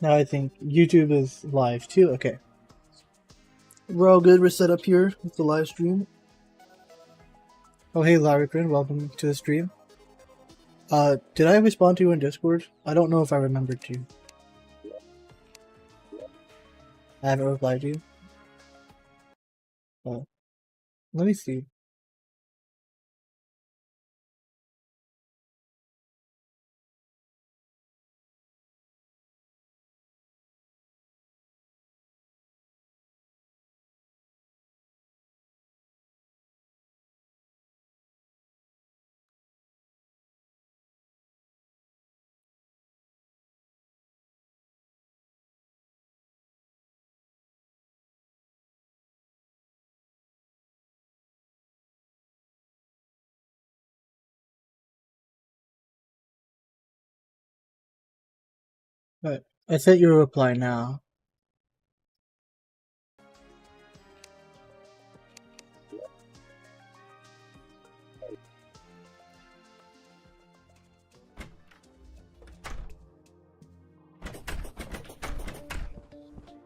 Now I think YouTube is live too. Okay. We're all good. We're set up here with the live stream. Oh, hey, Larry, welcome to the stream. Did I respond to you in Discord? I don't know if I remembered to. I haven't replied to you. Oh. Let me see. Alright, I sent you a reply now.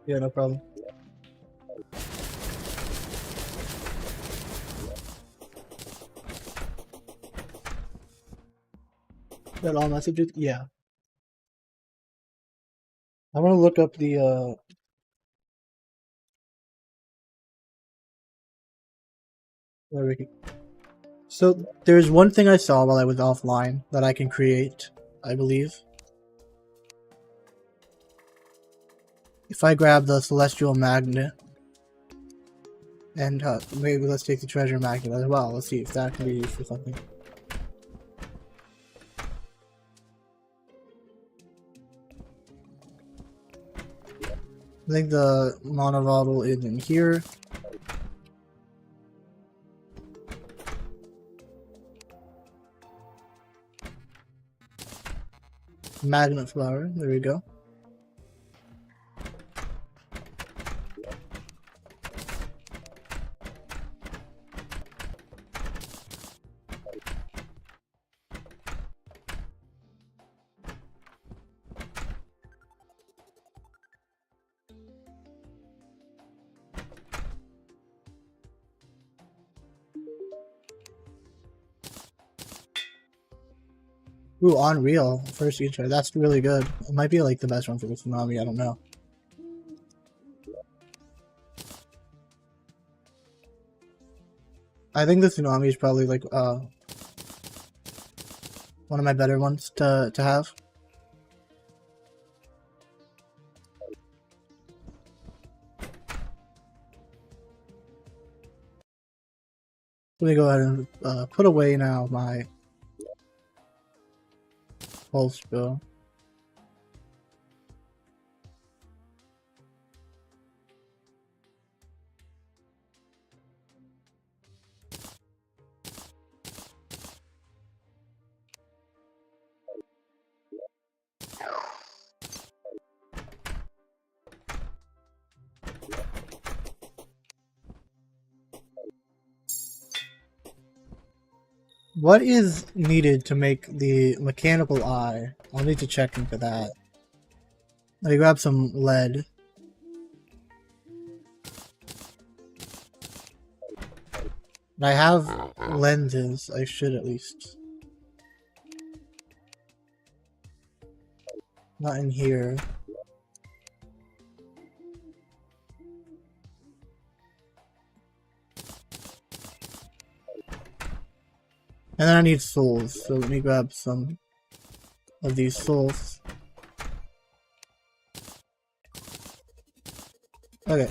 Yeah, no problem. Got all messages? Yeah. I want to look up the, where we can... So, there's one thing I saw while I was offline that I can create, I believe. If I grab the Celestial Magnet, and maybe let's take the Treasure Magnet as well, let's see if that can be used for something. I think the monovodal is in here. Magnet flower, there we go. Ooh, Unreal, first feature. That's really good. It might be like the best one for the Tsunami, I don't know. I think the Tsunami is probably like one of my better ones to have. Let me go ahead and put away now my pulse bill. What is needed to make the mechanical eye? I'll need to check into that. Let me grab some lead. I have lenses, I should at least. Not in here. And then I need souls, so let me grab some of these souls. Okay.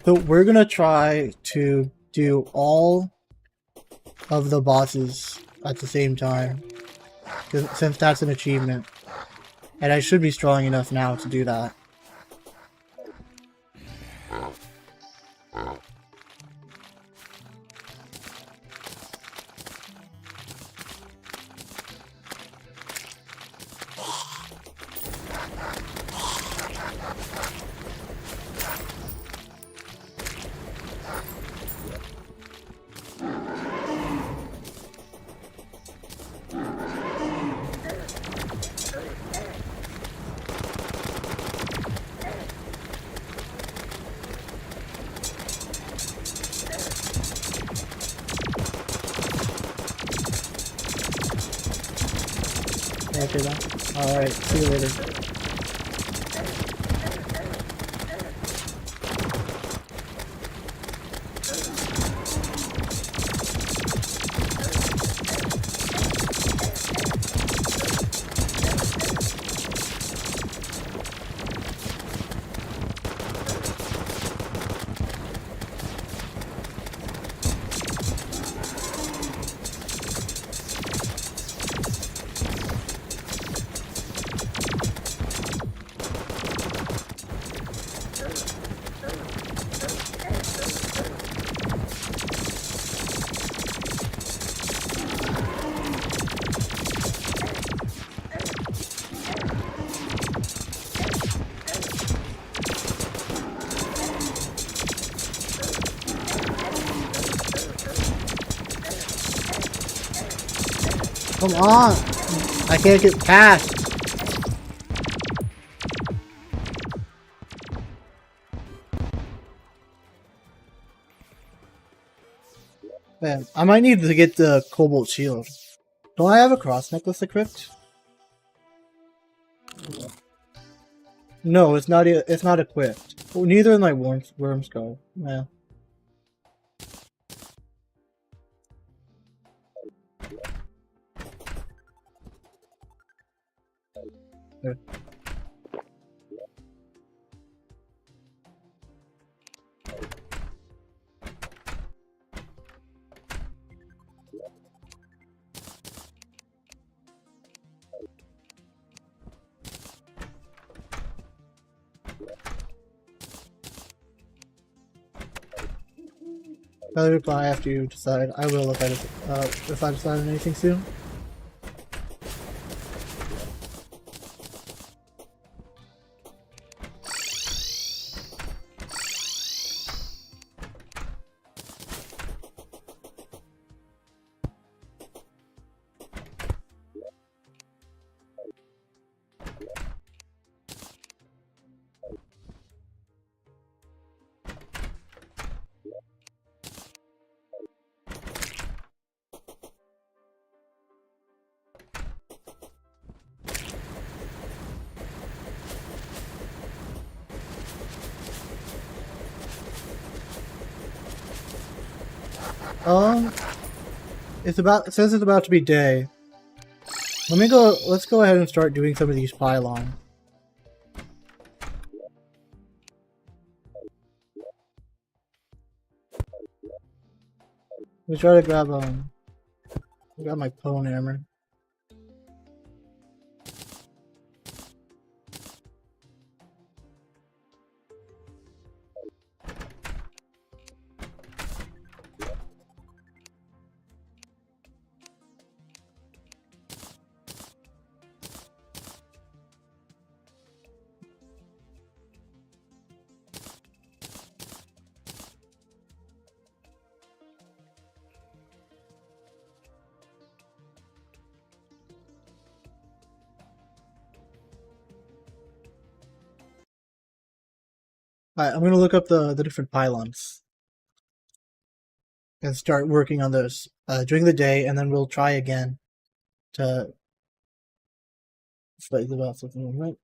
So we're gonna try to do all of the bosses at the same time, since that's an achievement. And I should be strong enough now to do that. Okay then. Alright, see you later. Come on! I can't get past! Man, I might need to get the cobalt shield. Don't I have a cross necklace equipped? No, it's not. It's not equipped. Well, neither in like worm skull. Yeah. There. I'll reply after you decide. I will if I decide on anything soon. Since it's about to be day. Let's go ahead and start doing some of these pylons. Let me try to grab I got my pwn hammer. Alright, I'm gonna look up the different pylons and start working on those during the day, and then we'll try again to fight about something, right?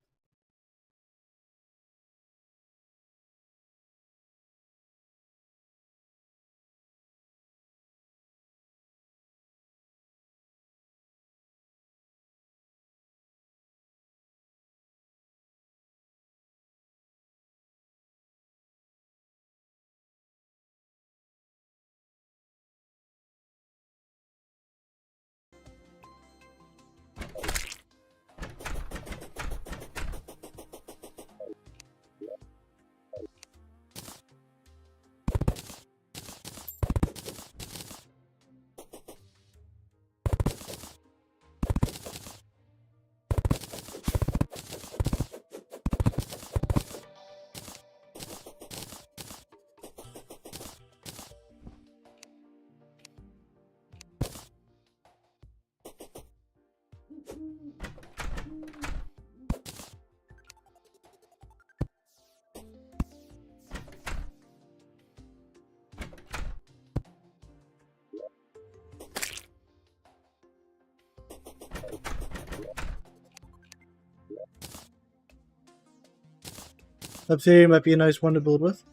Obsidian might be a nice one to build with.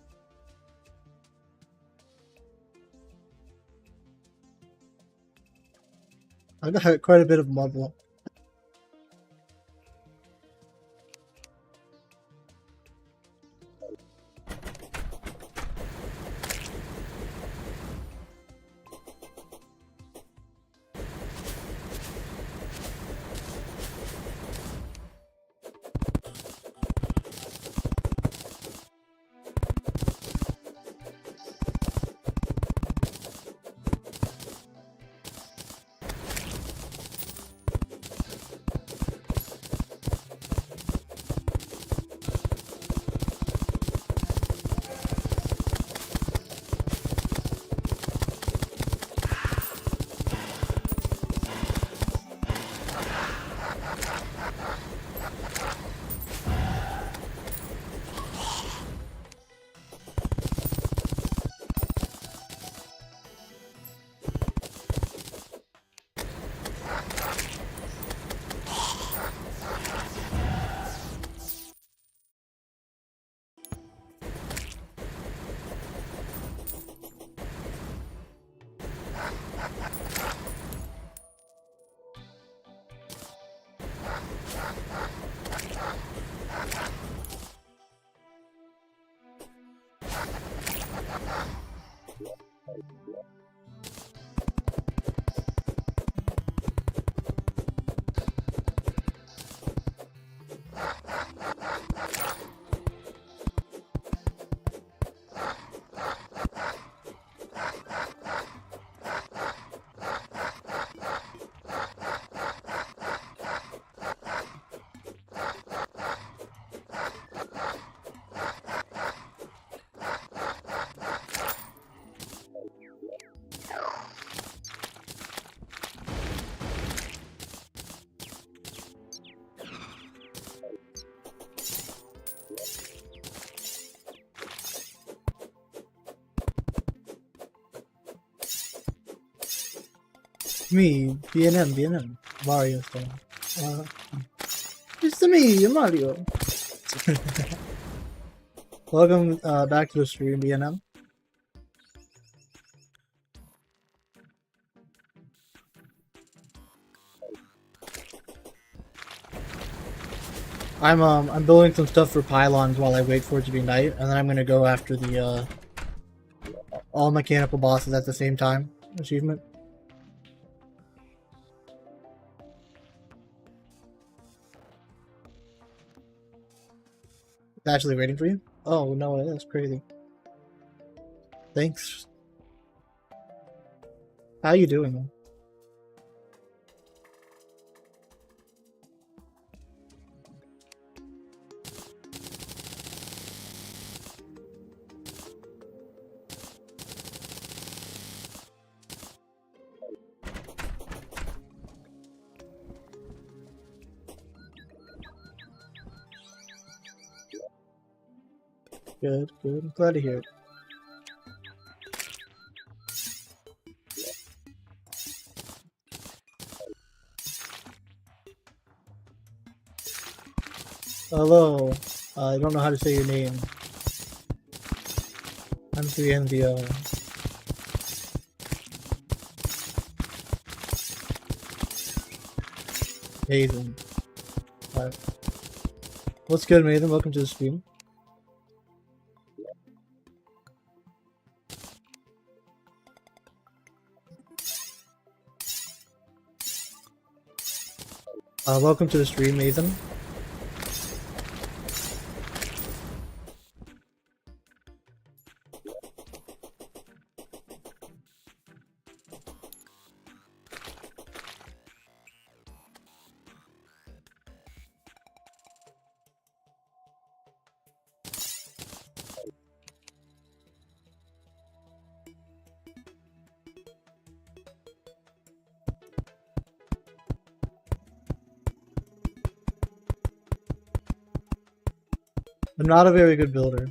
I got quite a bit of marble. Me, BNM, Mario style. It's me, Mario. Welcome back to the stream, BNM. I'm building some stuff for pylons while I wait for it to be night, and then I'm gonna go after the all mechanical bosses at the same time achievement. It's actually waiting for you? Oh no, that's crazy. Thanks. How you doing, man? Good, good. I'm glad to hear it. Hello. I don't know how to say your name. I'm 3NVO. Nathan. What's good, Nathan? Welcome to the stream. Welcome to the stream, Nathan. I'm not a very good builder.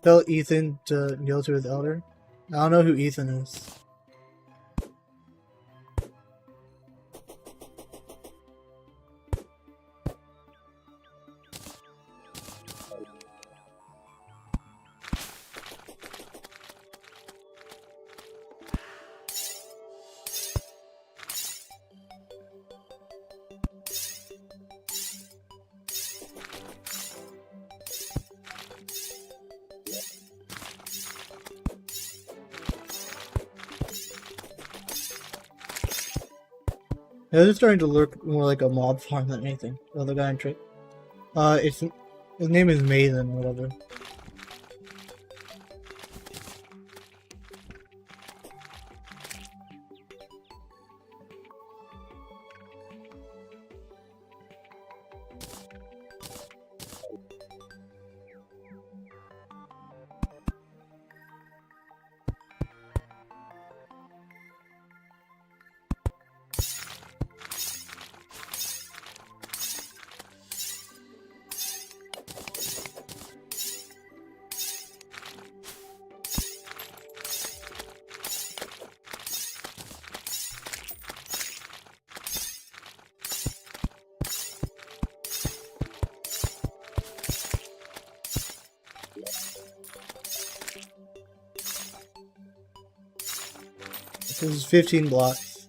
Tell Ethan to kneel to his elder. I don't know who Ethan is. This is starting to look more like a mob farm than anything. The other guy in trick. His name is Mason or whatever. This is 15 blocks.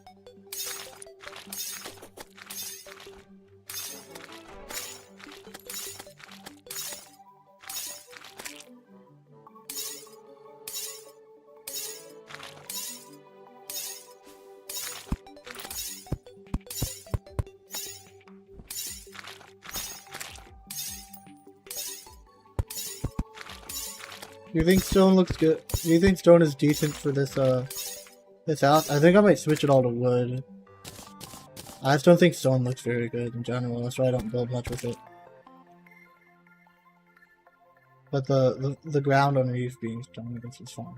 Do you think stone looks good? Do you think stone is decent for this house? I think I might switch it all to wood. I just don't think stone looks very good in general. That's why I don't build much with it. But the ground underneath being stone, I guess, is fine.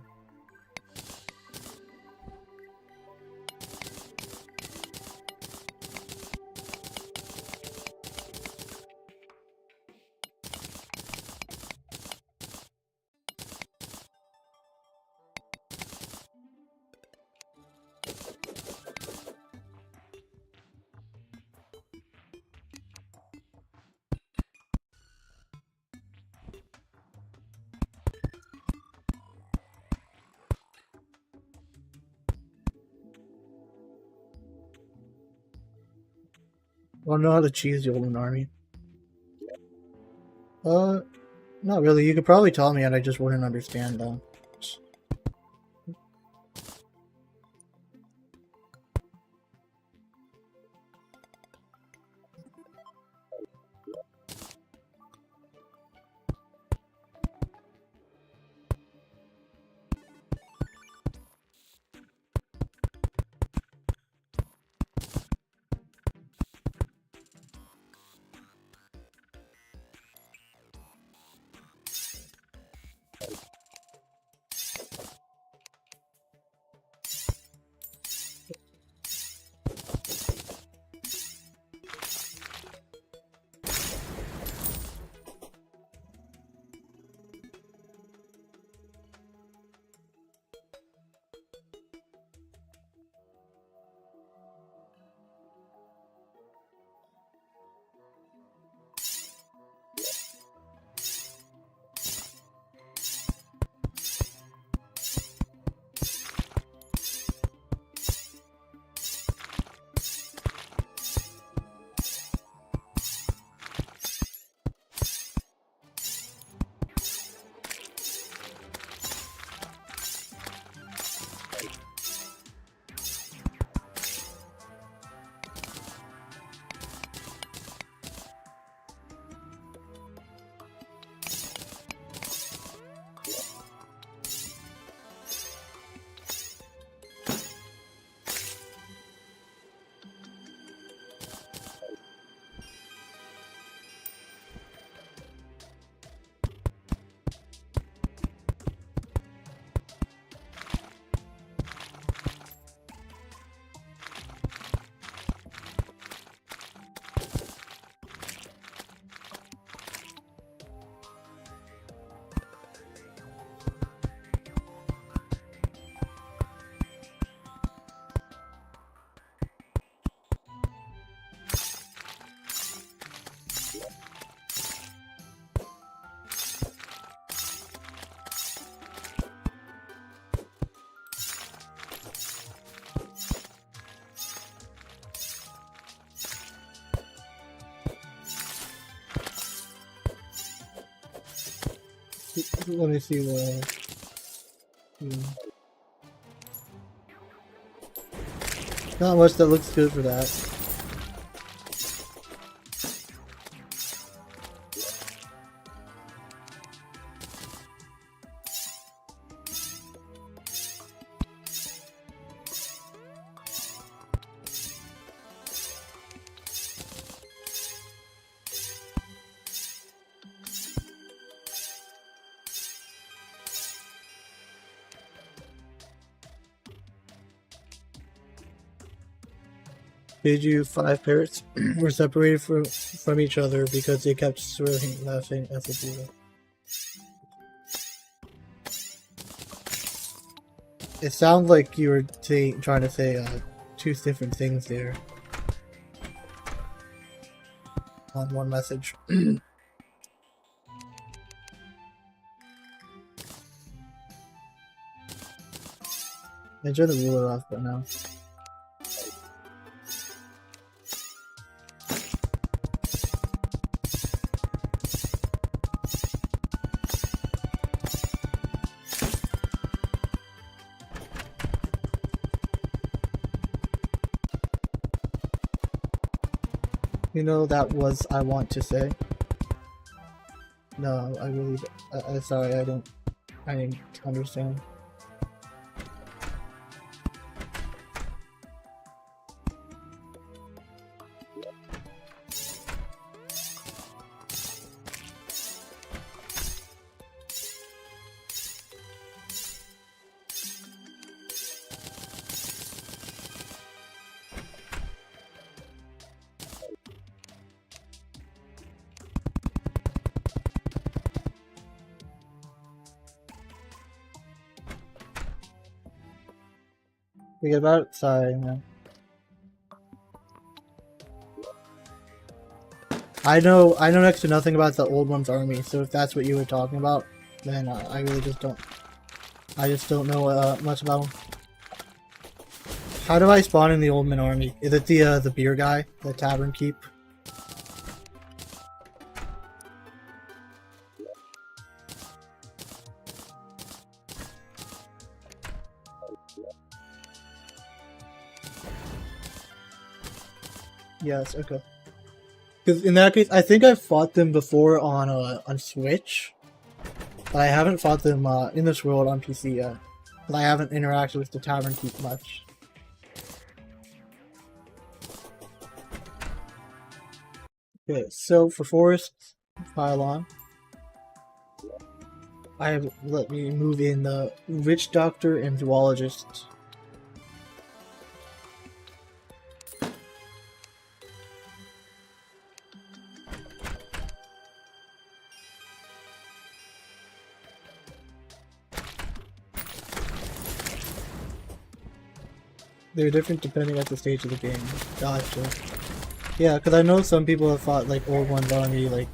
I don't know how to cheese the Olden Army. Not really. You could probably tell me and I just wouldn't understand though. Let me see what. Not much that looks good for that. Did you 5 parrots were separated from each other because they kept swirling, laughing at the duo. It sounds like you were trying to say two different things there on one message. I turned the ruler off, but now. You know, that was I want to say. No, I really. Sorry, I didn't understand. We get outside, man. I know next to nothing about the old one's army, so if that's what you were talking about, then I really just don't. I just don't know much about them. How do I spawn in the old man army? Is it the beer guy, the tavern keep? Yes, okay. Because in that case, I think I've fought them before on Switch, but I haven't fought them in this world on PC yet. But I haven't interacted with the tavern keep much. Okay, so for Forest Pylon, let me move in the Witch Doctor and Zoologist. They're different depending on the stage of the game. Gotcha. Yeah, because I know some people have fought like old ones on me, like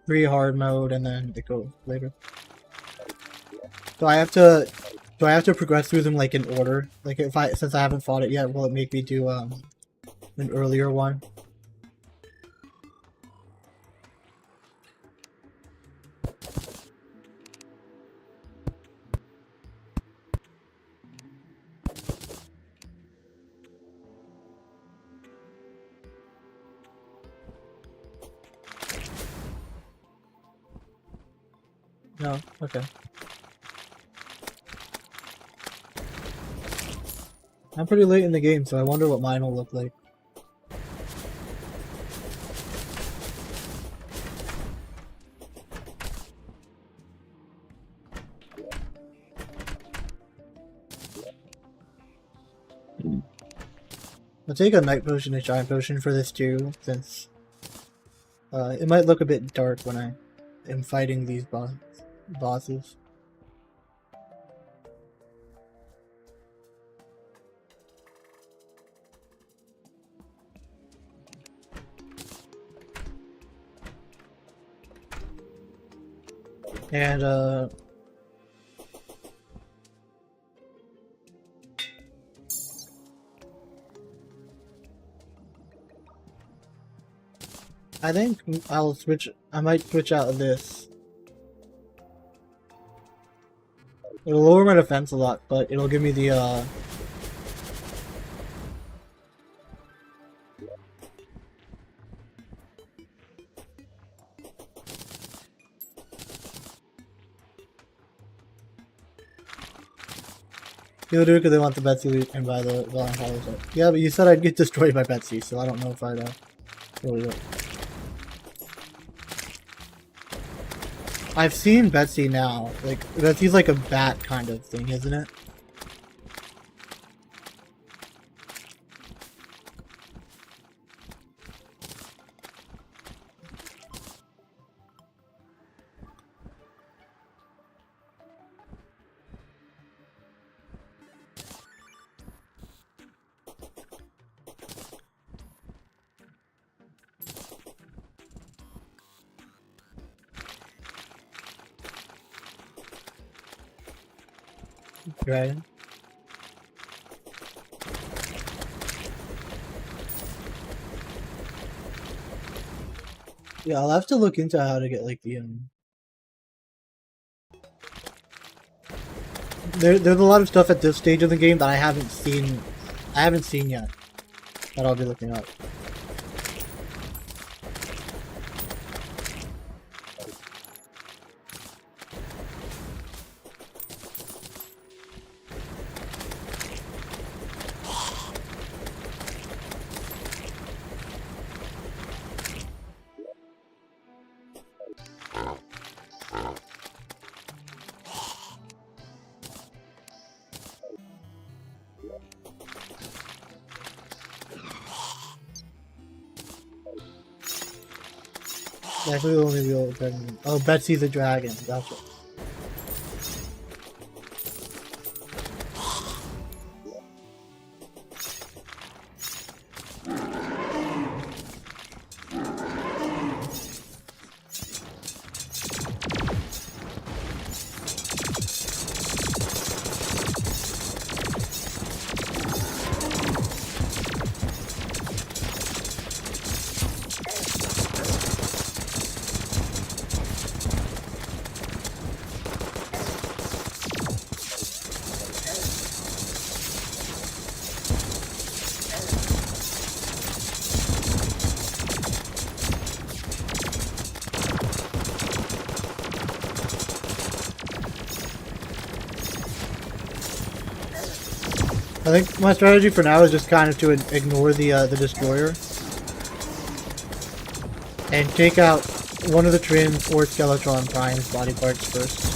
pre-hard mode, and then they go later. Do I have to progress through them like in order? Like since I haven't fought it yet, will it make me do an earlier one? No? Okay. I'm pretty late in the game, so I wonder what mine will look like. I'll take a night potion and shine potion for this too, since it might look a bit dark when I am fighting these bosses. And I think I might switch out of this. It'll lower my defense a lot, but it'll give me the People do it because they want the Betsy loot and buy the Valentine set. Yeah, but you said I'd get destroyed by Betsy, so I don't know if I'd really do it. I've seen Betsy now. Like, Betsy's like a bat kind of thing, isn't it? Dragon. Yeah, I'll have to look into how to get like the there's a lot of stuff at this stage of the game that I haven't seen yet that I'll be looking up. That's the only real dragon. Oh, Betsy the dragon. Gotcha. I think my strategy for now is just kind of to ignore the destroyer and take out one of the Trins or Skeletron Prime's body parts first.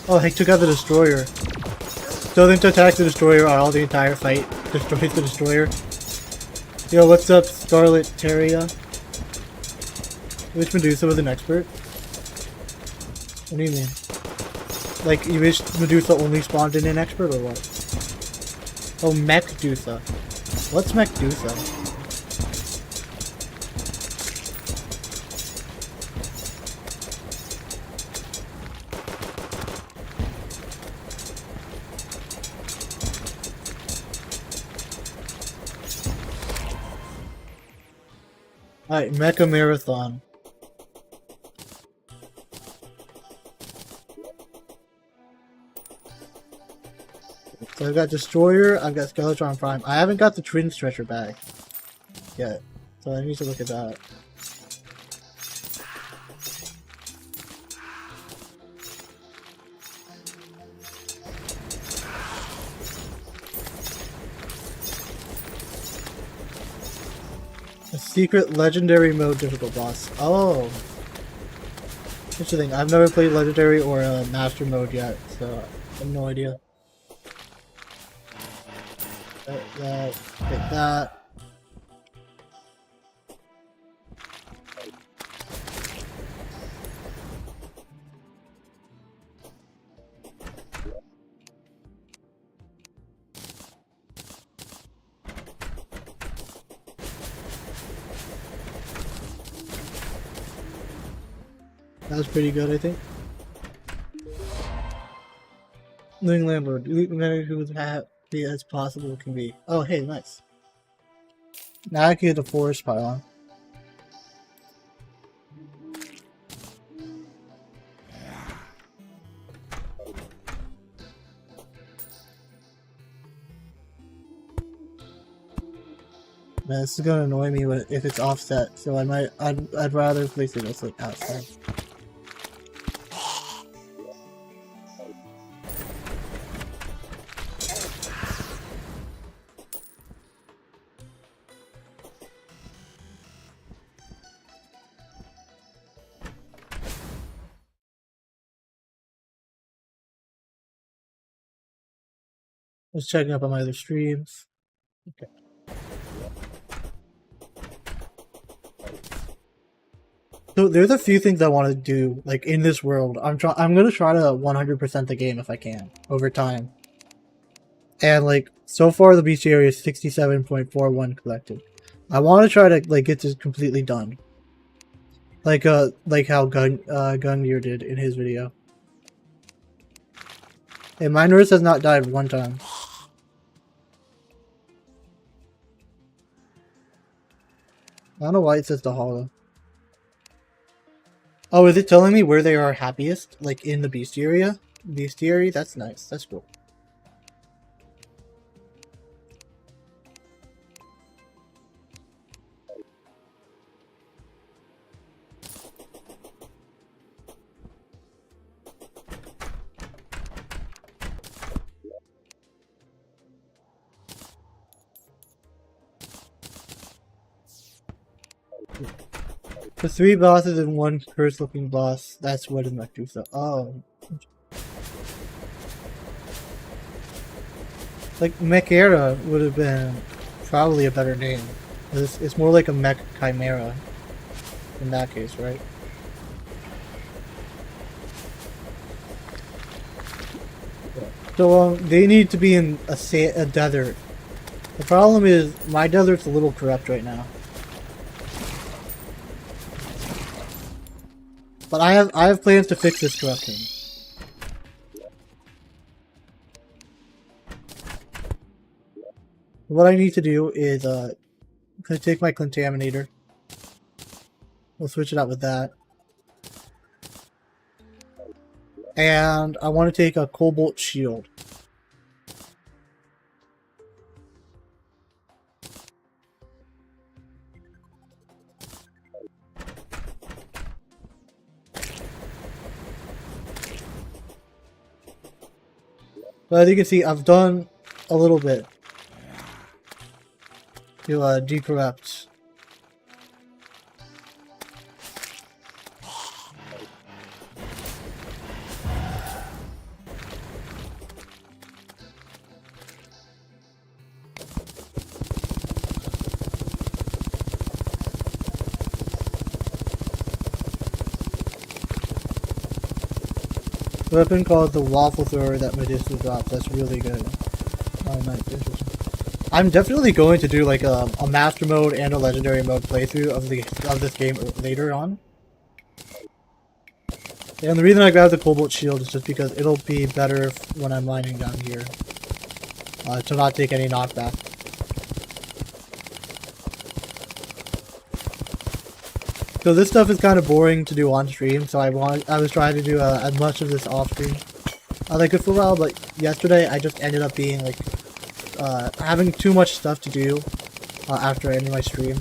Oh, he took out the destroyer. Failing to attack the destroyer while the entire fight destroys the destroyer. Yo, what's up, Scarlet Terraria? Wish Medusa was an expert? What do you mean? Like, you wish Medusa only spawned in an expert or what? Oh, Mechdusa. What's Mechdusa? Alright, Mecha Marathon. So I've got Destroyer, I've got Skeletron Prime. I haven't got the Twin Stretcher back yet, so I need to look at that. A secret legendary mode difficult boss. Oh. Interesting. I've never played legendary or master mode yet, so I have no idea. Take that. That was pretty good, I think. Living landlord, elite manager who was happy as possible can be. Oh, hey, nice. Now I can get the forest pylon. Man, this is gonna annoy me if it's offset, so I'd rather place it as like outside. Just checking up on my other streams. Okay. So there's a few things I want to do, like in this world. I'm gonna try to 100% the game if I can over time. And like so far, the beach area is 67.41 collected. I want to try to like get this completely done. Like how Gungear did in his video. Hey, my nurse has not died one time. I don't know why it says the hollow. Oh, is it telling me where they are happiest? Like in the bestiary? Bestiary? That's nice. That's cool. The 3 bosses and 1 cursed looking boss. That's what is Medusa. Oh. Like, Mechera would have been probably a better name. It's more like a mech chimera in that case, right? So, they need to be in a desert. The problem is, my desert's a little corrupt right now. But I have plans to fix this corruption. What I need to do is gonna take my contaminator. We'll switch it out with that. And I want to take a cobalt shield. But as you can see, I've done a little bit to decorrupt. A weapon called the waffle thrower that Medusa drops. That's really good. Oh, nice. Interesting. I'm definitely going to do like a master mode and a legendary mode playthrough of this game later on. And the reason I grabbed the cobalt shield is just because it'll be better when I'm mining down here to not take any knockback. So this stuff is kind of boring to do on stream, so I was trying to do as much of this off stream as I could for a while, but yesterday I just ended up being like having too much stuff to do after ending my stream.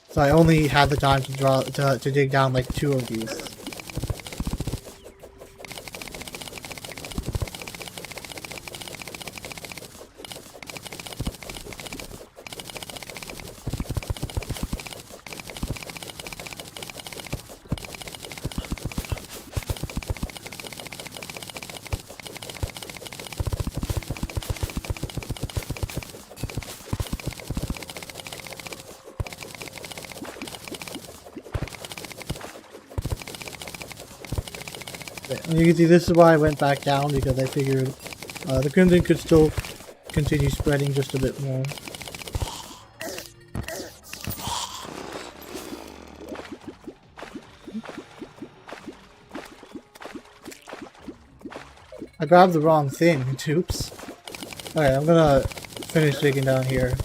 So I only had the time to dig down like 2 of these. You can see this is why I went back down, because I figured the crimson could still continue spreading just a bit more. I grabbed the wrong thing. Oops. Alright, I'm gonna finish digging down here.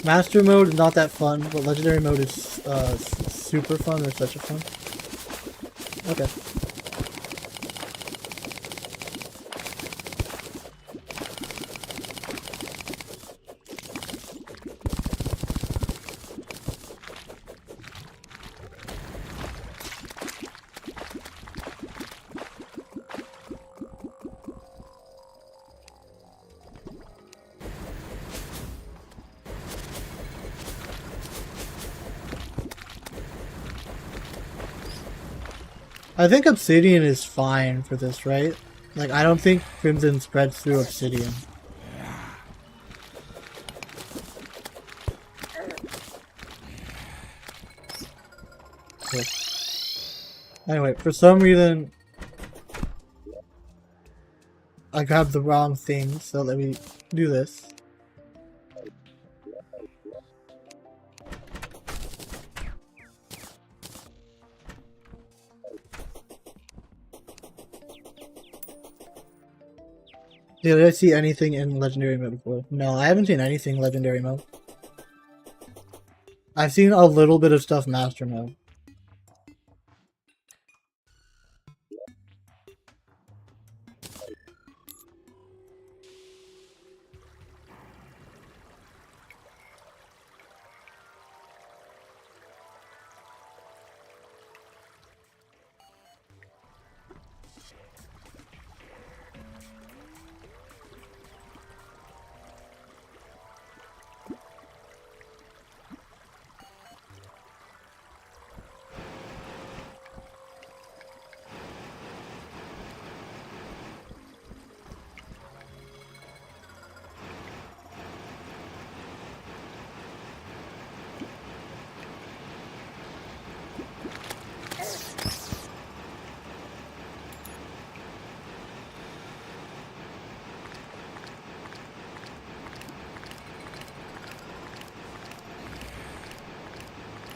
Master mode is not that fun, but legendary mode is super fun. It's such a fun. Okay. I think obsidian is fine for this, right? Like, I don't think crimson spreads through obsidian. Good. Anyway, for some reason, I grabbed the wrong thing, so let me do this. Did I see anything in legendary mode before? No, I haven't seen anything in legendary mode. I've seen a little bit of stuff master mode.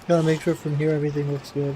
Gotta make sure from here everything looks good.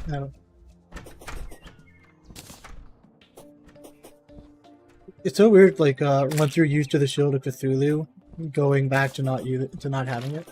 No. It's so weird, like, once you're used to the Shield of Cthulhu, going back to not having it.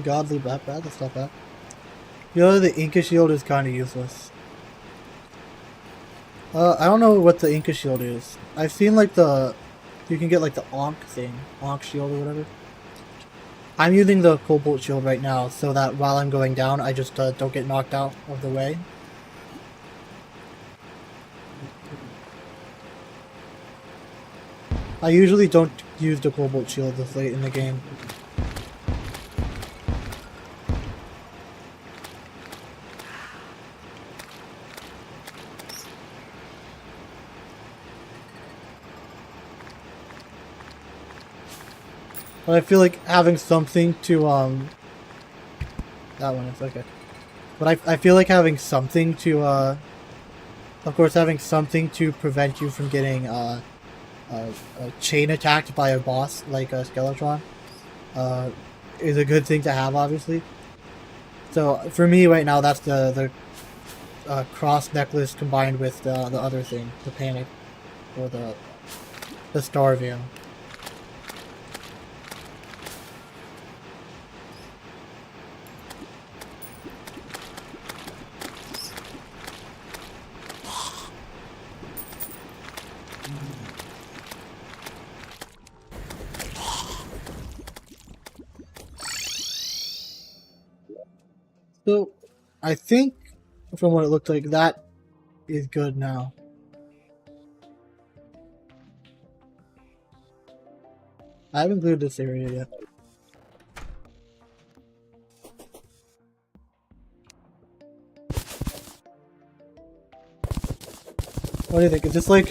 Godly bad, that's not bad. You know, the Inca shield is kind of useless. I don't know what the Inca shield is. I've seen like you can get like the Ankh thing, Ankh shield or whatever. I'm using the Cobalt shield right now so that while I'm going down, I just don't get knocked out of the way. I usually don't use the Cobalt Shield this late in the game. But I feel like having something to, that one is okay. But I feel like having something to, of course, having something to prevent you from getting, chain attacked by a boss like a Skeletron, is a good thing to have, obviously. So for me right now, that's the cross necklace combined with the other thing, the panic, or the star veil. So I think from what it looked like, that is good now. I haven't cleared this area yet. What do you think? Is this like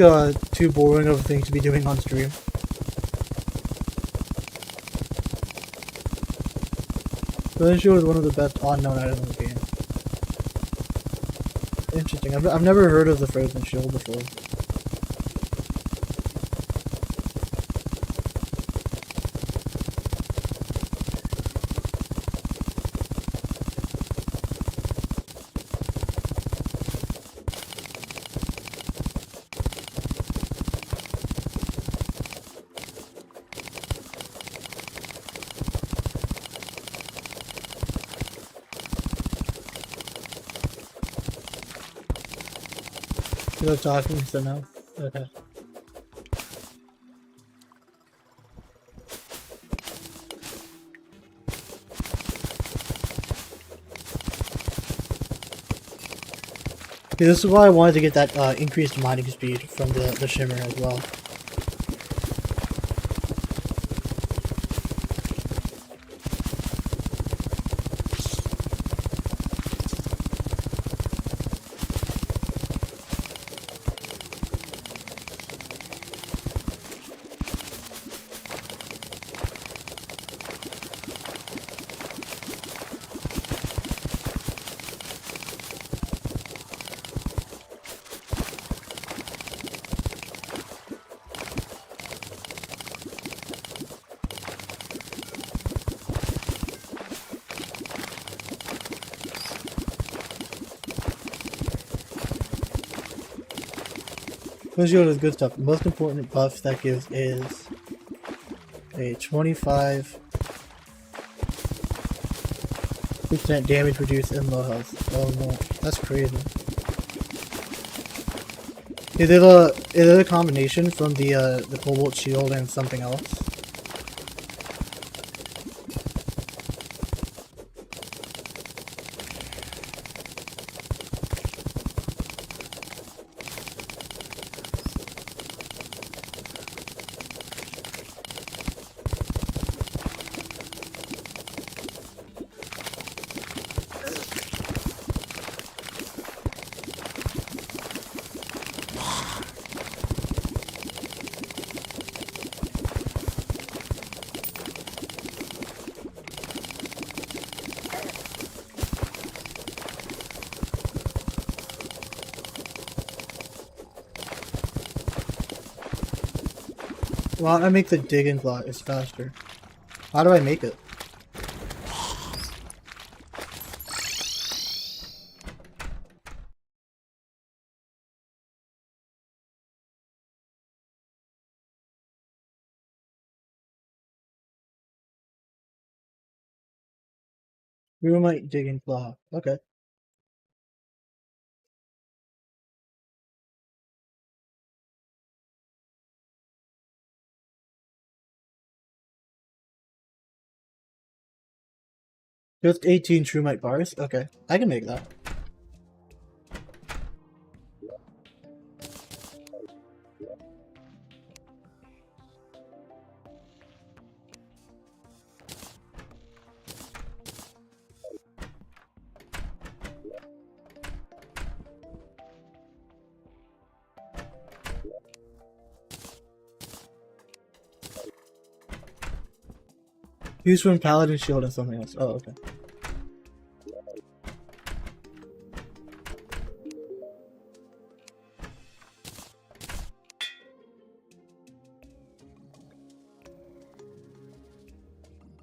too boring of a thing to be doing on stream? Frozen Shield is one of the best unknown items in the game. Interesting. I've never heard of the Frozen Shield before. You're talking so now? Okay. Yeah, this is why I wanted to get that increased mining speed from the shimmer as well. Frozen Shield is good stuff. The most important buff that gives is a 25% damage reduced in low health. Oh no, that's crazy. Is it a combination from the Cobalt Shield and something else? Well, I make the digging plot is faster. How do I make it? Rheumite digging plot. Okay. Just 18 Truemite bars? Okay. I can make that. Used from Paladin Shield and something else. Oh, okay.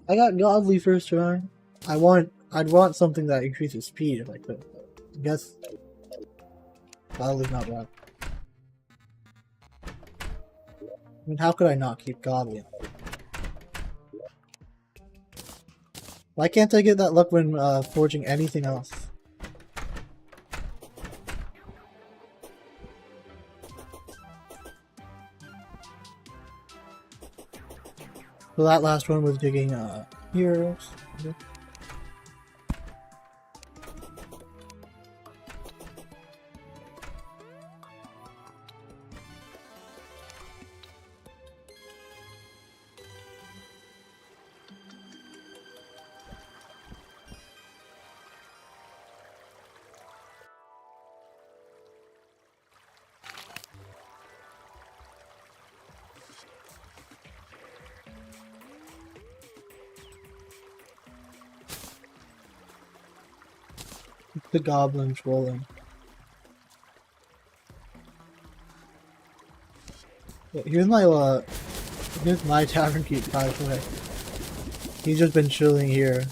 I got Godly first try. I'd want something that increases speed if I could. I guess Godly's not bad. I mean, how could I not keep Godly? Why can't I get that luck when forging anything else? So that last one was digging heroes. Okay. The goblins rolling. Yeah, here's my tavern keep, by the way. He's just been chilling here.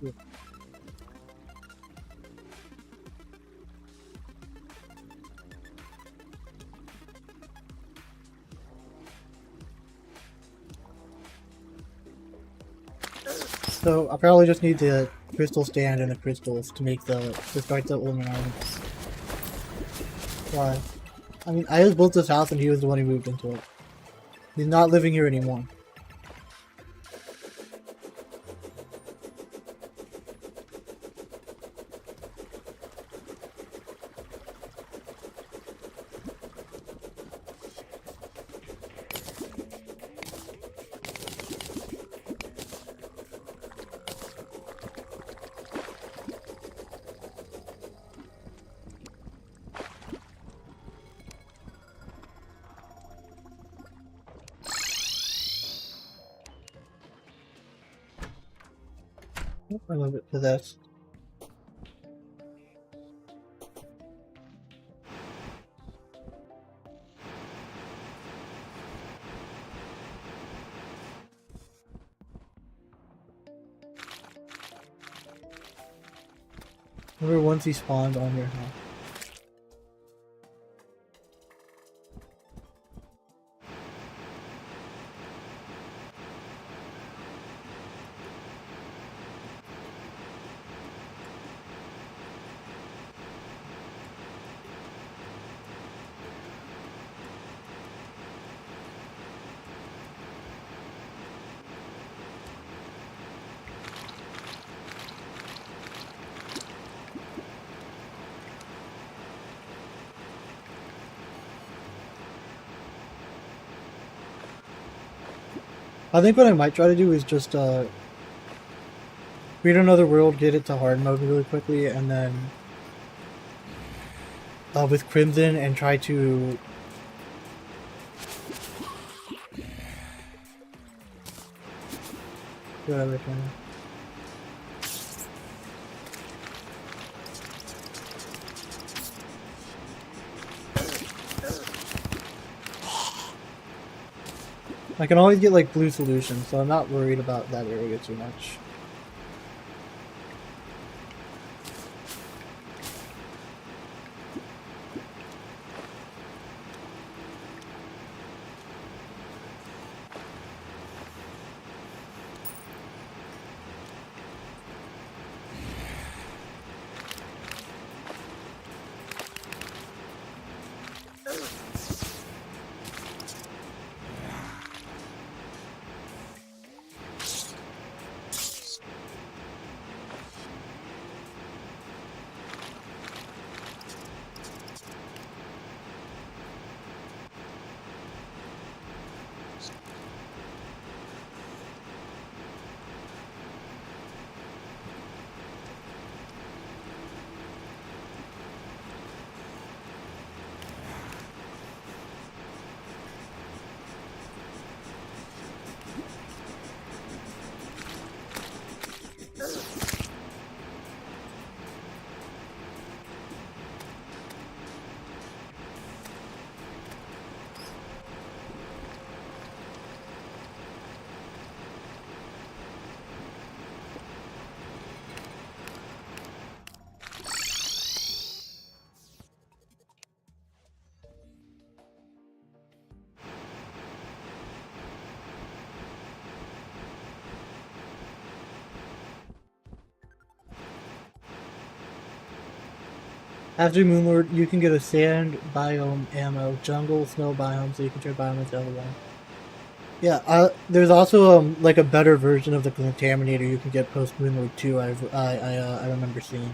Yeah. So I probably just need the crystal stand and the crystals to start the ornaments. Why? I mean, I just built this house and he was the one who moved into it. He's not living here anymore. I'm a bit possessed. Remember once he spawned on your house. I think what I might try to do is just create another world, get it to hard mode really quickly, and then with Crimson and try to do whatever I can. I can always get like blue solutions, so I'm not worried about that area too much. After Moonlord, you can get a sand biome ammo, jungle, snow biome, so you can turn biome into other one. Yeah, there's also like a better version of the contaminator you can get post Moonlord 2. I remember seeing.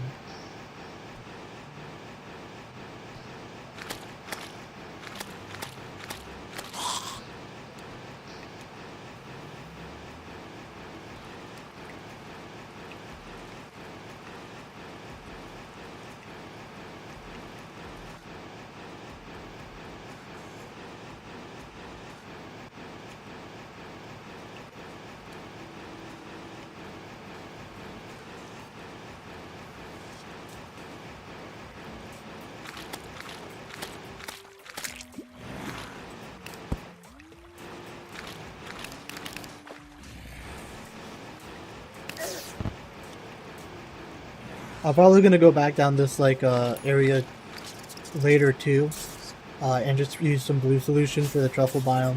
I'm probably gonna go back down this like area later too, and just use some blue solution for the truffle biome.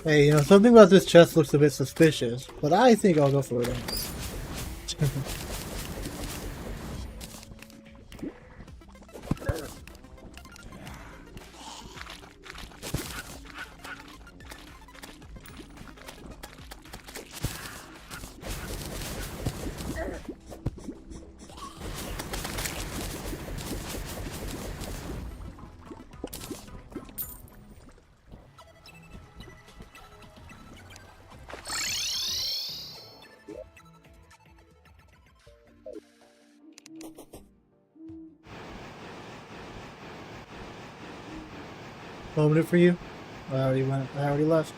Hey, you know, something about this chest looks a bit suspicious, but I think I'll go for it anyway. Open it for you? I already went. I already left.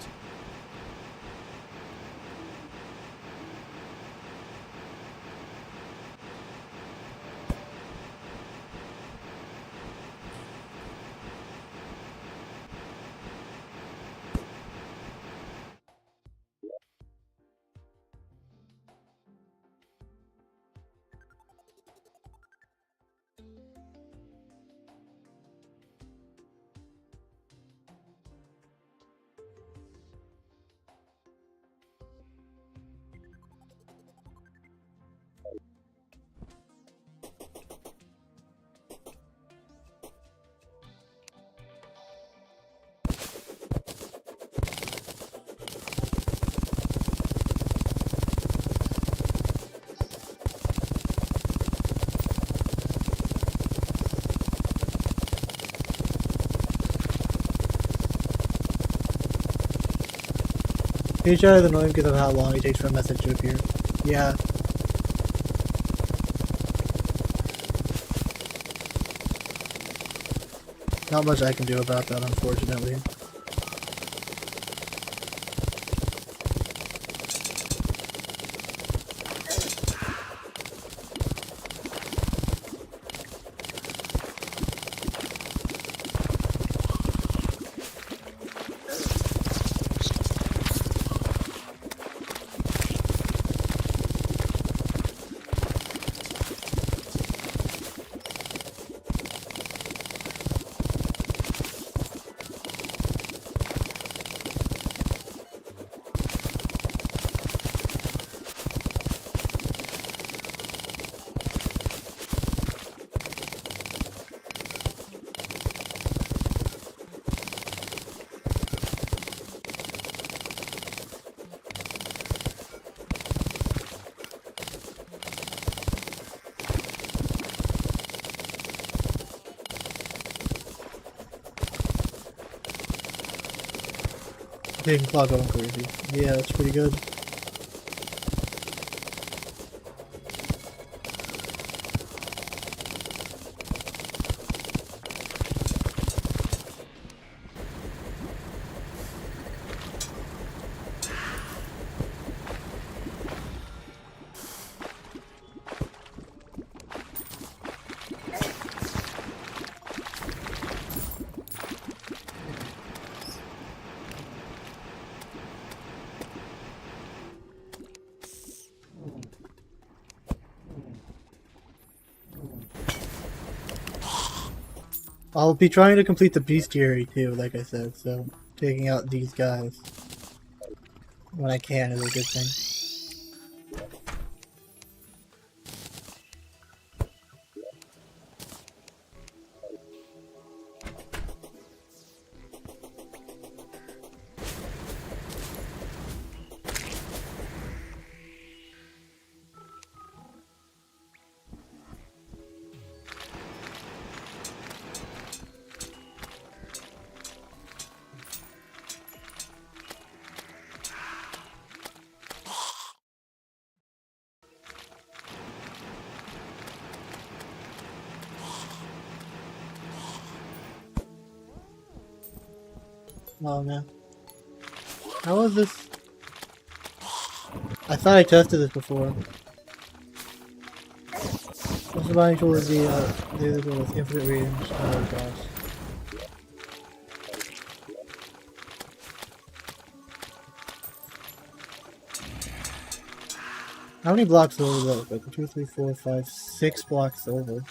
Each other annoying because of how long it takes for a message to appear. Yeah. Not much I can do about that, unfortunately. Taking clock going crazy. Yeah, that's pretty good. I'll be trying to complete the bestiary too, like I said, so taking out these guys when I can is a good thing. Oh man. How was this? I thought I tested this before. What's the binding tool is the other tool with infinite range? Oh gosh. How many blocks over though? Like 2, 3, 4, 5, 6 blocks over.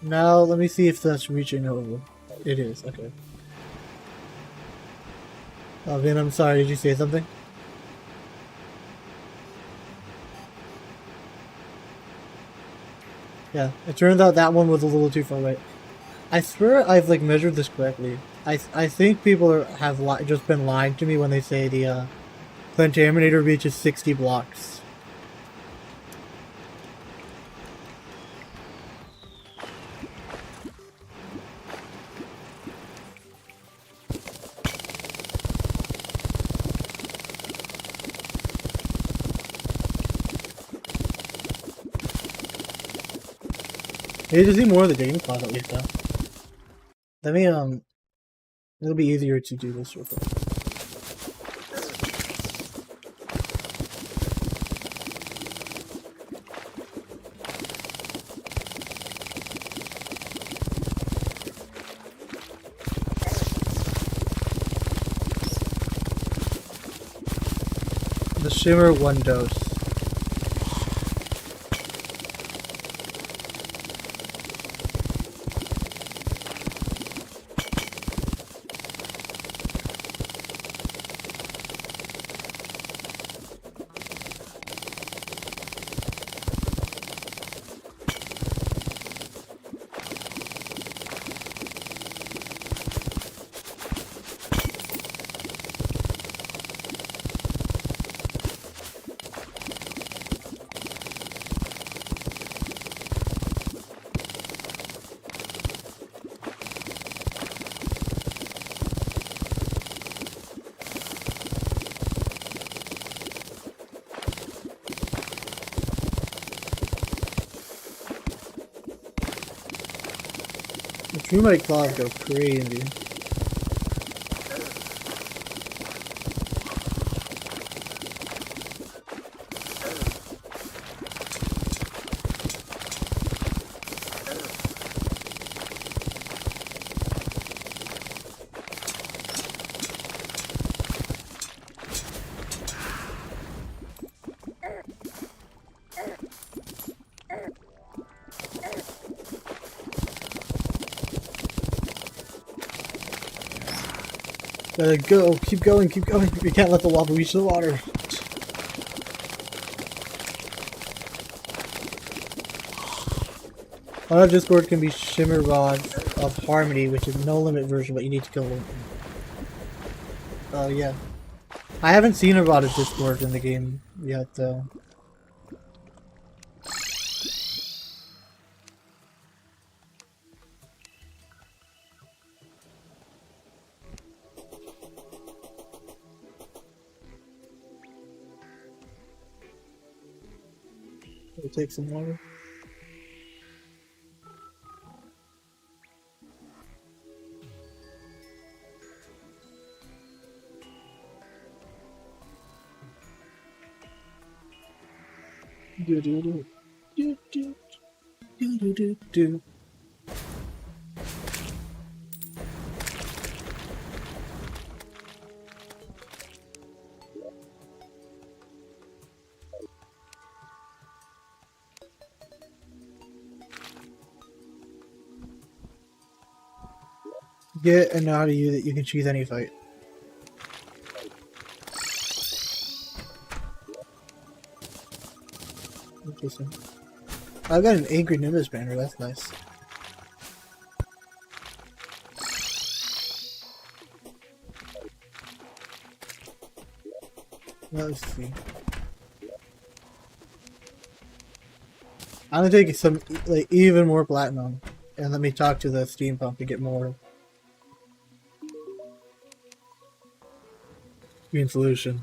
Now let me see if that's reaching over. It is, okay. Oh, Vin, I'm sorry, did you say something? Yeah, it turns out that one was a little too far away. I swear I've like measured this correctly. I think people have just been lying to me when they say the Contaminator reaches 60 blocks. Maybe just need more of the game clock at least, though. Let me, it'll be easier to do this real quick. The shimmer 1 dose. The true might claws go crazy. Gotta go. Keep going. Keep going. We can't let the lava reach the water. On our Discord can be Shimmer Rods of Harmony, which is no limit version, but you need to kill them. Oh, yeah. I haven't seen a Rod of Discord in the game yet, though. We'll take some water. Do do do do do do do do do. Get a nod of you that you can choose any fight. Interesting. I've got an angry Nimbus banner, that's nice. Let's see. I'm gonna take some, like, even more platinum, and let me talk to the steam pump to get more green solution.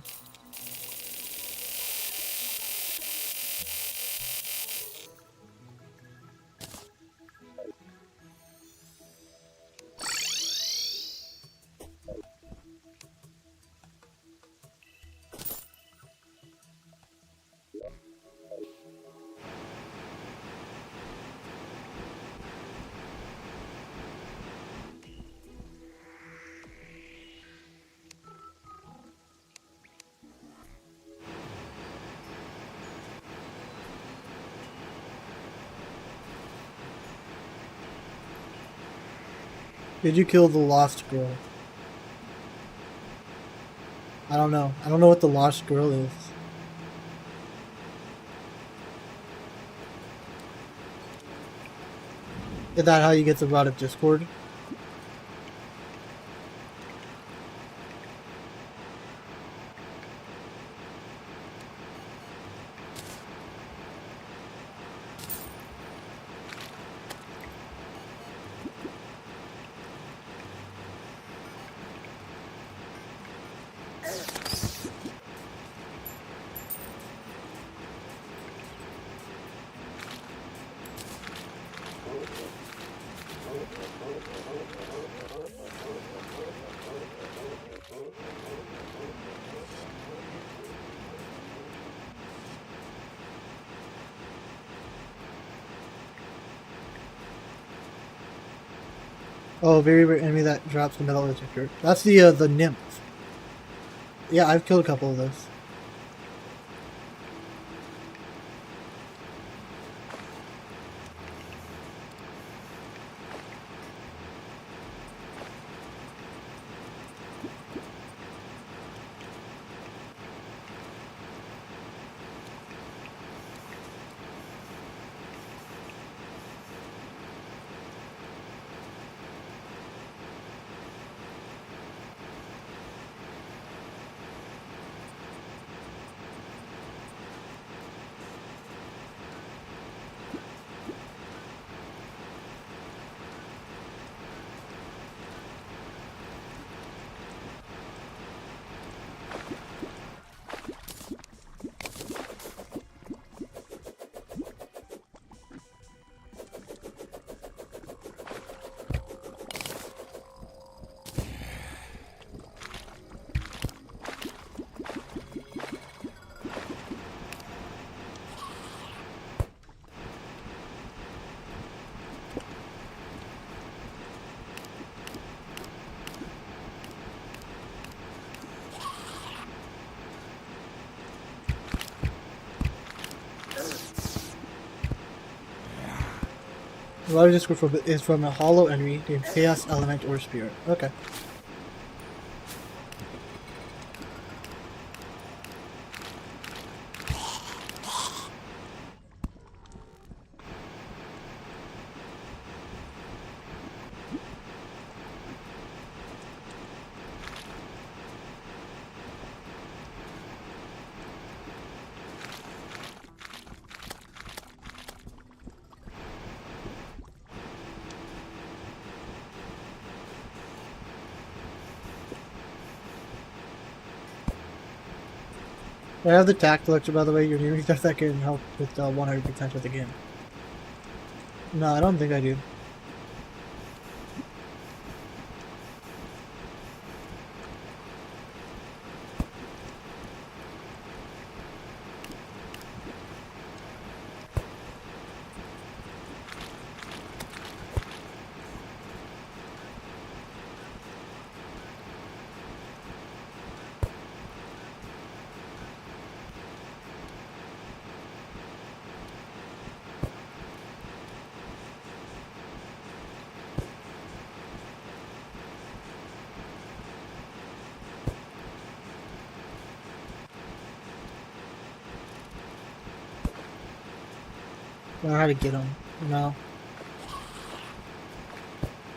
Did you kill the lost girl? I don't know. I don't know what the lost girl is. Is that how you get the Rod of Discord? Oh, very rare enemy that drops the metal detector. That's the nymph. Yeah, I've killed a couple of those. The largest group is from a hollow enemy named Chaos Element or Spirit. Okay. I have the tact collector, by the way. You're nearing stuff that can help with 100% of the game. No, I don't think I do. I don't know how to get them. No.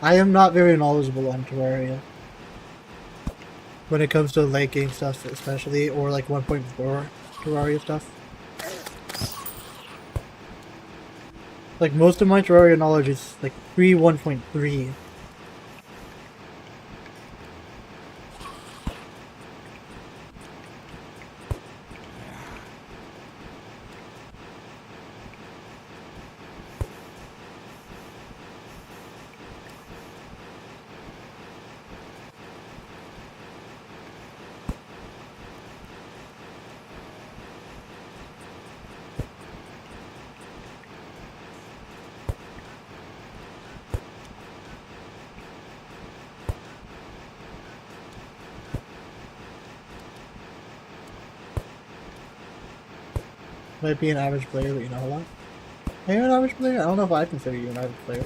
I am not very knowledgeable on Terraria. When it comes to late game stuff, especially, or like 1.4 Terraria stuff. Like, most of my Terraria knowledge is like pre 1.3. Might be an average player, but you know a lot. Are you an average player? I don't know if I consider you an average player.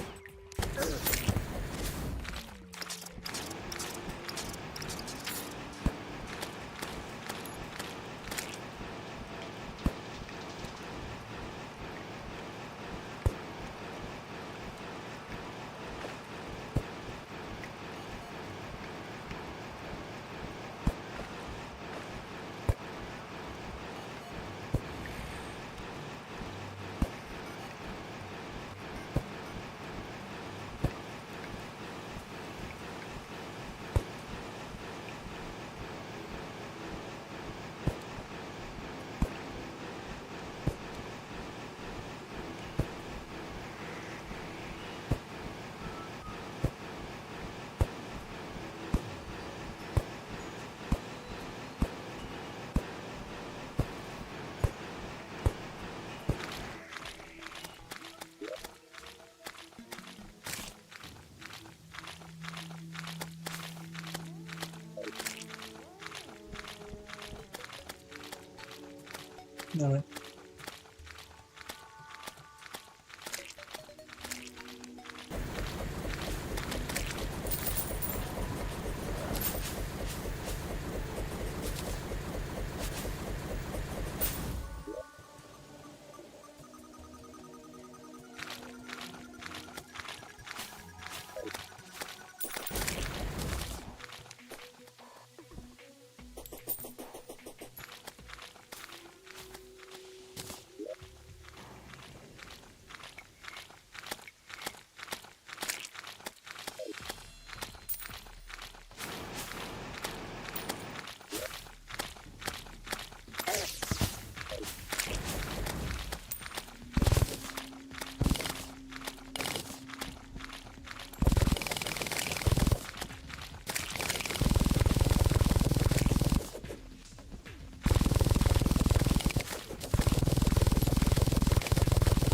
No.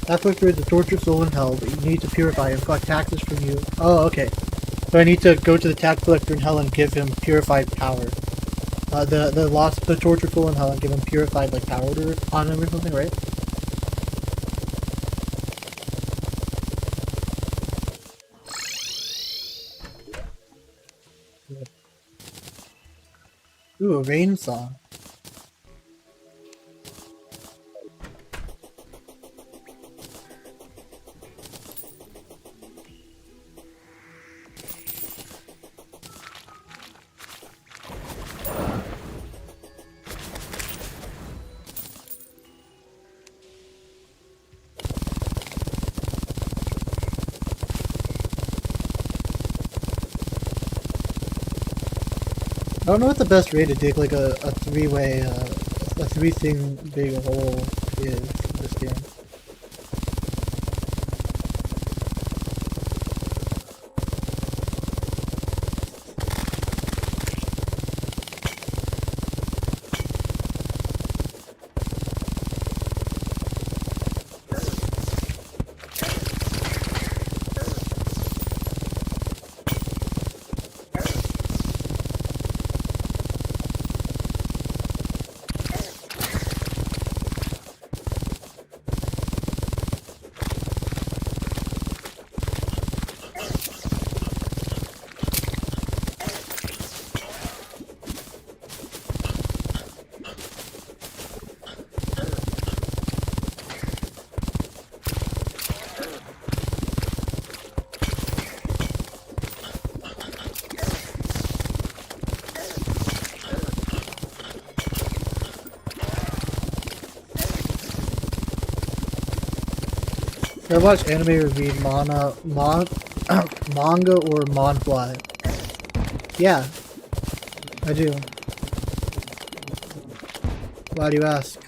Halfway through the torture soul in hell, but you need to purify and collect taxes from you. Oh, okay. So I need to go to the tax collector in hell and give him purified power. The tortured soul in hell and give him purified like power on him or something, right? Ooh, a rain song. I don't know what the best way to dig like a three-way a three-thing big hole is this game. I watch anime or read manga or manhwa. Yeah, I do. Why do you ask?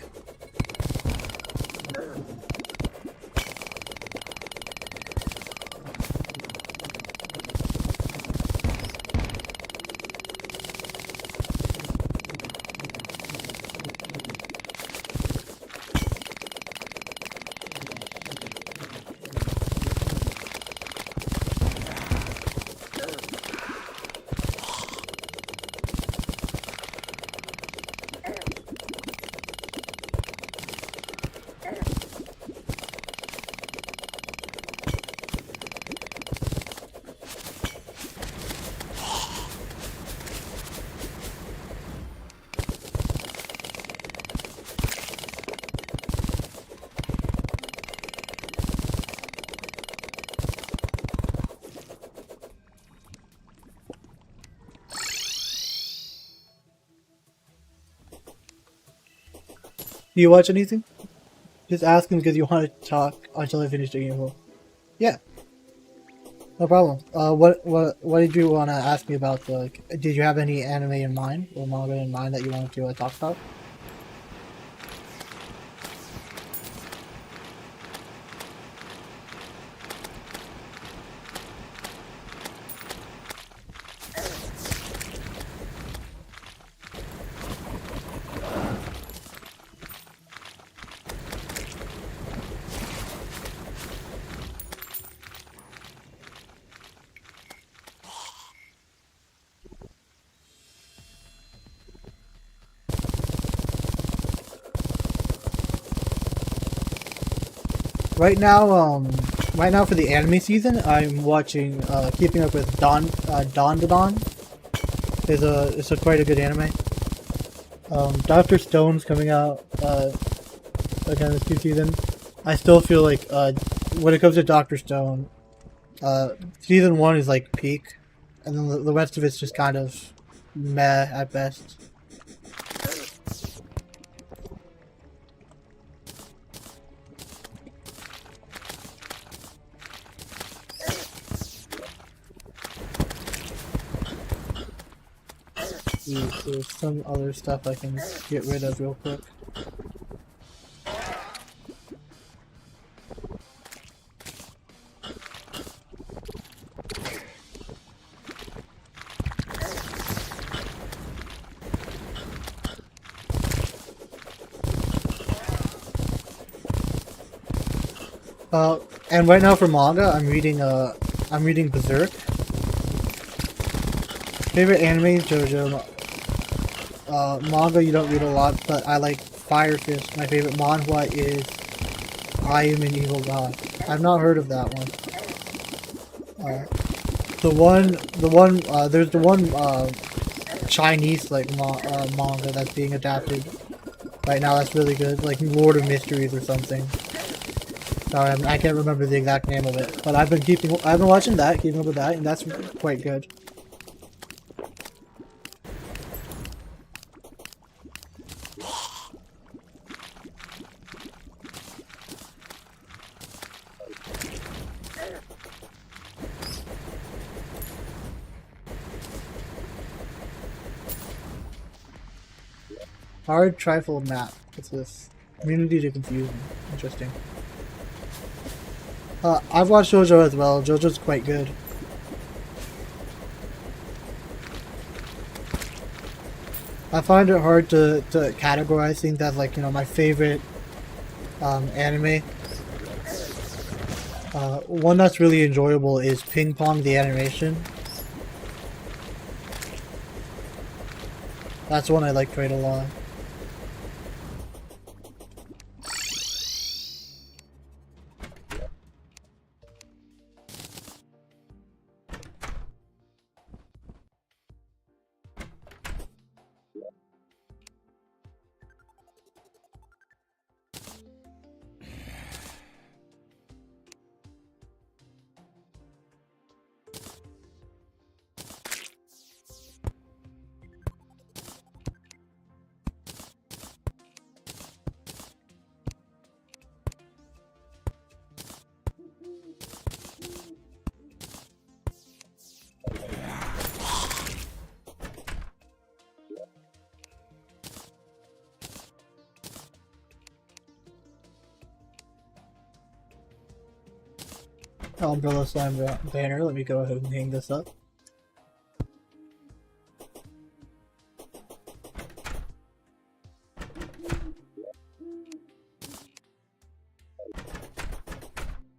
Do you watch anything? Just asking because you want to talk until I finish the game. Yeah, no problem. What did you want to ask me about? Like, did you have any anime in mind or manga in mind that you wanted to talk about? Right now for the anime season, I'm watching Keeping Up with Don to Don. It's a quite a good anime. Doctor Stone's coming out again this new season. I still feel like when it comes to Doctor Stone, season 1 is like peak, and then the rest of it's just kind of meh at best. There's some other stuff I can get rid of real quick. And right now for manga, I'm reading Berserk. Favorite anime is JoJo. Manga you don't read a lot, but I like Fire Fist. My favorite manhwa is I Am an Evil God. I've not heard of that one. There's the one Chinese like manga that's being adapted right now. That's really good, like Lord of Mysteries or something. Sorry, I can't remember the exact name of it, but I've been watching that, keeping up with that, and that's quite good. Hard trifold map. What's this? Community to confusion. Interesting. I've watched JoJo as well. JoJo's quite good. I find it hard to categorize things as, like, you know, my favorite anime. One that's really enjoyable is Ping Pong the animation. That's one I like quite a lot. Umbrella Slime banner. Let me go ahead and hang this up.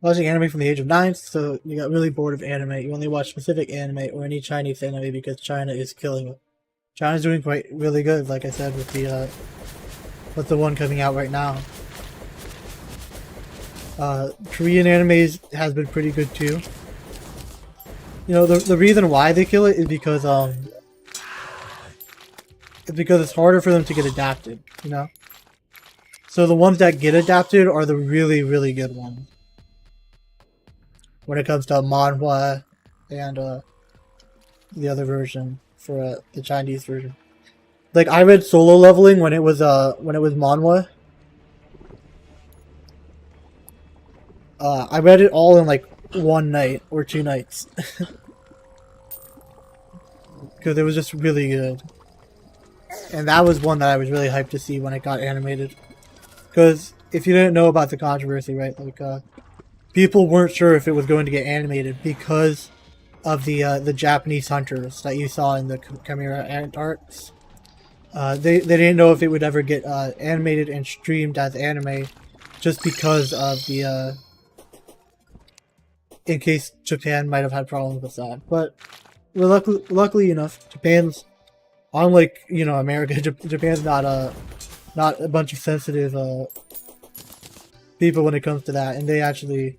Watching anime from the age of 9, so you got really bored of anime. You only watch specific anime or any Chinese anime because China is killing it. China's doing quite really good, like I said, with the one coming out right now. Korean animes has been pretty good too. You know, the reason why they kill it is because it's harder for them to get adapted, you know? So the ones that get adapted are the really, really good ones. When it comes to manhwa and the other version for the Chinese version. Like, I read Solo Leveling when it was manhwa. I read it all in like one night or 2 nights. Because it was just really good. And that was one that I was really hyped to see when it got animated. Because if you didn't know about the controversy, right, like, people weren't sure if it was going to get animated because of the Japanese hunters that you saw in the Chimera arcs. They didn't know if it would ever get animated and streamed as anime just because of the in case Japan might have had problems with that. But luckily enough, Japan's, unlike, you know, America, Japan's not a bunch of sensitive people when it comes to that, and they actually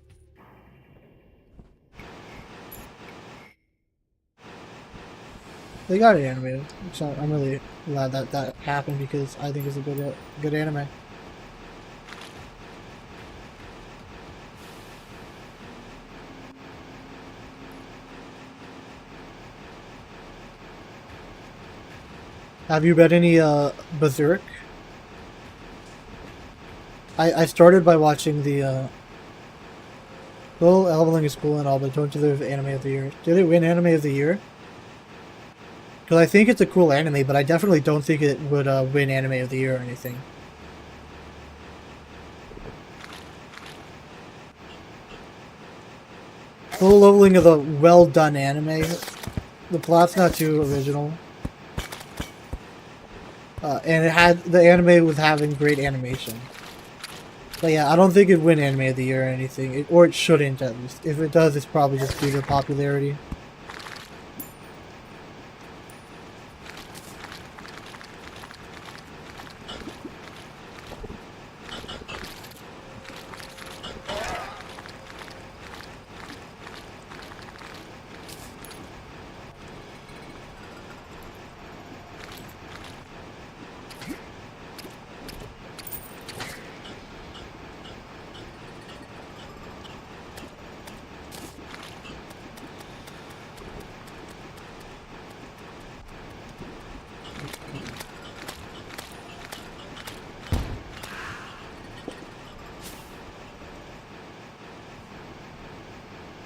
got it animated. So I'm really glad that happened because I think it's a good anime. Have you read any Berserk? I started by watching the well, leveling is cool and all, but don't deserve Anime of the Year. Did it win Anime of the Year? Because I think it's a cool anime, but I definitely don't think it would win Anime of the Year or anything. Solo Leveling is a well done anime. The plot's not too original. And the anime was having great animation. But yeah, I don't think it'd win Anime of the Year or anything. Or it shouldn't, at least. If it does, it's probably just due to popularity.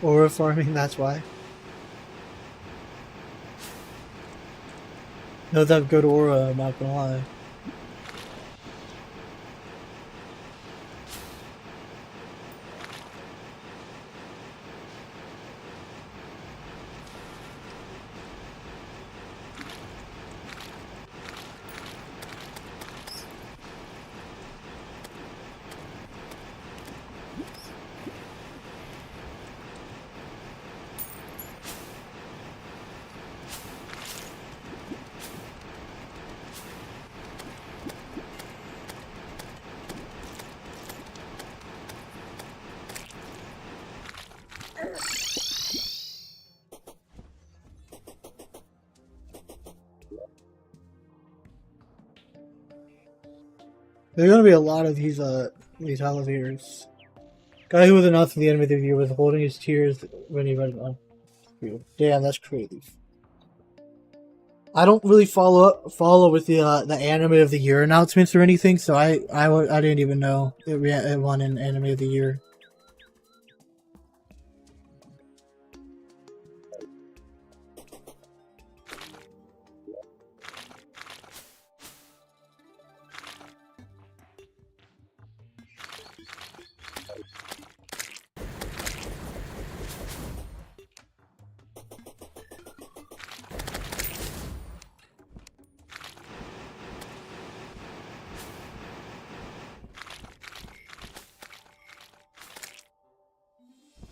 Aura farming, that's why. No, that good aura, I'm not gonna lie. There's gonna be a lot of these elevators. Guy who was announced in the enemy of the year was holding his tears when he read on. Damn, that's crazy. I don't really follow with the anime of the year announcements or anything, so I didn't even know it won an anime of the year.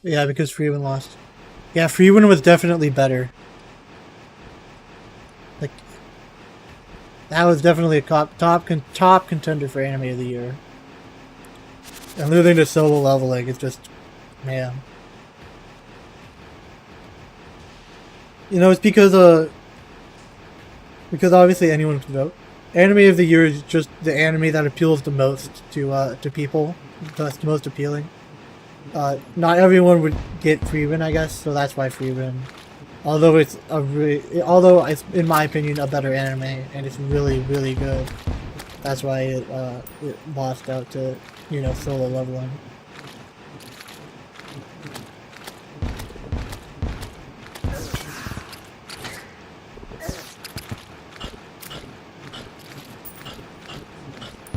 Yeah, because Freeman lost. Yeah, Freeman was definitely better. Like, that was definitely a top contender for anime of the year. And losing to solo leveling is just, man. You know, it's because obviously anyone can vote. Anime of the year is just the anime that appeals the most to people. That's the most appealing. Not everyone would get Freeman, I guess, so that's why Freeman. Although it's in my opinion a better anime and it's really really good. That's why it lost out to, you know, solo leveling.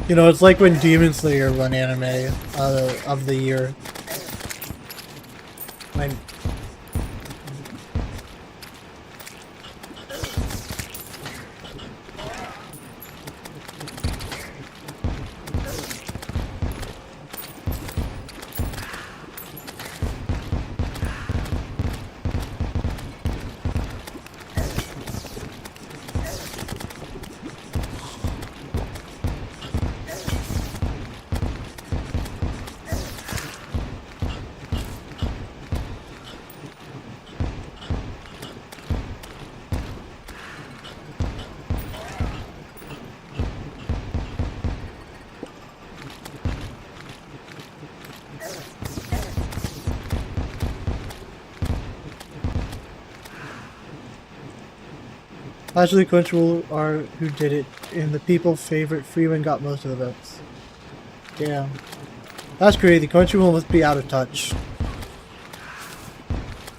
You know, it's like when Demon Slayer won anime of the year. When actually, Crunchyroll are who did it, and the people's favorite Freeman got most of the votes. Damn. That's crazy. Crunchyroll must be out of touch.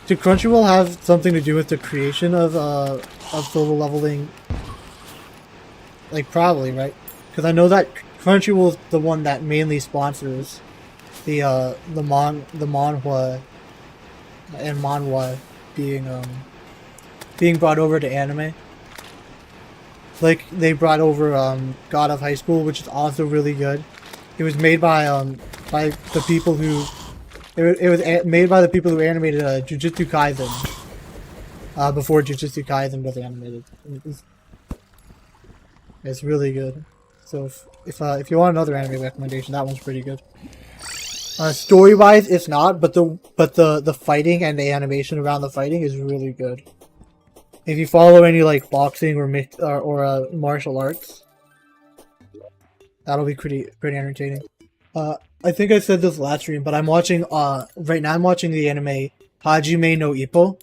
Did Crunchyroll have something to do with the creation of solo leveling? Like, probably, right? Because I know that Crunchyroll is the one that mainly sponsors the manhwa and manhwa being brought over to anime. Like, they brought over God of High School, which is also really good. It was made by the people who it was made by the people who animated Jujutsu Kaisen before Jujutsu Kaisen was animated. It's really good. So if you want another anime recommendation, that one's pretty good. Story wise, it's not, but the fighting and the animation around the fighting is really good. If you follow any like boxing or martial arts, that'll be pretty entertaining. I think I said this last stream, but I'm watching right now. I'm watching the anime Hajime no Ippo.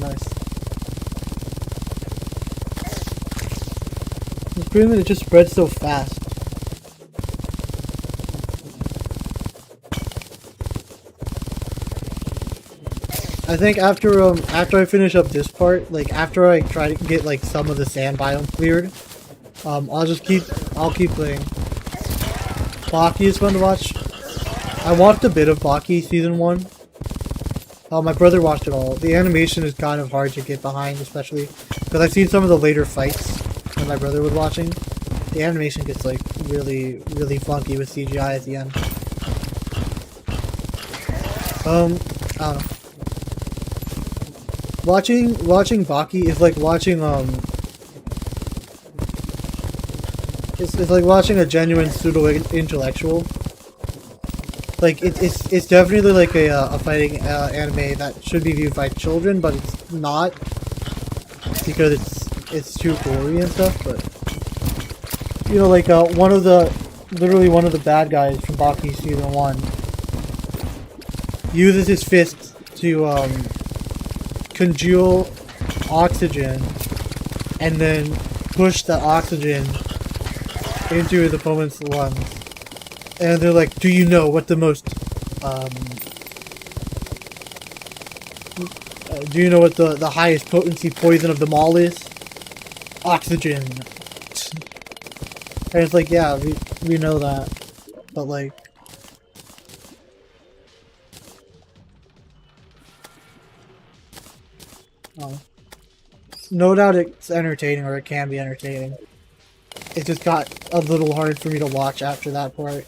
Nice. It's pretty much it just spreads so fast. I think after I finish up this part, like after I try to get like some of the sand biome cleared, I'll keep playing. Baki is fun to watch. I watched a bit of Baki season 1. Oh, my brother watched it all. The animation is kind of hard to get behind, especially because I've seen some of the later fights when my brother was watching. The animation gets like really, really funky with CGI at the end. I don't know. Watching Baki is like watching it's like watching a genuine pseudo intellectual. Like it's definitely like a fighting anime that should be viewed by children, but it's not because it's too gory and stuff. But you know, like literally one of the bad guys from Baki season 1 uses his fist to congeal oxygen and then push the oxygen into his opponent's lungs. And they're like, do you know what the most, do you know what the highest potency poison of them all is? Oxygen. And it's like, yeah, we know that. But like, no doubt it's entertaining, or it can be entertaining. It just got a little hard for me to watch after that point.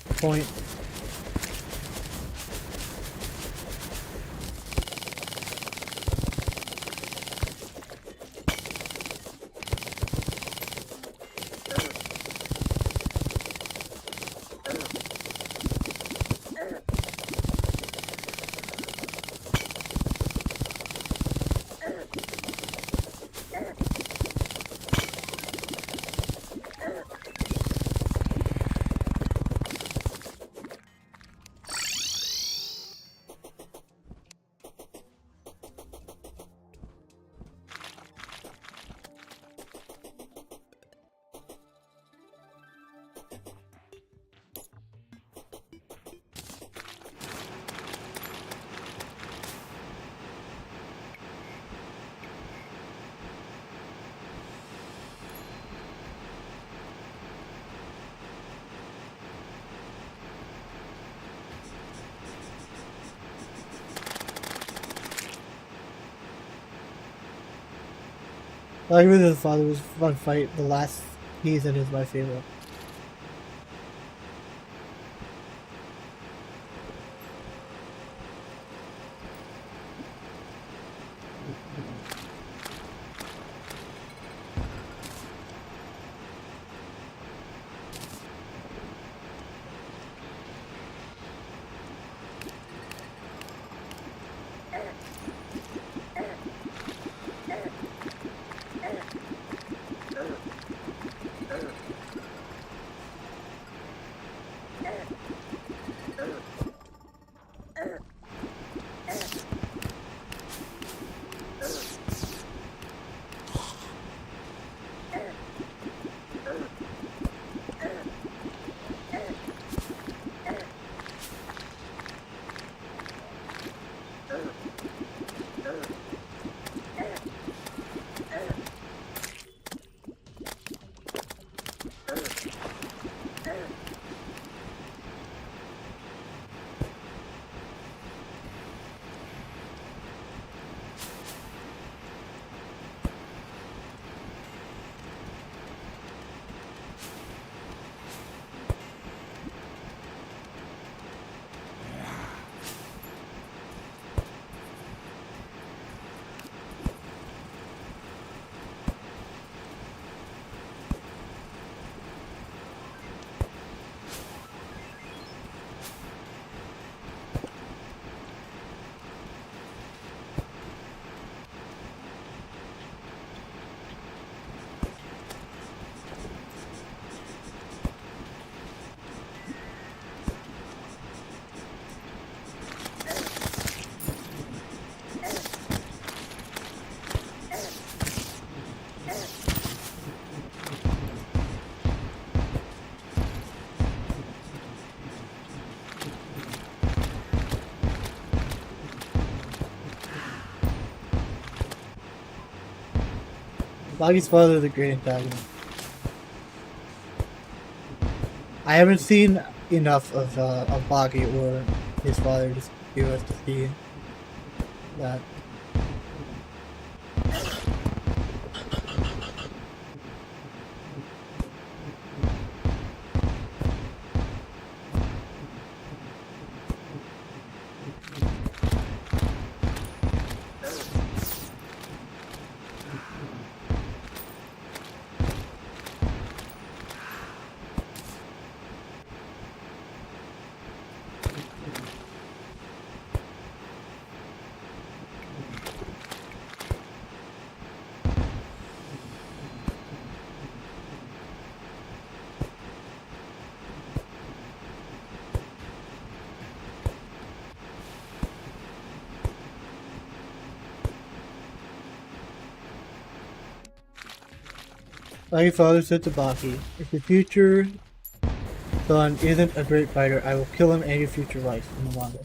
I agree with his father was a fun fight. The last season is my favorite. Bagi's father is a great antagonist. I haven't seen enough of Bagi or his father to be able to see that. My father said to Baki, if your future son isn't a great fighter, I will kill him and your future wife in the manga.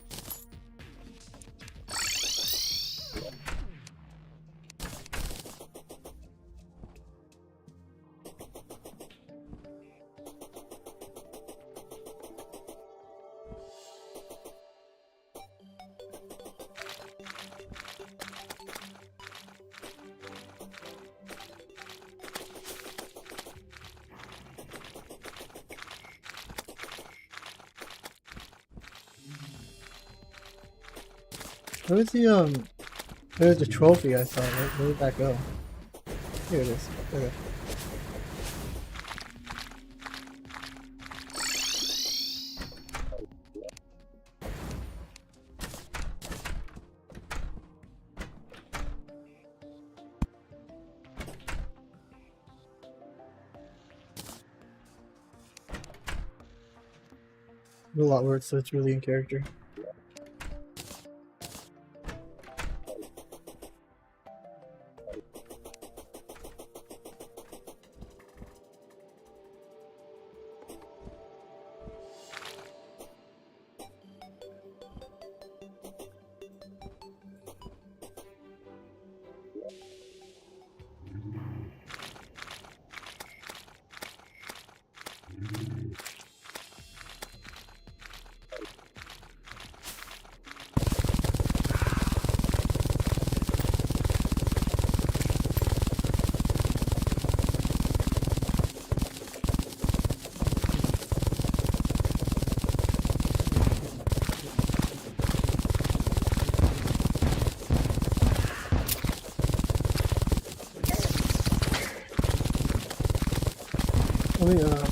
There's the trophy I saw. Where did that go? Here it is. Okay. A lot worse, so it's really in character. Let me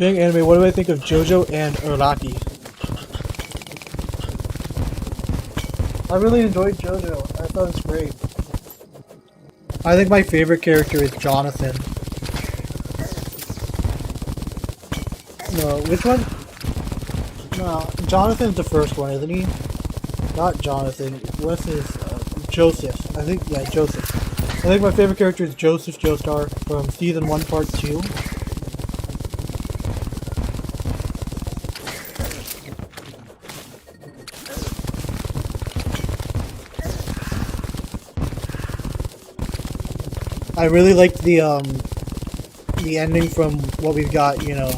Being anime, what do I think of JoJo and Uraraki? I really enjoyed JoJo. I thought it was great. I think my favorite character is Jonathan. No, which one? No, Jonathan's the first one, isn't he? Not Jonathan. What's his? Joseph. I think, yeah, Joseph. I think my favorite character is Joseph Joestar from Season 1, Part 2. I really liked the ending from what we've got, you know,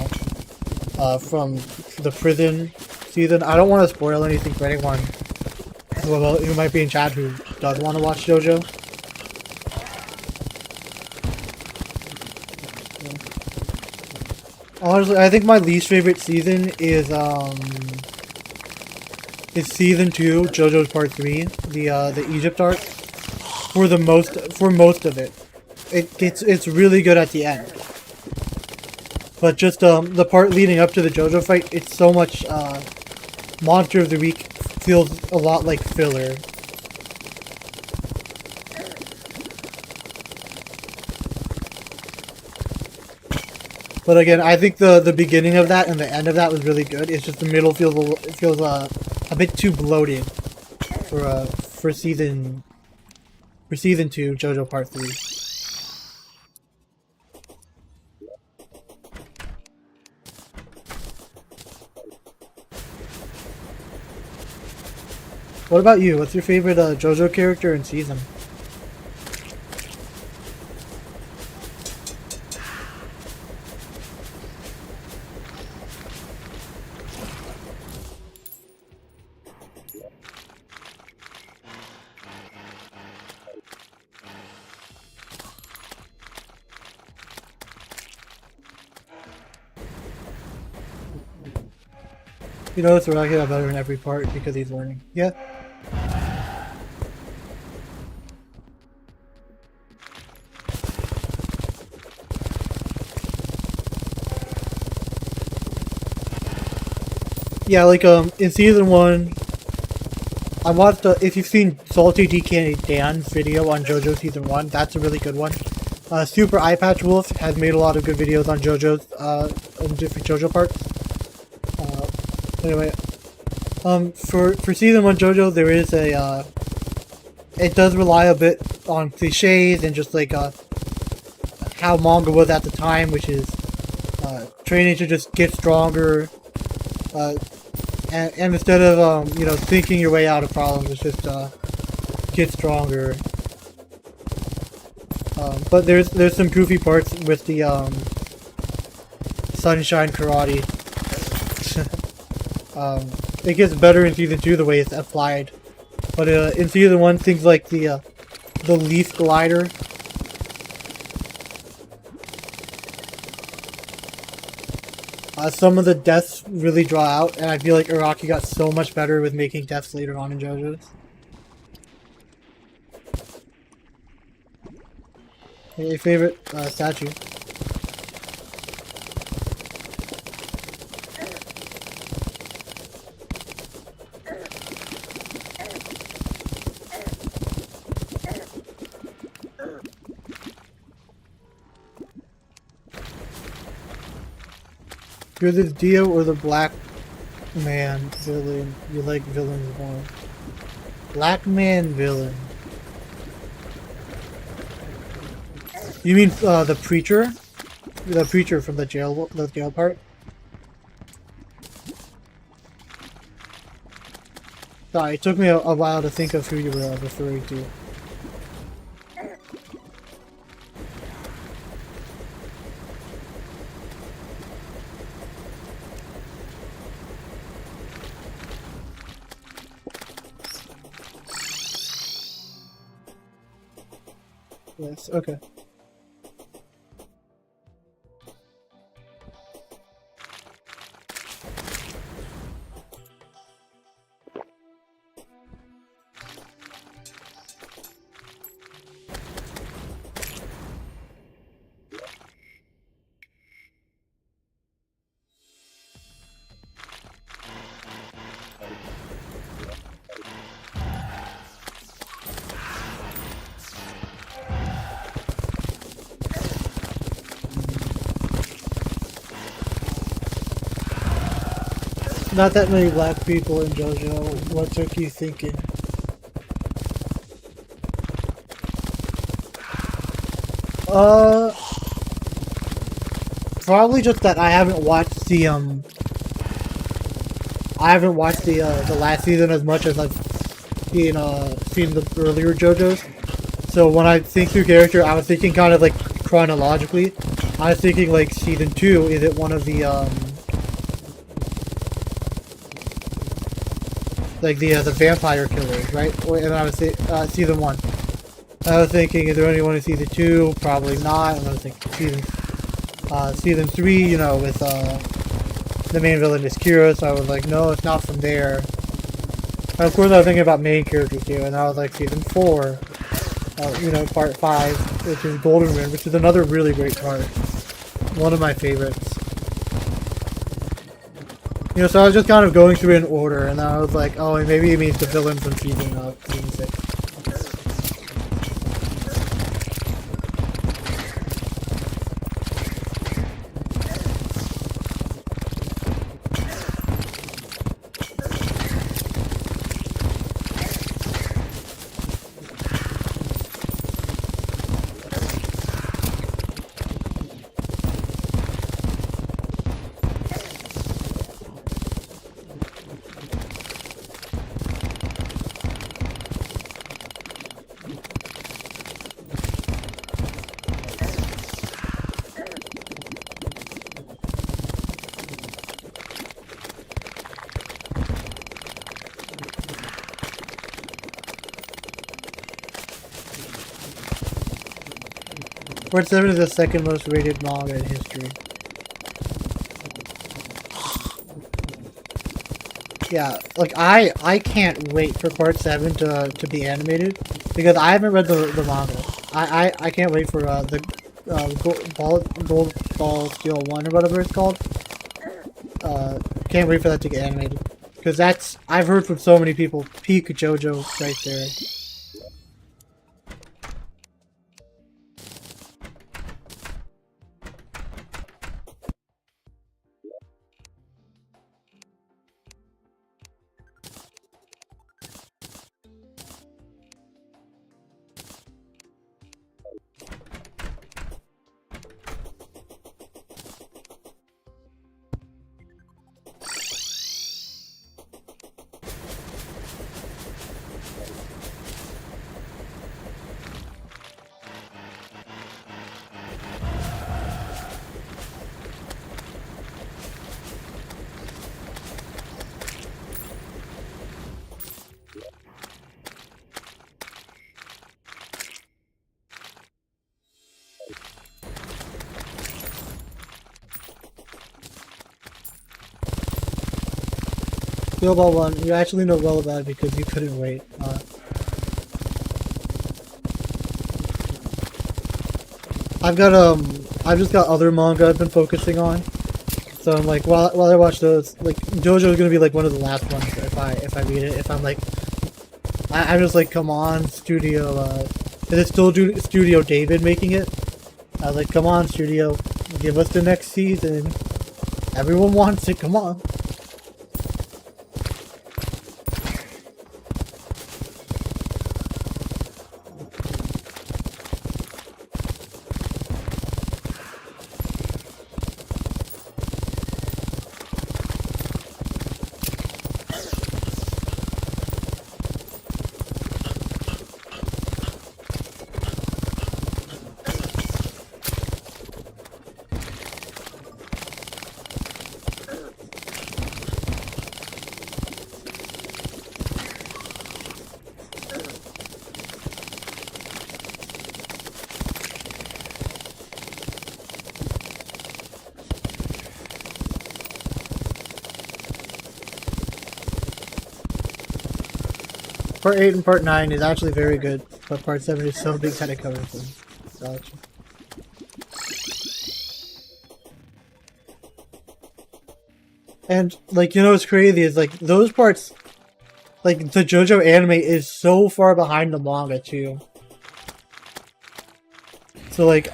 from the prison season. I don't want to spoil anything for anyone who might be in chat who does want to watch JoJo. Honestly, I think my least favorite season is season 2, JoJo's Part 3, the Egypt arc. For most of it. It's really good at the end. But just the part leading up to the JoJo fight, it's so much Monster of the Week feels a lot like filler. But again, I think the beginning of that and the end of that was really good. It's just the middle feels a bit too bloated for season 2, JoJo Part 3. What about you? What's your favorite JoJo character and season? You know, it's Rocky got better in every part because he's learning. Yeah. Yeah, like in season 1, I watched if you've seen Salty DK Dan's video on JoJo season 1, that's a really good one. Super Eye Patch Wolf has made a lot of good videos on JoJo's on different JoJo parts. Anyway, for season 1 JoJo, there is a it does rely a bit on cliches and just like how manga was at the time, which is training to just get stronger. And instead of you know, thinking your way out of problems, it's just get stronger. But there's some goofy parts with the Sunshine Karate. It gets better in season 2 the way it's applied, but in season 1, things like the leaf glider. Some of the deaths really draw out, and I feel like Araki got so much better with making deaths later on in JoJo's. Your favorite statue? You're the Dio or the Black Man villain? You like villains more. Black Man villain. You mean the preacher? The preacher from the jail part? Sorry, it took me a while to think of who you were referring to. Yes, okay. Not that many black people in JoJo. What took you thinking? Probably just that I haven't watched the last season as much as I've seen the earlier JoJo's. So when I think through character, I was thinking kind of like chronologically. I was thinking like season 2, is it one of the like the vampire killers, right? And I was season 1. I was thinking, is there anyone in season 2? Probably not. And I was thinking season 3, you know, with the main villain is Kira, so I was like, no, it's not from there. And of course, I was thinking about main characters too, and I was like, season 4, you know, part 5, which is Golden Rim, which is another really great part. One of my favorites. You know, so I was just kind of going through in order, and then I was like, oh, maybe it means the villain from season 6. Part 7 is the second most rated manga in history. Yeah, like I can't wait for Part 7 to be animated because I haven't read the manga. I can't wait for the Gold Ball Steel 1 or whatever it's called. Can't wait for that to get animated because that's I've heard from so many people peak JoJo right there. Steel Ball 1, you actually know well about it because you couldn't wait. I've just got other manga I've been focusing on. So I'm like, while I watch those, like JoJo is gonna be like one of the last ones if I read it. If I'm like, I'm just like, come on, Studio. Is it still Studio David making it? I was like, come on, Studio, give us the next season. Everyone wants it. Come on. Part 8 and Part 9 is actually very good, but Part 7 is so big that it covers them. Gotcha. And, like, you know what's crazy is, like, those parts, like, the JoJo anime is so far behind the manga, too. So, like,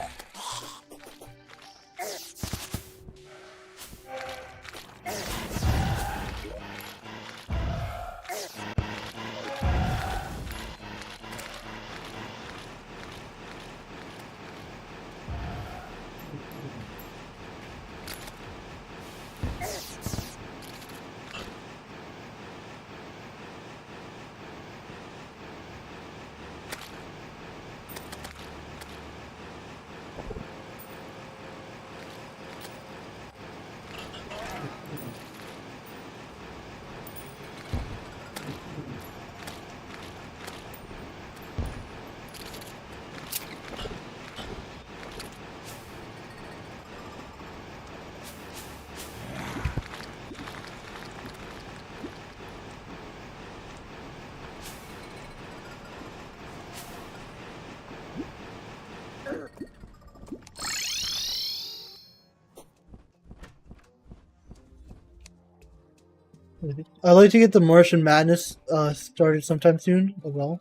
I'd like to get the Martian Madness started sometime soon as well.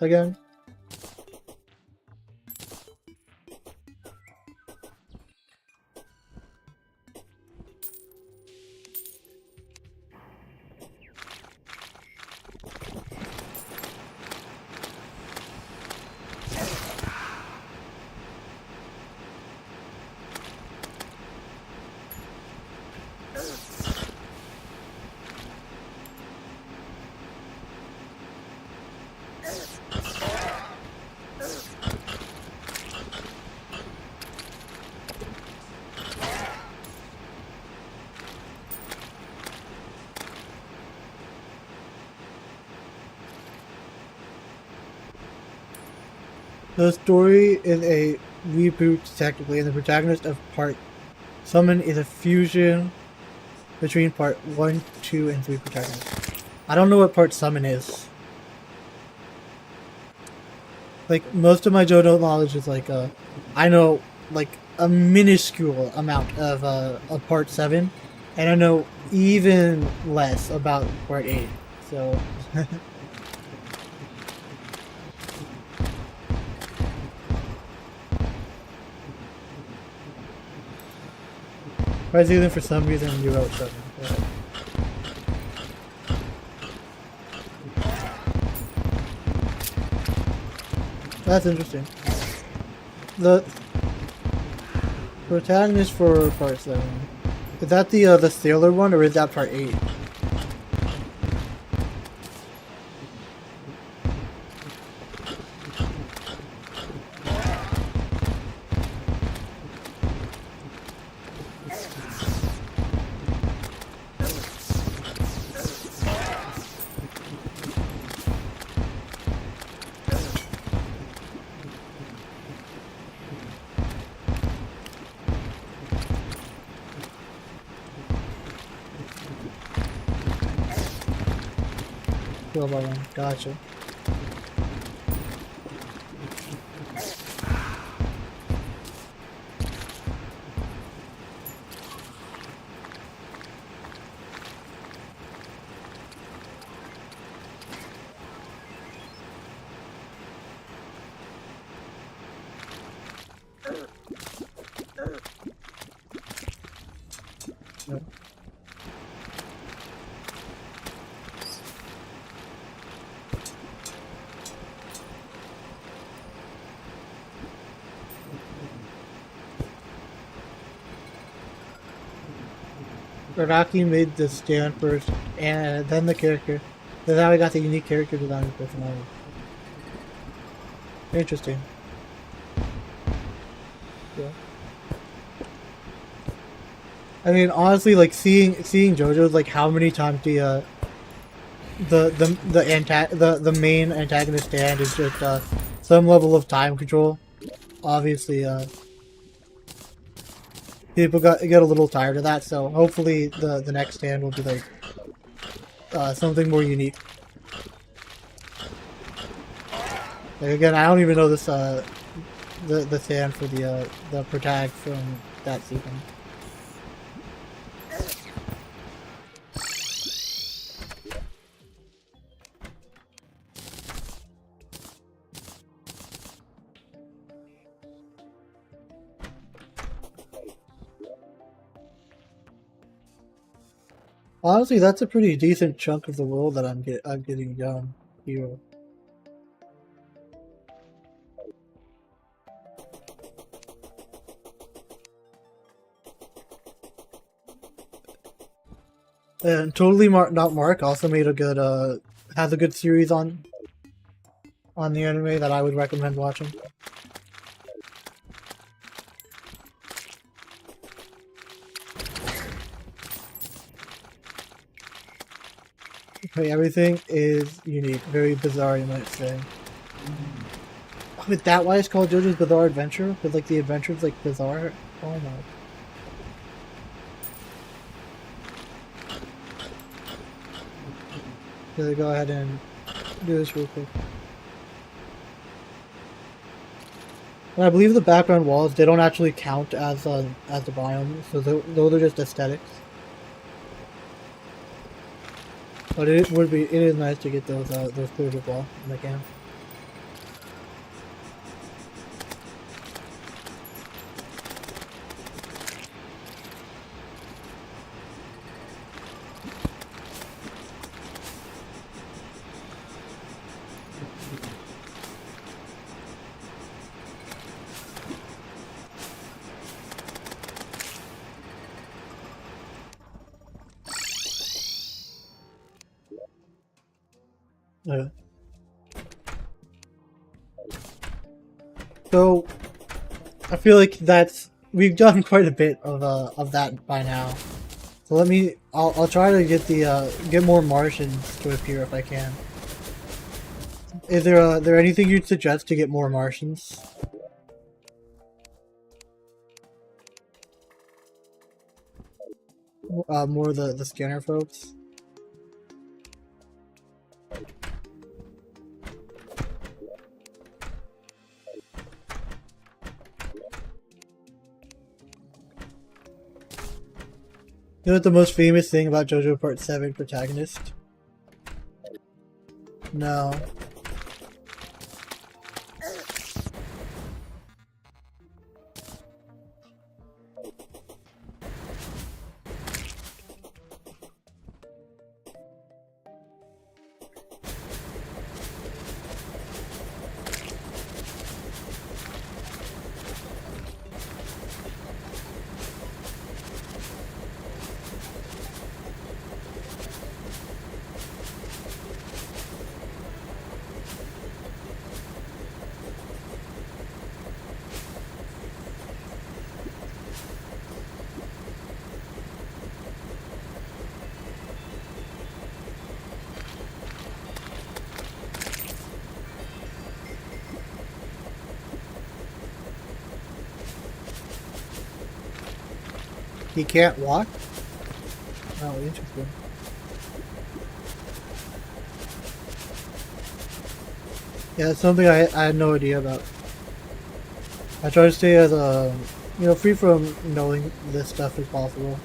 Again. The story in a reboot technically, and the protagonist of part Summon is a fusion between part 1, 2, and 3 protagonists. I don't know what part Summon is. Like, most of my JoJo knowledge is like, I know, like, a minuscule amount of part 7, and I know even less about part 8, so... President for some reason you wrote 7. Yeah. That's interesting. The protagonist for part 7. Is that the sailor one, or is that part 8? Gotcha. Yep. Araki made the stand first, and then the character. That's how we got the unique character design and personality. Interesting. Yeah. I mean, honestly, like seeing JoJo's, like how many times the main antagonist stand is just some level of time control. Obviously, people get a little tired of that, so hopefully the next stand will be like something more unique. Like, again, I don't even know this the stand for the protag from that season. Honestly, that's a pretty decent chunk of the world that I'm getting done here. And Totally Not Mark also made a good has a good series on the anime that I would recommend watching. Okay, everything is unique, very bizarre, you might say. Oh, is that why it's called JoJo's Bizarre Adventure? Because like the adventure's like bizarre. Oh my. Let's go ahead and do this real quick. And I believe the background walls, they don't actually count as the biome, so those are just aesthetics. But it is nice to get those cleared as well when I can. Yeah. So I feel like we've done quite a bit of that by now. So I'll try to get more Martians to appear if I can. Is there anything you'd suggest to get more Martians? more of the scanner folks. You know what the most famous thing about JoJo Part 7 protagonist? No. He can't walk? Oh, interesting. Yeah, it's something I had no idea about. I try to stay as free from knowing this stuff as possible.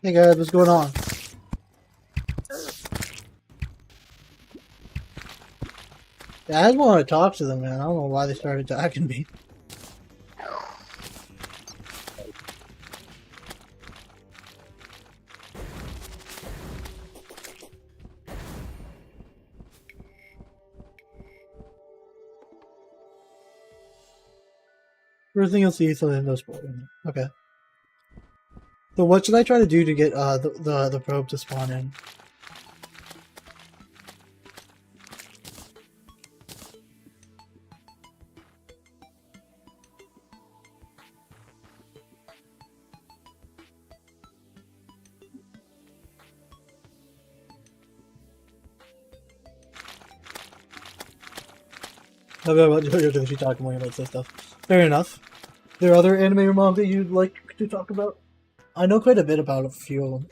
Hey guys, what's going on? Yeah, I just want to talk to them, man. I don't know why they started attacking me. First thing you'll see is something those okay. So what should I try to do to get the probe to spawn in? How about JoJo? She talking more about this stuff. Fair enough. There are other anime or manga you'd like to talk about? I know quite a bit about a few of them.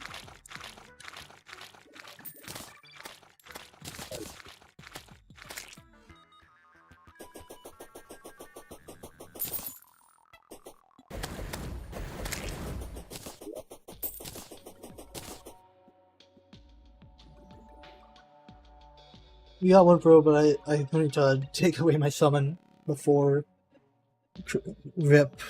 We got one pro, but I need to take away my summon before RIP.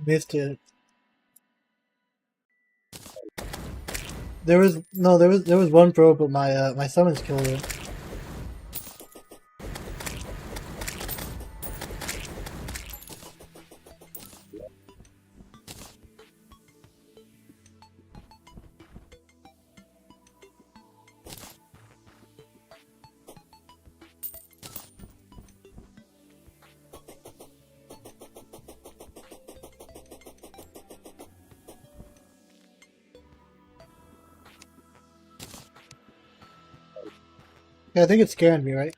Missed it. There was one pro, but my summons killed it. Yeah, I think it scanned me, right?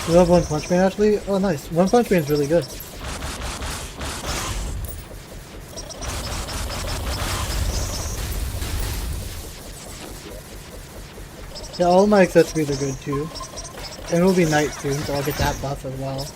You love One Punch Man actually? Oh nice. One Punch Man is really good. Yeah, all my accessories are good too. And it will be night soon, so I'll get that buff as well.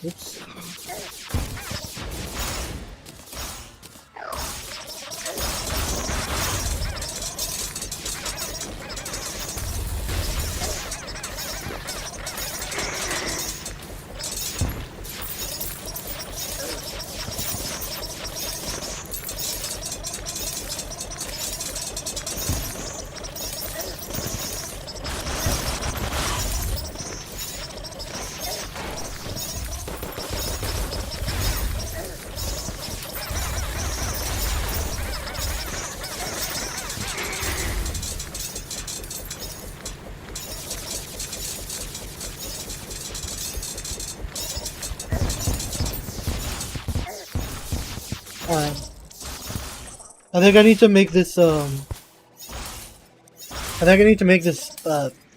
Oops. I think I need to make this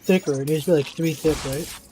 thicker. It needs to be like 3 thick, right?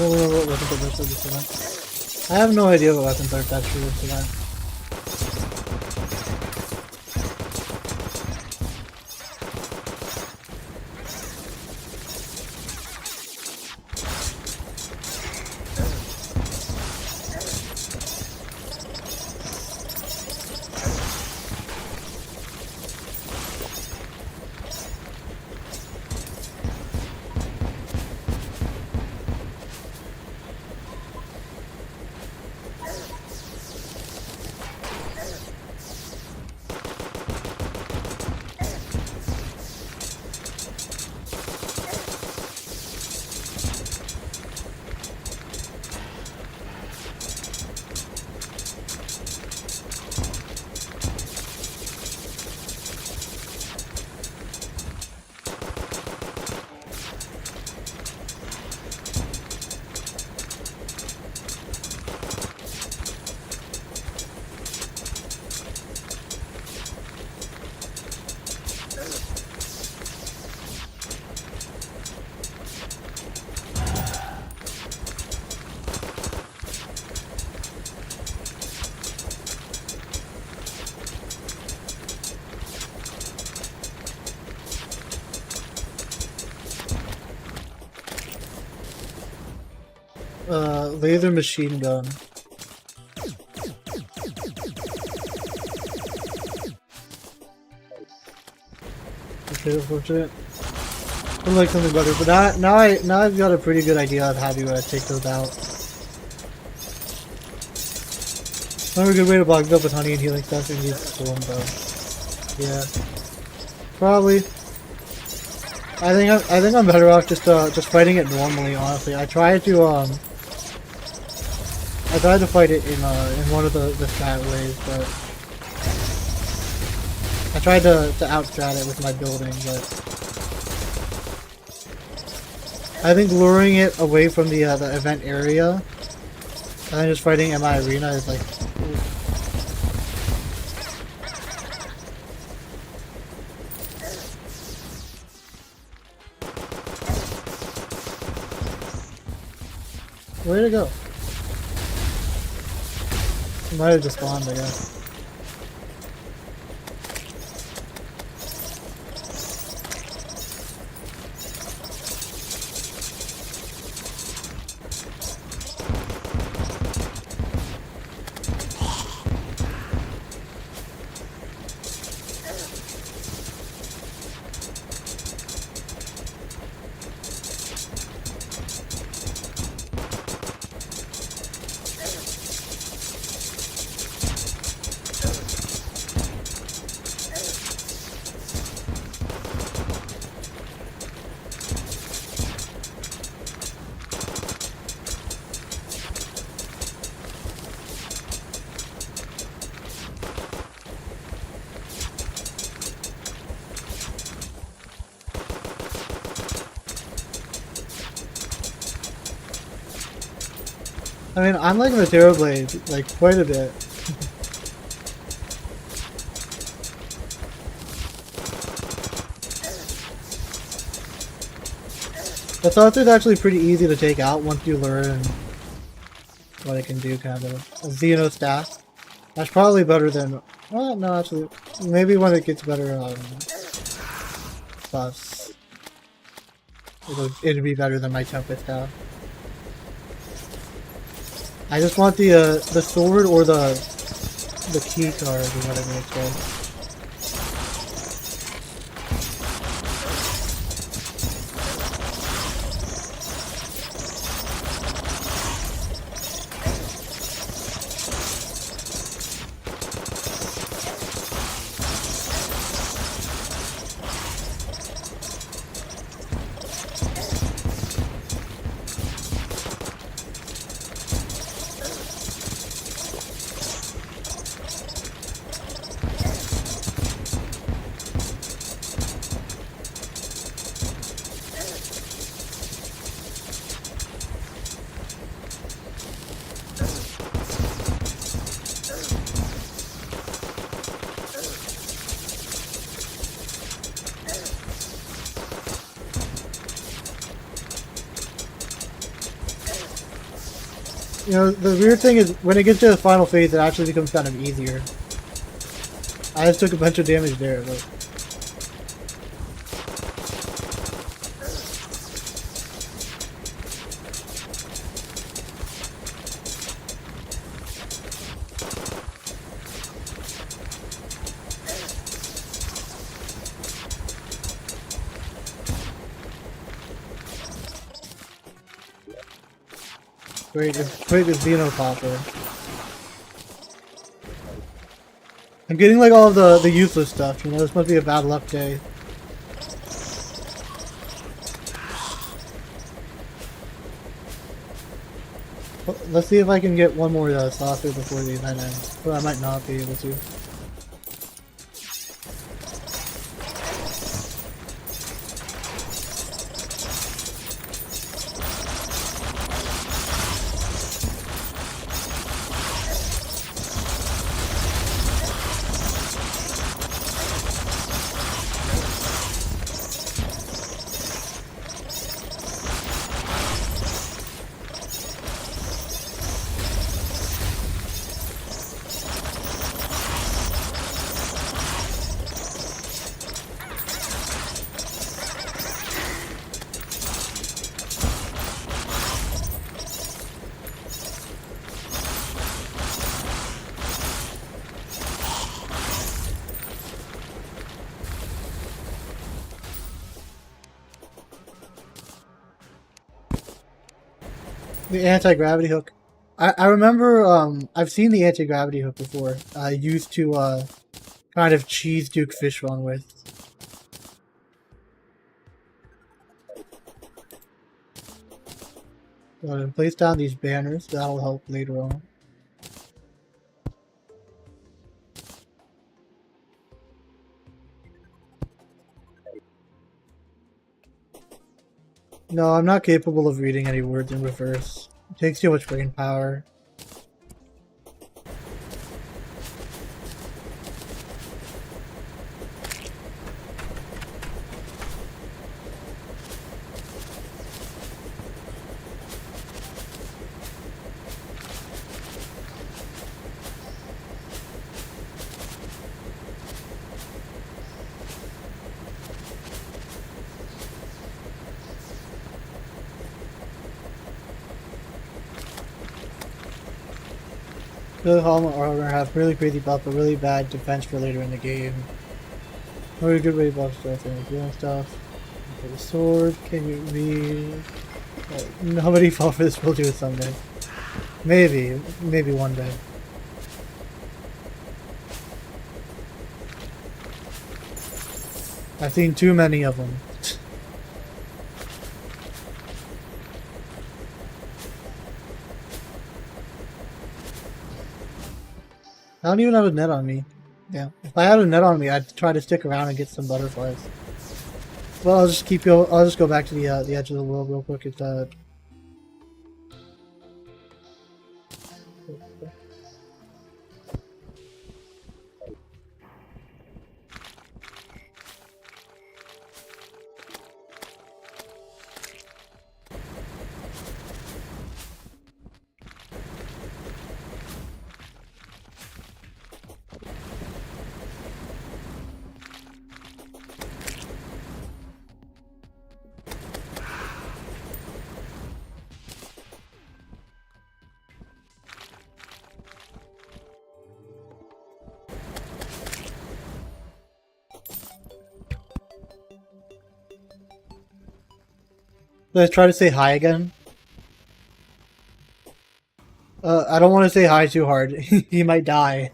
What weapons are best for this event? I have no idea what weapons are best for this event. Laser machine gun. Unfortunate. I'd like something better, but now I've got a pretty good idea of how to take those out. Another good way to block up with honey and healing stuff and use storm bow. Yeah, probably. I think I'm better off just fighting it normally. Honestly, I tried to fight it in one of the stat ways, but I tried to outstrat it with my building, but I think luring it away from the event area and then just fighting in my arena is like. Where'd it go? It might have just spawned, I guess. I mean, I'm liking the Terra Blade, like, quite a bit. The thought is actually pretty easy to take out once you learn what it can do, kind of. A Xeno staff. That's probably better than... Well, no, actually, maybe when it gets better buffs. It'd be better than my Tempest staff. I just want the sword or the key card or whatever it's called. You know, the weird thing is, when it gets to the final phase, it actually becomes kind of easier. I just took a bunch of damage there, but... Great, quick as Xeno Popper. I'm getting like all of the useless stuff, you know, this must be a bad luck day. Let's see if I can get one more saucer before the event ends, but I might not be able to. The anti-gravity hook. I remember I've seen the anti-gravity hook before. I used to kind of cheese Duke fish run with. Place down these banners, that'll help later on. No, I'm not capable of reading any words in reverse. It takes too much brain power. The helmet armor have really crazy buff, but really bad defense for later in the game. Really good way buff stuff and healing stuff. For the sword, can you read? Nobody fought for this. We'll do it someday. Maybe one day. I've seen too many of them. I don't even have a net on me. Yeah, if I had a net on me, I'd try to stick around and get some butterflies. Well, I'll just keep you. I'll just go back to the edge of the world real quick. It's Let's try to say hi again. I don't want to say hi too hard. He might die.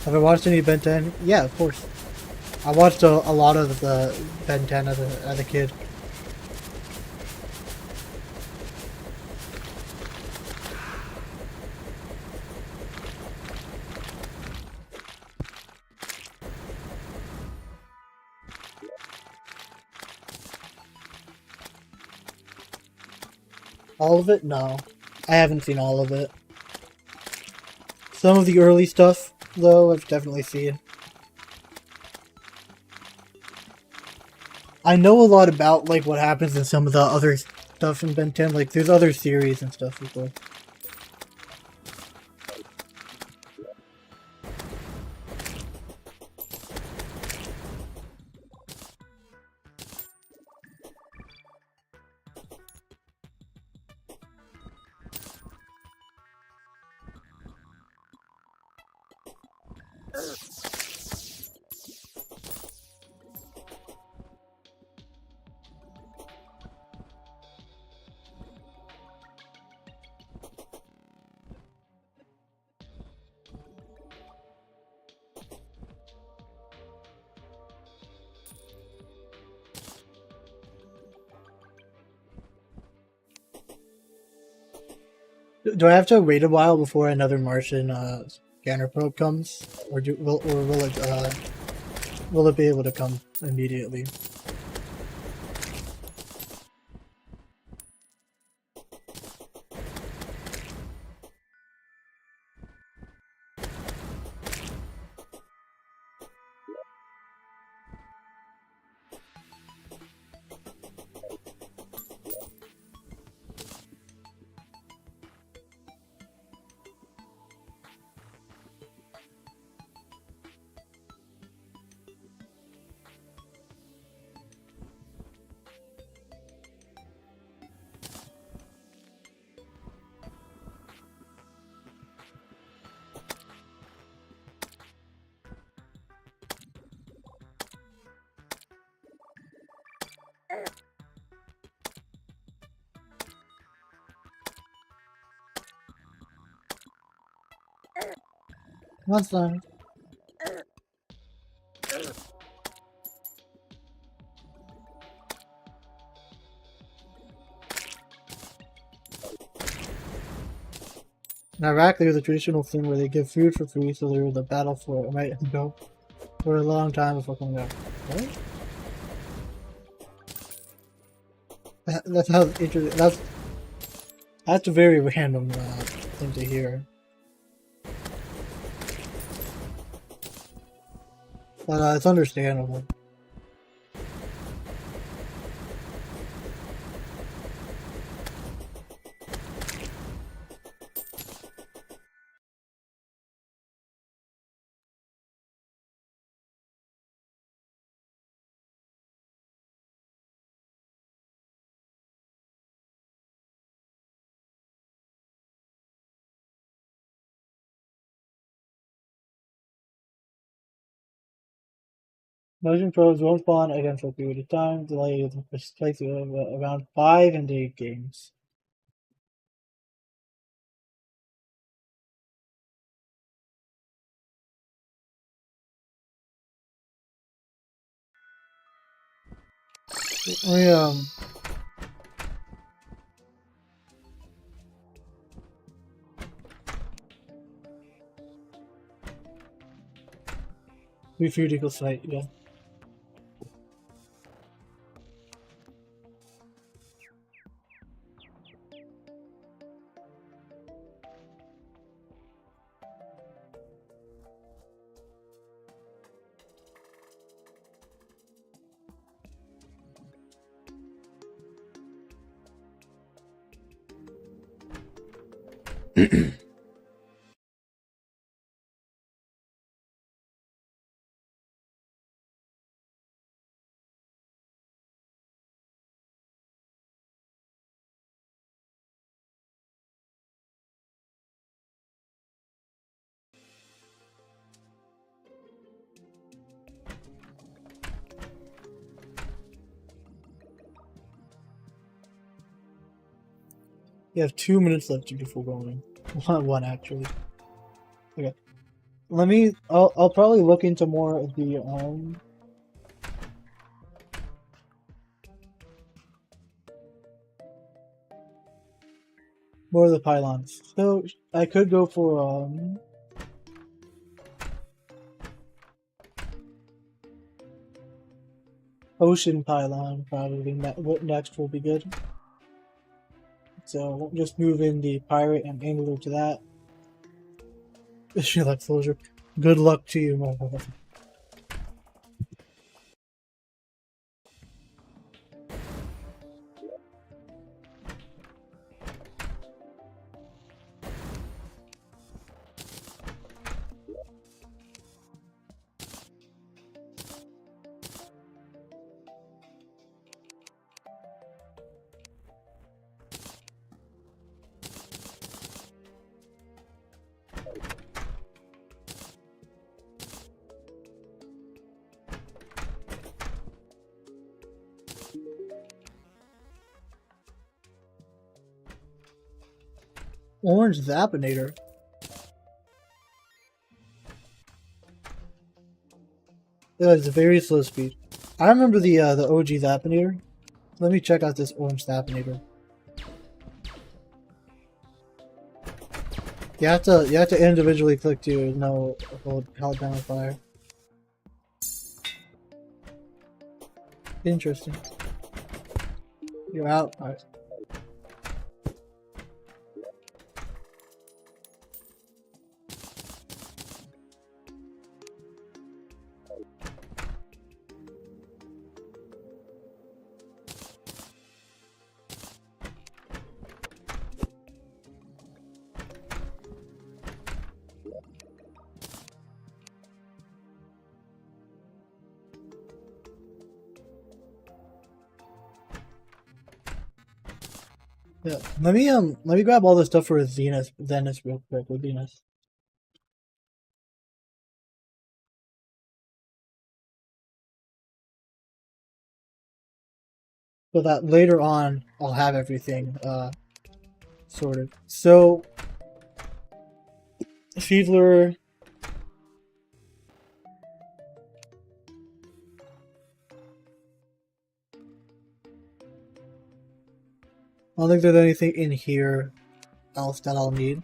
Have I watched any Ben 10? Yeah, of course. I watched a lot of the Ben 10 as a kid. All of it? No. I haven't seen all of it. Some of the early stuff, though, I've definitely seen. I know a lot about, like, what happens in some of the other stuff in Ben 10. Like, there's other series and stuff as well. Do I have to wait a while before another Martian scanner probe comes, or will it be able to come immediately? That's fine. In Iraq, there's a traditional thing where they give food for free, so there was a battle for it. Might go for a long time before coming out. What? That's how interesting. That's a very random thing to hear. But it's understandable. Motion probes won't spawn again for a period of time, delay the playthrough of around 5 and 8 games. We food equals site, yeah. You have 2 minutes left before going. One actually. Okay. I'll probably look into more of the more of the pylons. So I could go for ocean pylon probably. What next will be good. So we'll just move in the pirate and angler to that. She like closure. Good luck to you, motherfucker. Orange Zapinator. Yeah, it's a very slow speed. I remember the OG Zapinator. Let me check out this Orange Zapinator. You have to individually click to know hold down fire. Interesting. You're out. All right. Yeah. Let me grab all the stuff for Zenith real quick with Zenith. So that later on I'll have everything sorted. So Fiedler. I don't think there's anything in here else that I'll need.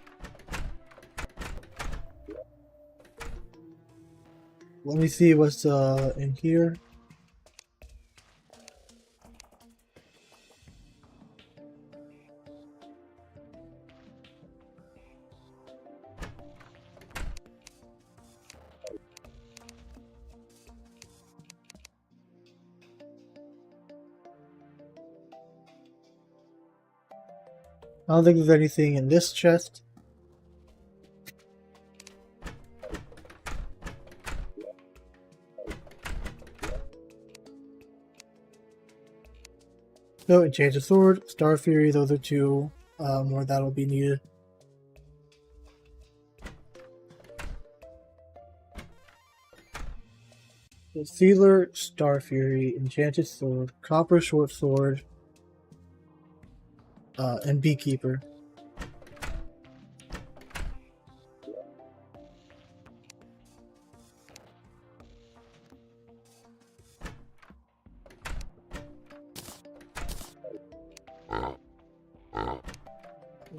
Let me see what's in here. I don't think there's anything in this chest. No, Enchanted Sword, Star Fury, those are two more that'll be needed. So Sealer, Star Fury, Enchanted Sword, Copper Short Sword, and Beekeeper.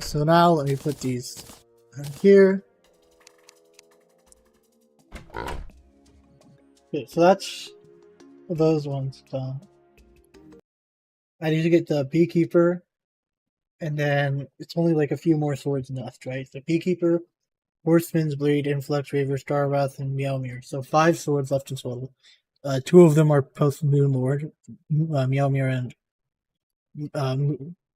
So now let me put these here. Okay, so that's those ones done. I need to get the Beekeeper, and then it's only like a few more swords left, right? So Beekeeper, Horseman's Blade, Influx, Raver, Star Wrath, and Meowmere. So 5 swords left in total. 2 of them are post Moon Lord, Meowmere and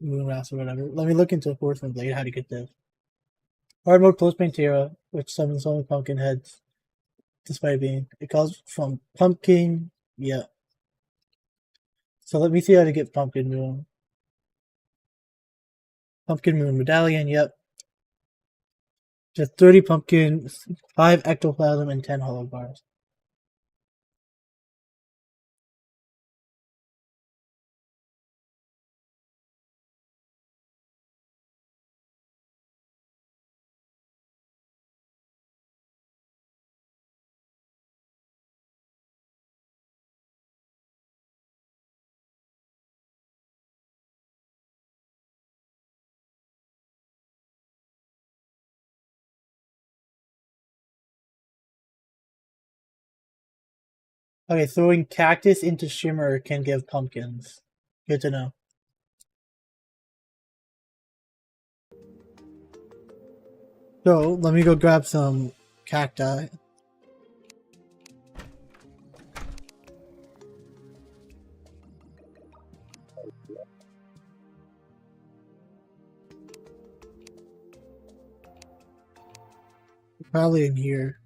Moonwrath or whatever. Let me look into Horseman's Blade, how to get this. Hard mode Close Pantera, which summons only pumpkin heads, despite being. It calls from Pumpkin, yeah. So let me see how to get Pumpkin Moon. Pumpkin Moon Medallion, yep. Just 30 pumpkin, 5 ectoplasm, and 10 hollow bars. Okay, throwing cactus into shimmer can give pumpkins. Good to know. So, let me go grab some cacti. Probably in here.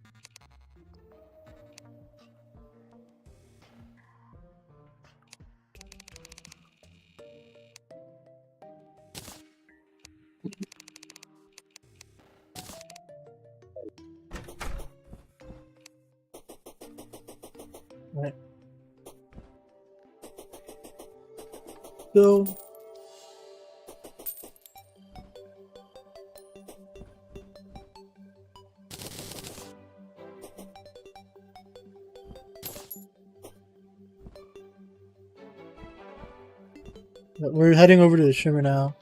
Right. So we're heading over to the shimmer now.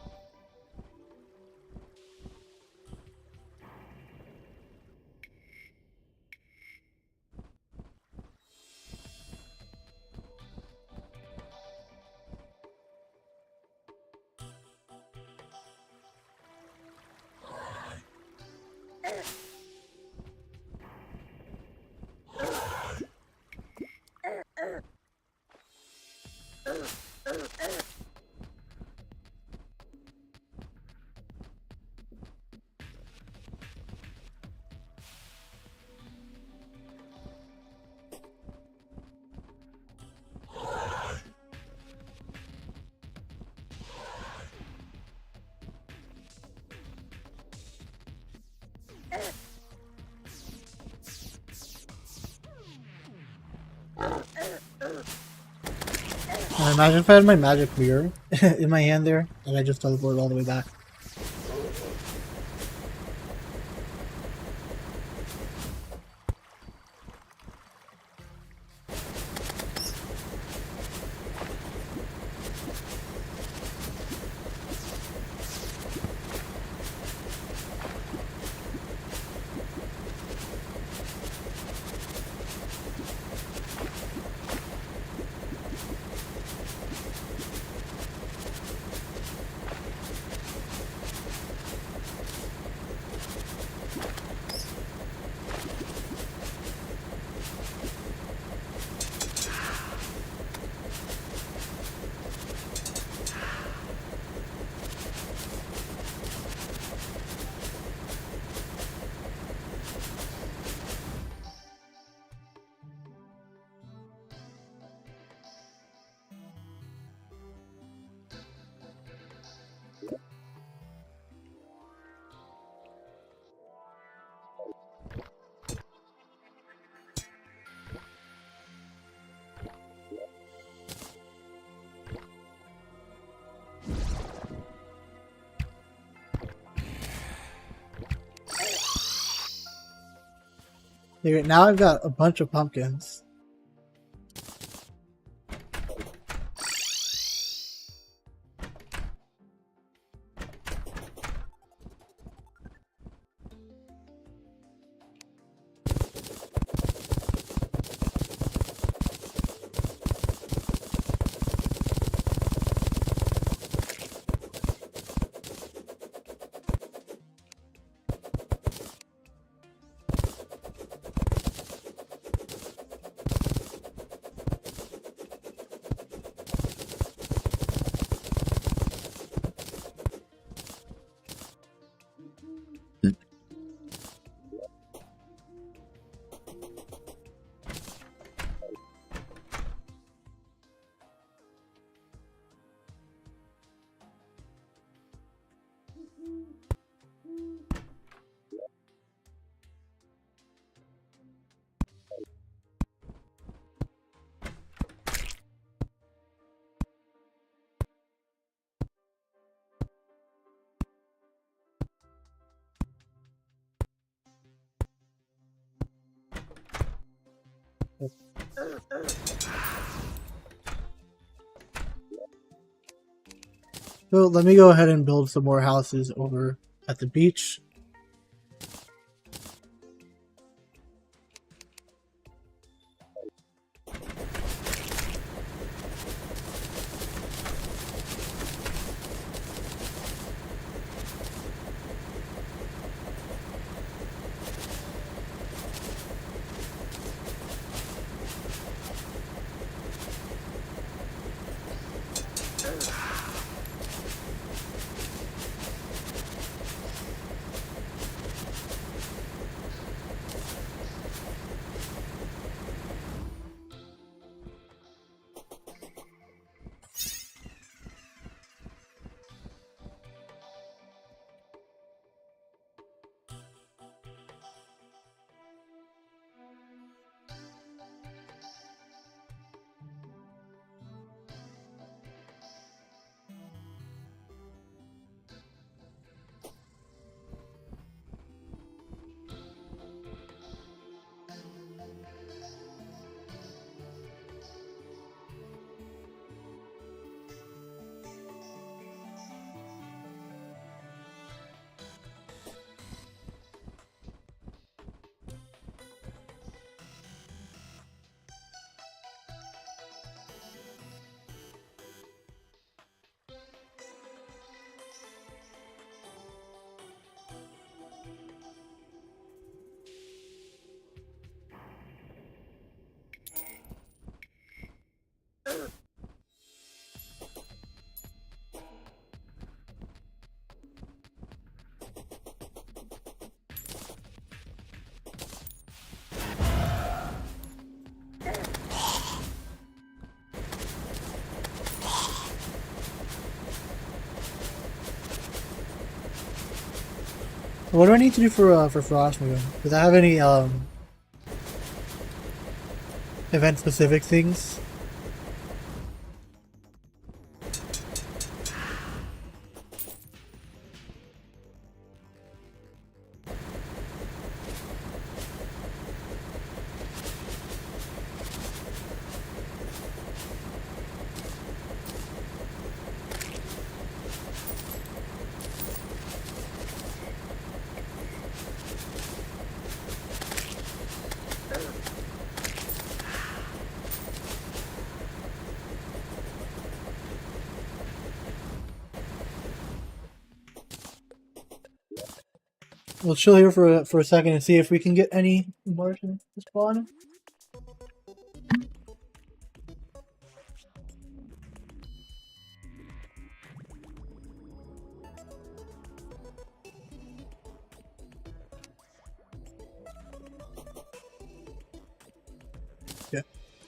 Imagine if I had my magic mirror in my hand there, and I just teleported all the way back. Okay, now I've got a bunch of pumpkins. So let me go ahead and build some more houses over at the beach. What do I need to do for Frost Moon? Does that have any event specific things? We'll chill here for a second and see if we can get any Martian to spawn. Yeah,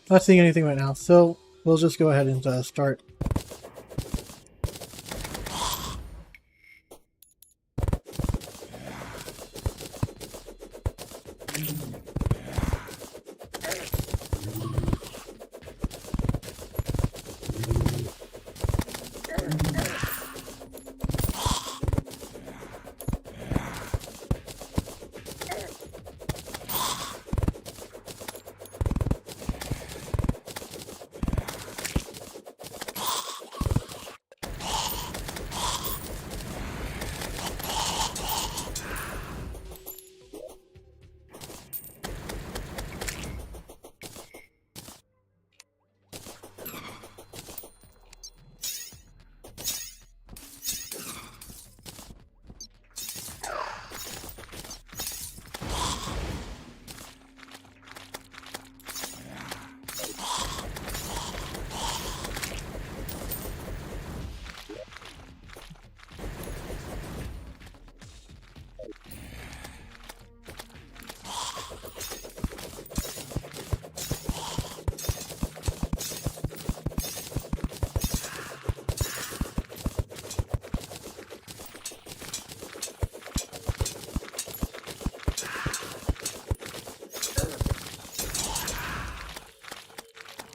not seeing anything right now, so we'll just go ahead and start.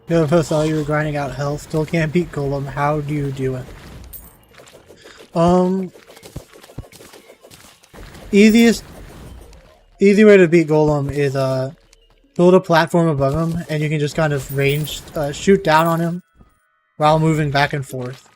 Yo, if I saw you were grinding out health, still can't beat Golem. How do you do it? Um, easiest, easy way to beat Golem is build a platform above him, and you can just kind of shoot down on him while moving back and forth.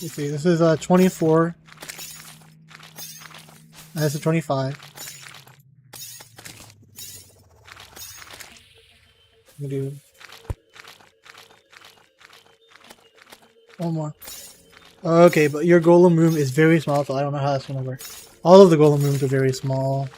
Let's see, this is 24. That's a 25. I'm gonna do one more. Okay, but your golem room is very small, so I don't know how that's gonna work. All of the golem rooms are very small.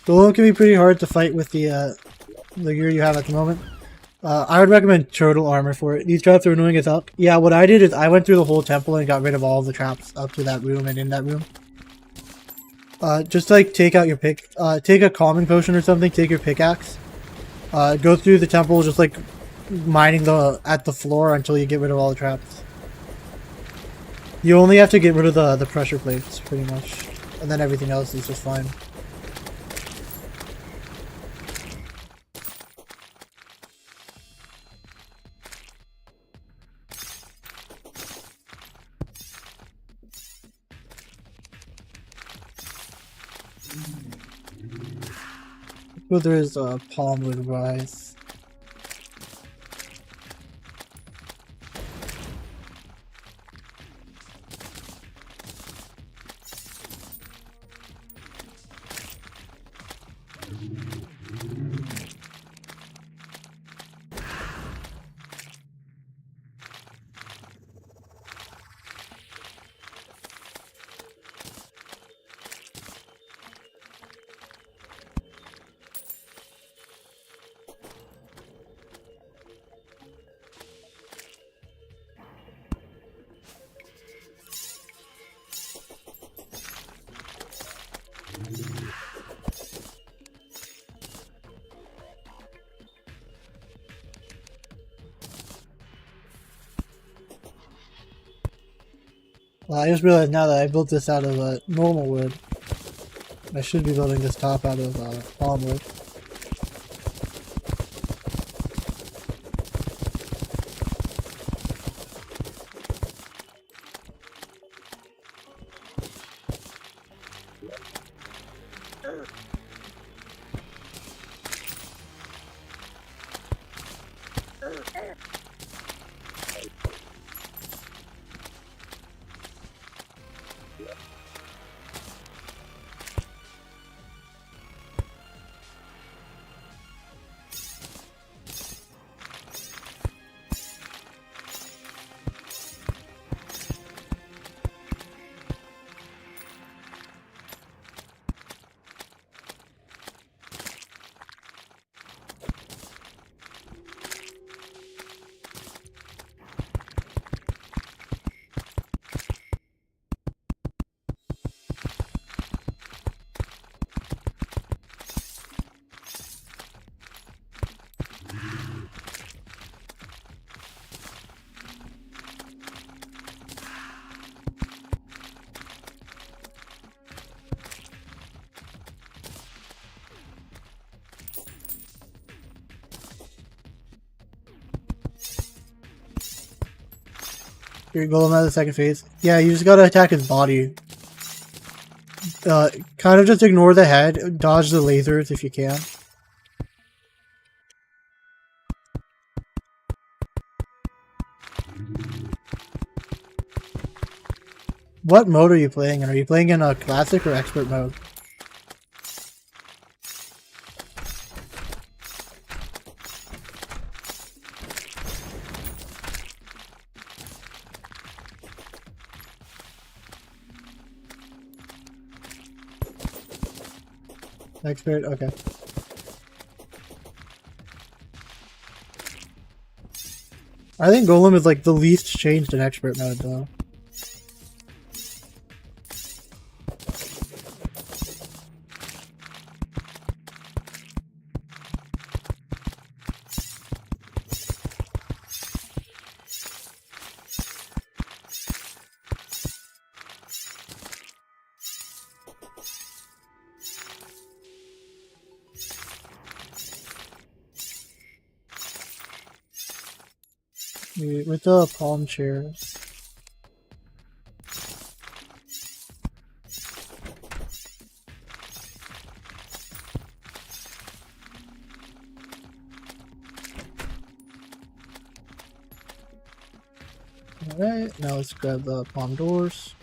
Golem can be pretty hard to fight with the gear you have at the moment. I would recommend turtle armor for it. These traps are annoying as fuck. Yeah, what I did is I went through the whole temple and got rid of all of the traps up to that room and in that room. Just like take out your take a calming potion or something, take your pickaxe. Go through the temple just like mining at the floor until you get rid of all the traps. You only have to get rid of the pressure plates, pretty much. And then everything else is just fine. Well, there is a palmwood rise. Well, I just realized now that I built this out of normal wood. I should be building this top out of palm wood. Your golem has a second phase. Yeah, you just gotta attack his body. Kind of just ignore the head. Dodge the lasers if you can. What mode are you playing in? Are you playing in a classic or expert mode? Expert, okay. I think Golem is like the least changed in expert mode though. With the palm chairs. Alright, now let's grab the palm doors.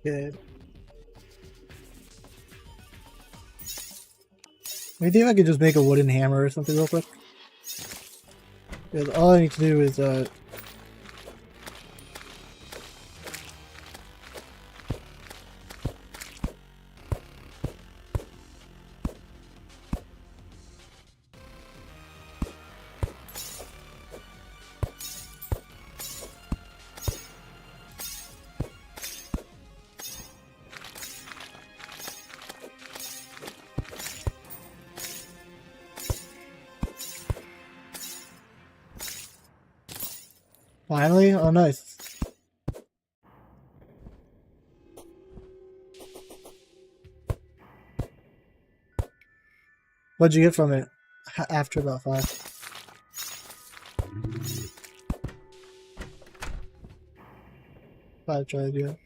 Good. Maybe I could just make a wooden hammer or something real quick. Because all I need to do is finally? Oh, nice. What'd you get from it after about 5? Try to do it.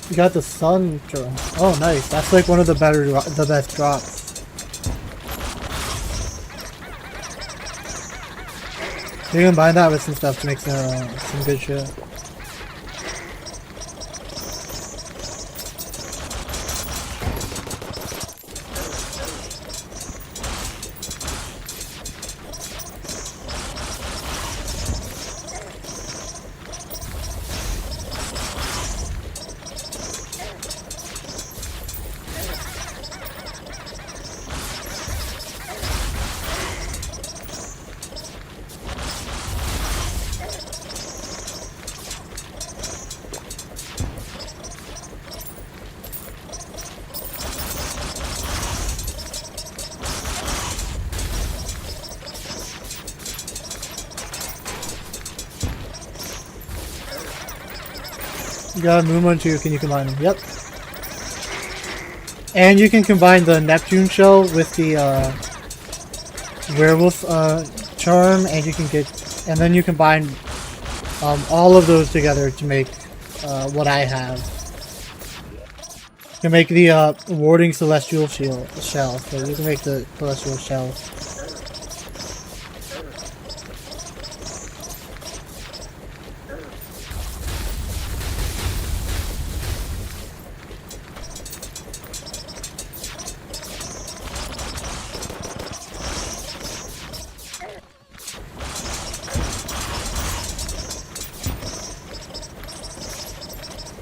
You got the sun drone. Oh, nice. That's like one of the best drops. You can combine that with some stuff to make some good shit. You got a moon one too. Can you combine them? Yep. And you can combine the Neptune shell with the werewolf charm, and you can get, and then you combine all of those together to make what I have. You can make the warding celestial shell. So you can make the celestial shell.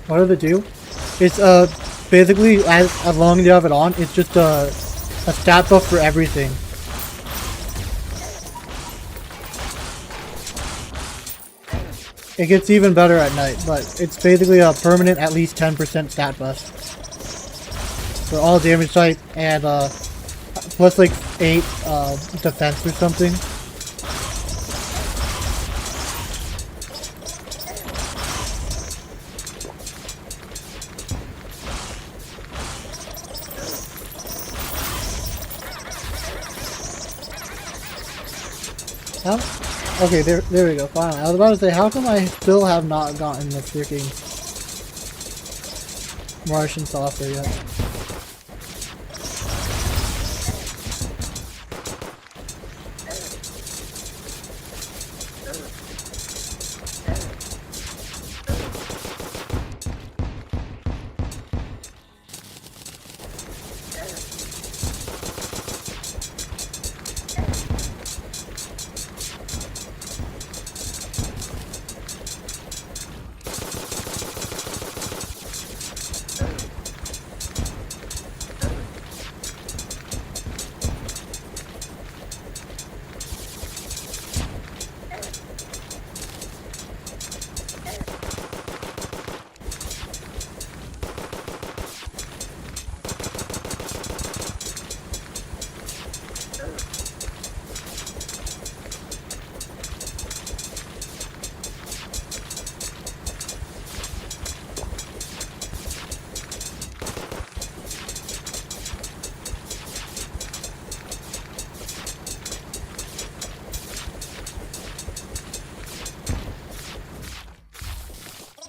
What does it do? It's basically as long as you have it on, it's just a stat buff for everything. It gets even better at night, but it's basically a permanent at least 10% stat buff for all damage type and plus like 8 defense or something. Okay, there we go. Finally, I was about to say, how come I still have not gotten the freaking Martian saucer yet?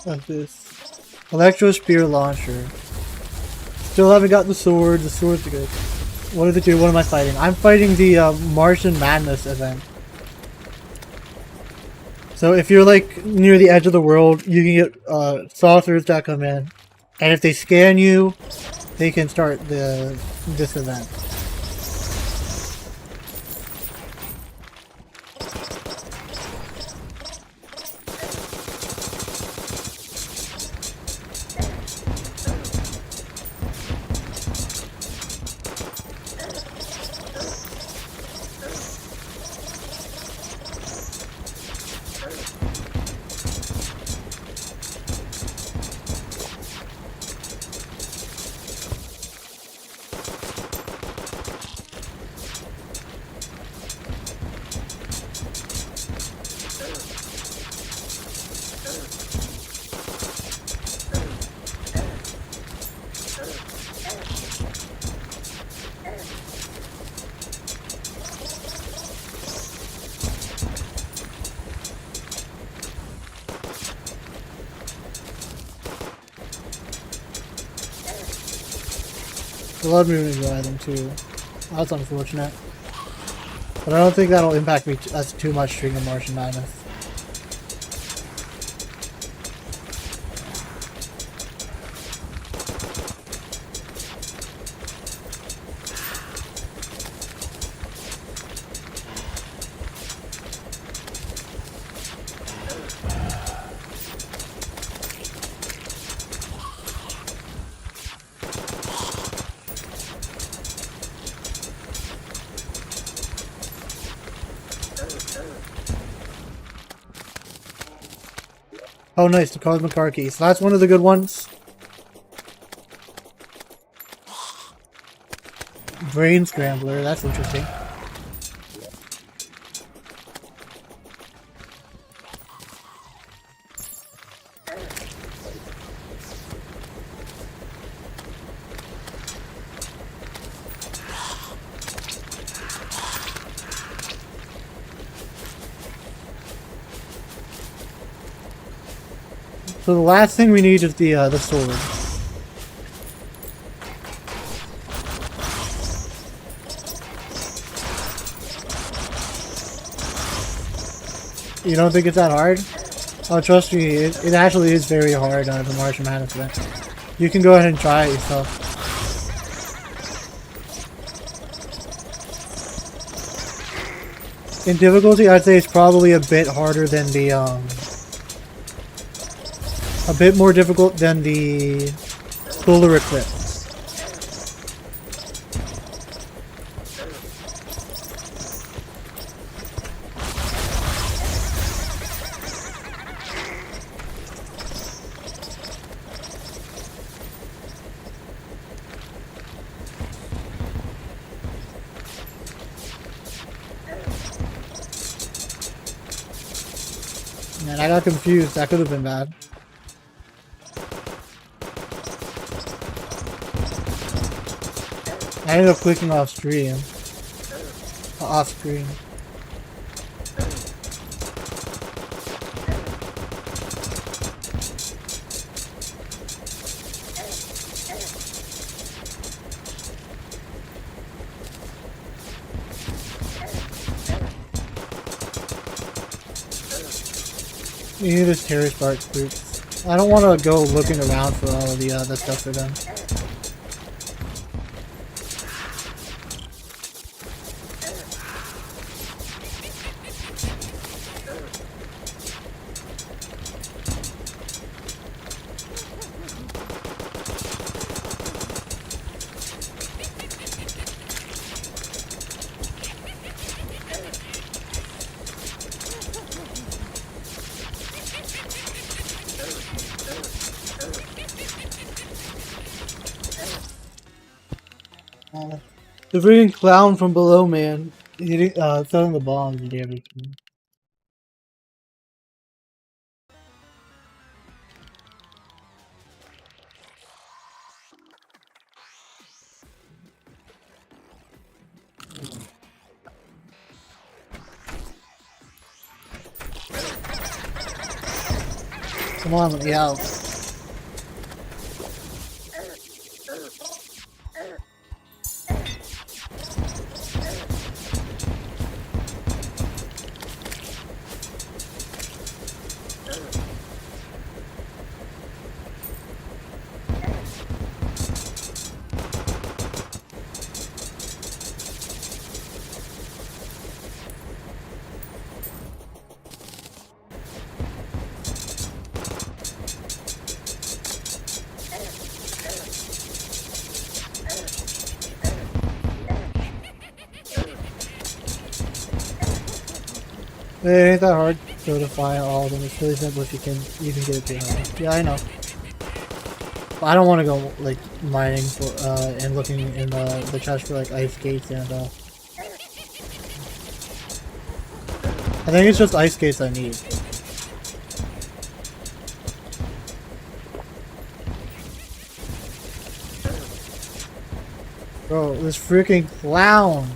Like this. Electro Spear Launcher. Still haven't got the sword. The sword's good. What does it do? What am I fighting? I'm fighting the Martian Madness event. So if you're like near the edge of the world, you can get saucers that come in. And if they scan you, they can start this event. Blood Moon is riding too. That's unfortunate. But I don't think that'll impact me as too much during the Martian Madness. Oh nice, the Cosmic Car Key. So that's one of the good ones. Brain Scrambler, that's interesting. So the last thing we need is the sword. You don't think it's that hard? Oh, trust me, it actually is very hard on the Martian Madness event. You can go ahead and try it yourself. In difficulty, I'd say it's probably a bit harder than the, a bit more difficult than the solar eclipse. Man, I got confused. That could have been bad. I ended up clicking off stream. Off screen. We need this Terraria start groups. I don't want to go looking around for all of the stuff for them. The freaking clown from below, man. Hitting, throwing the bombs and everything. Come on, let me out. It ain't that hard to define all of them. It's really simple if you can even get it to Yeah, I know. But I don't want to go like mining for and looking in the chest for like ice skates and I think it's just ice skates I need. Bro, this freaking clown.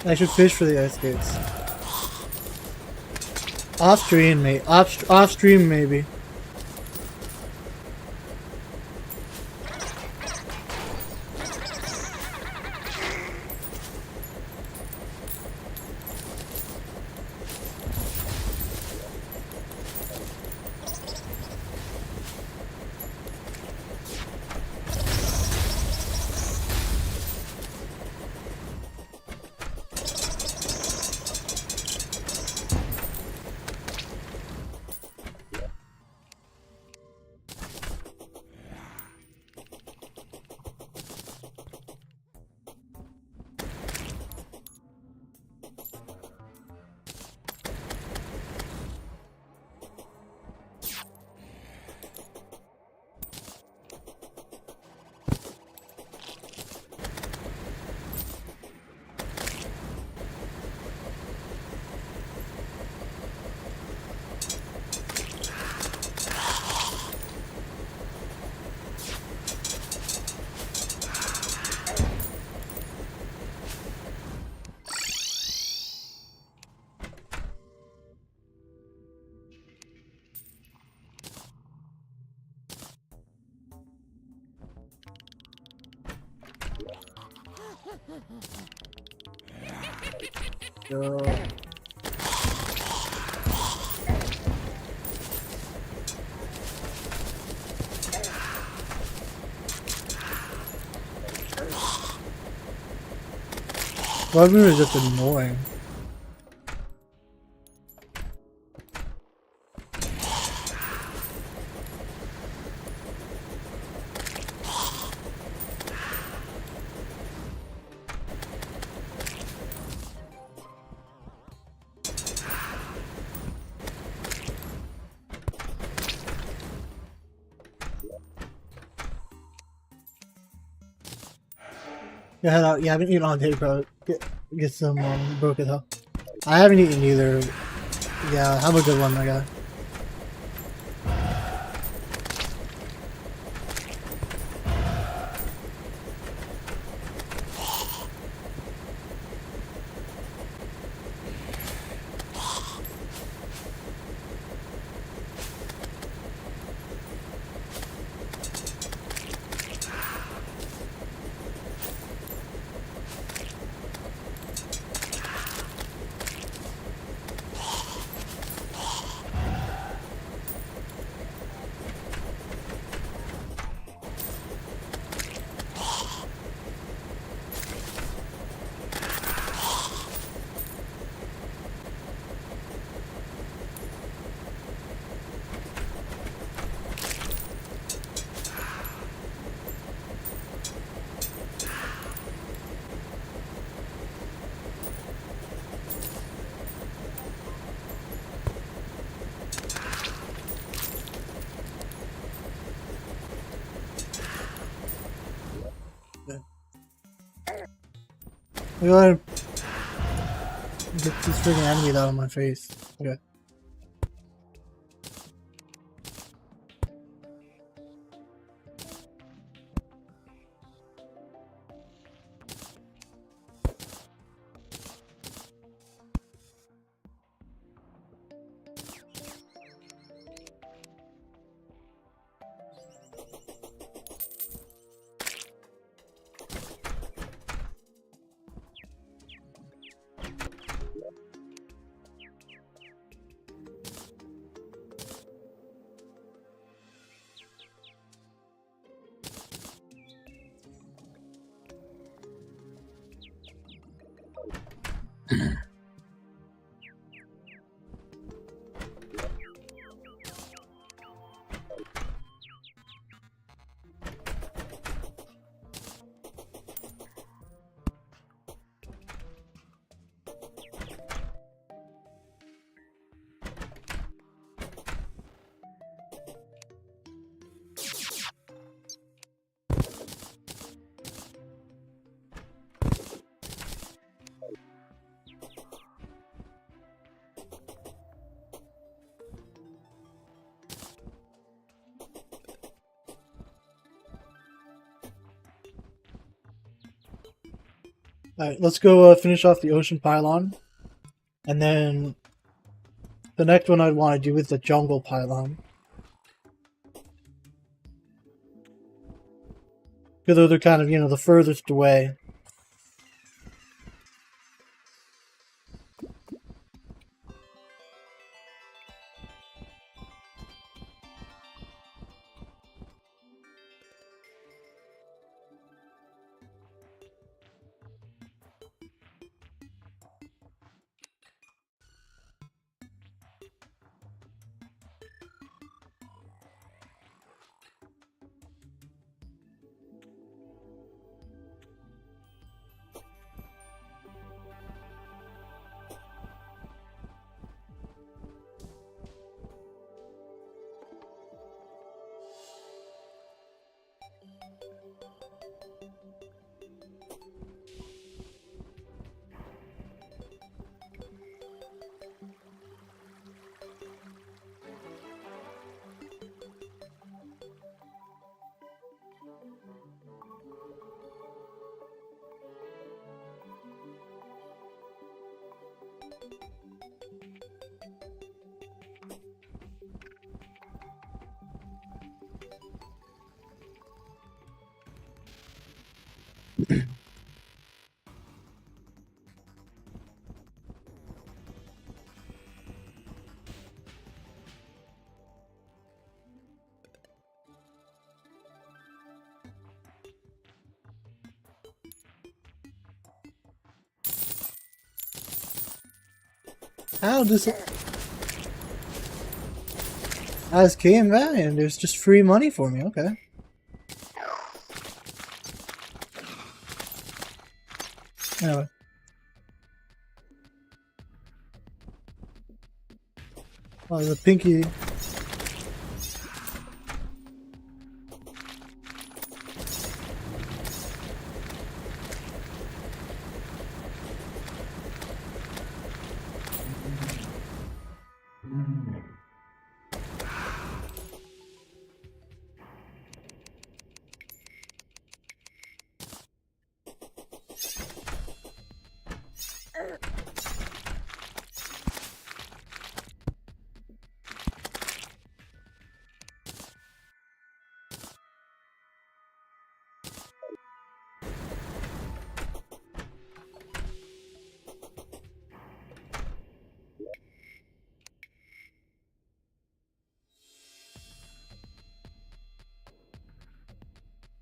I should fish for the ice skates. Off stream, mate. Off stream, maybe. Go. Bugbear is just annoying. Yeah, head out. You haven't eaten all day, bro. Get some broken hell. I haven't eaten either. Yeah, have a good one, my guy. We gotta get these freaking enemies out of my face. Okay. Alright, let's go finish off the ocean pylon. And then the next one I'd want to do is the jungle pylon. Because those are kind of, the furthest away. How does it? I just came back and there's just free money for me. Okay. Anyway. Oh, there's a pinky.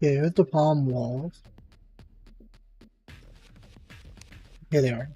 Okay, here's the palm walls. Here they are.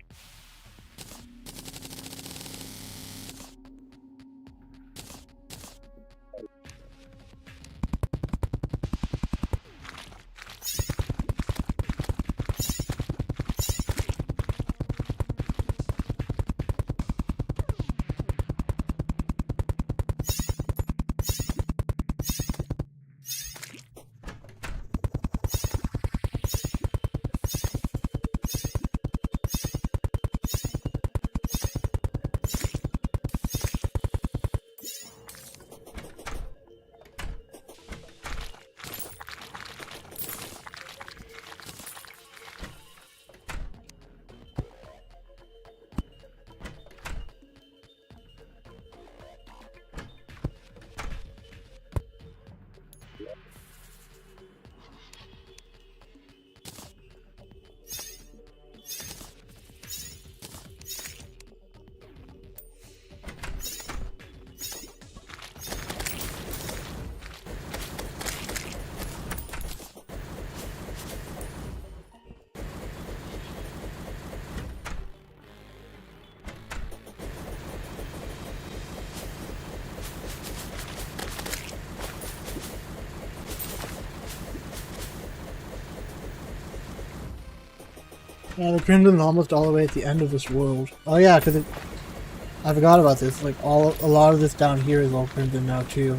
Yeah, the Crimson's almost all the way at the end of this world. Oh yeah, because I forgot about this. Like a lot of this down here is all Crimson now too.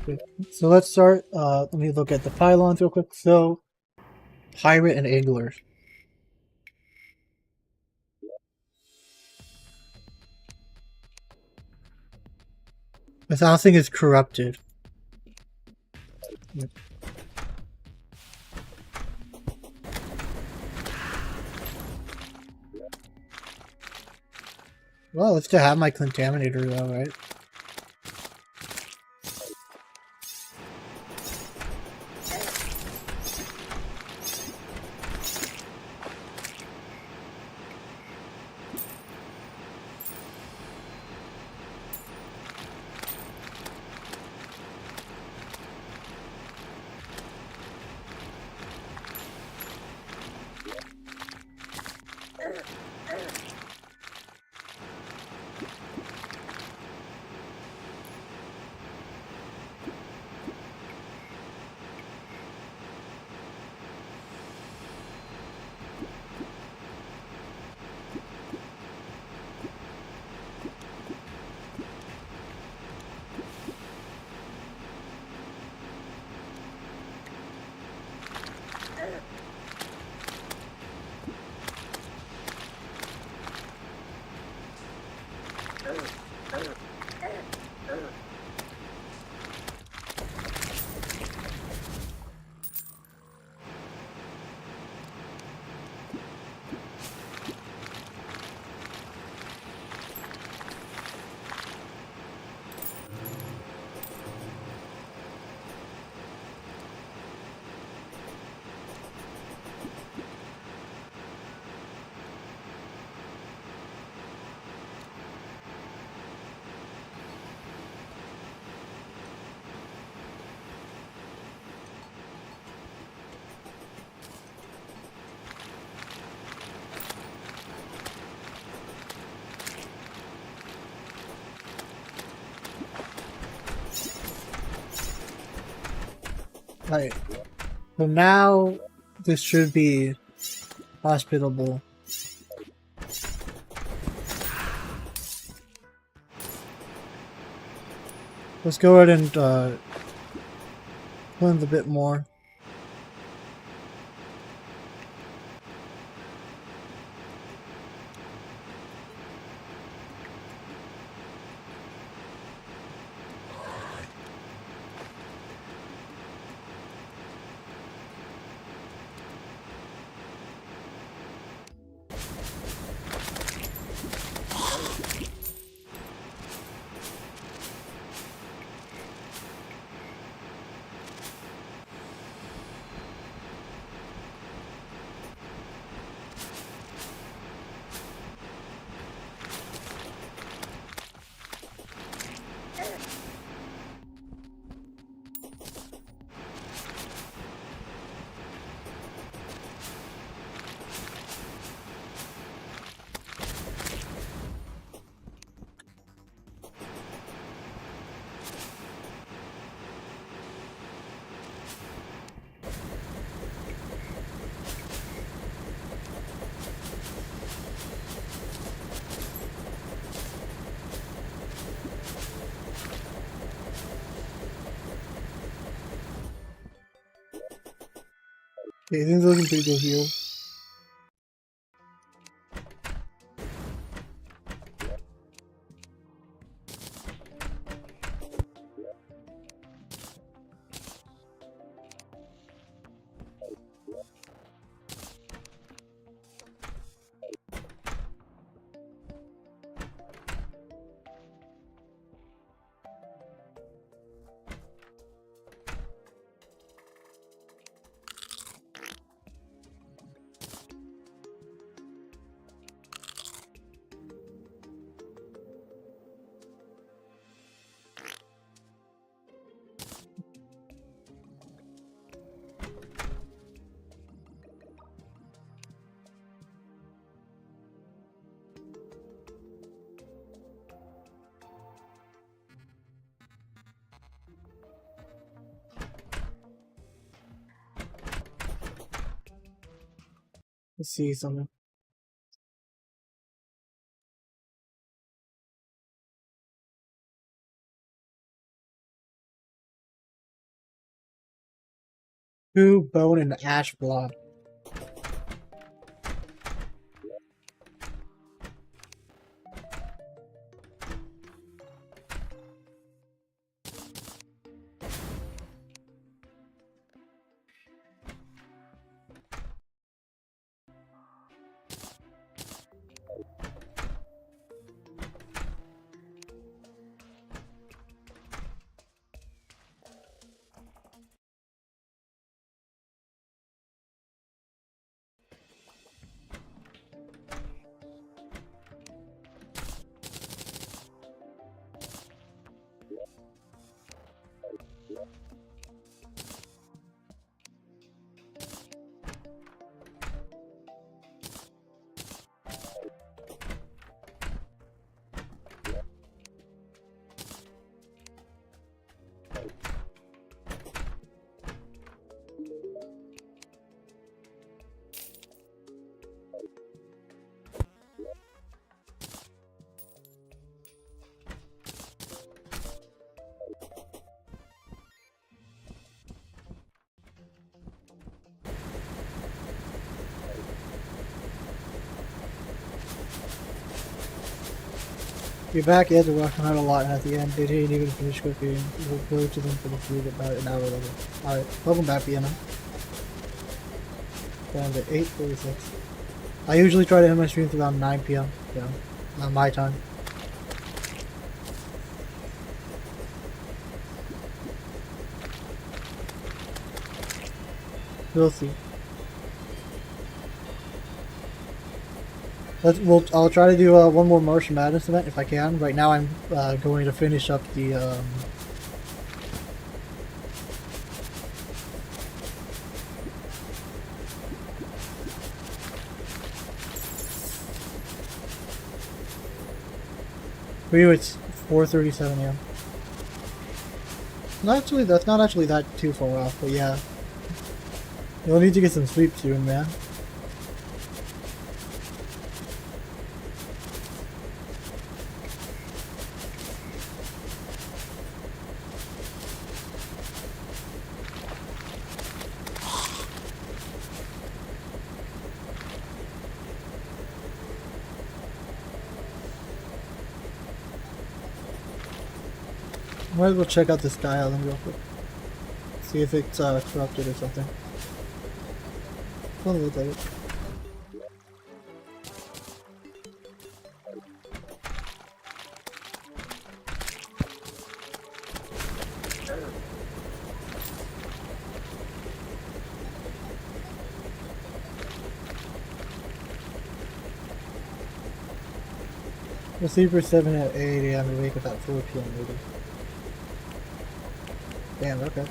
Okay. So let's start. Let me look at the pylons real quick. So, pirate and anglers. This housing is corrupted. Well, it's to have my contaminator though, right? Right. So now this should be hospitable. Let's go ahead and cleanse a bit more. Okay, things are looking pretty good here. Let's see something. Two bone and ash block. Your back ends are working out a lot, and at the end, they didn't even finish cooking. We'll go to them for the food about an hour later. Alright, welcome back, Vienna. Down to 8:46. I usually try to end my streams around 9 p.m. Yeah, not my time. We'll see. I'll try to do one more March Madness event if I can. Right now I'm going to finish up the for you it's 4:37 a.m. Actually, that's not actually that too far off, but yeah. You'll need to get some sleep soon, man. Might as well check out this guy island real quick. See if it's corrupted or something. Doesn't look like it. We'll sleep for 7 at 8 a.m. and wake up at 4 p.m. maybe. Damn, okay.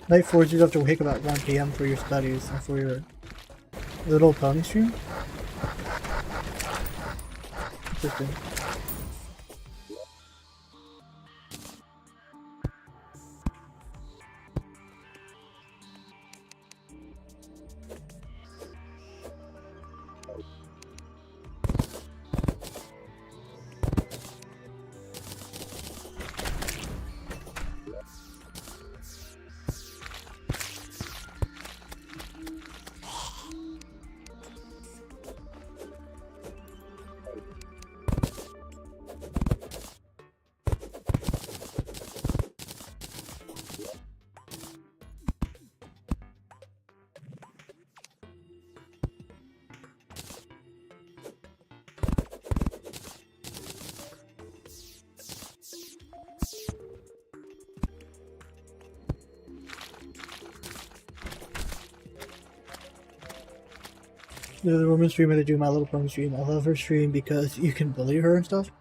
Night forces you have to wake up at 1 p.m. for your studies and for your little pony stream? Interesting. There's a woman streamer that do My Little Pony stream. I love her stream because you can bully her and stuff.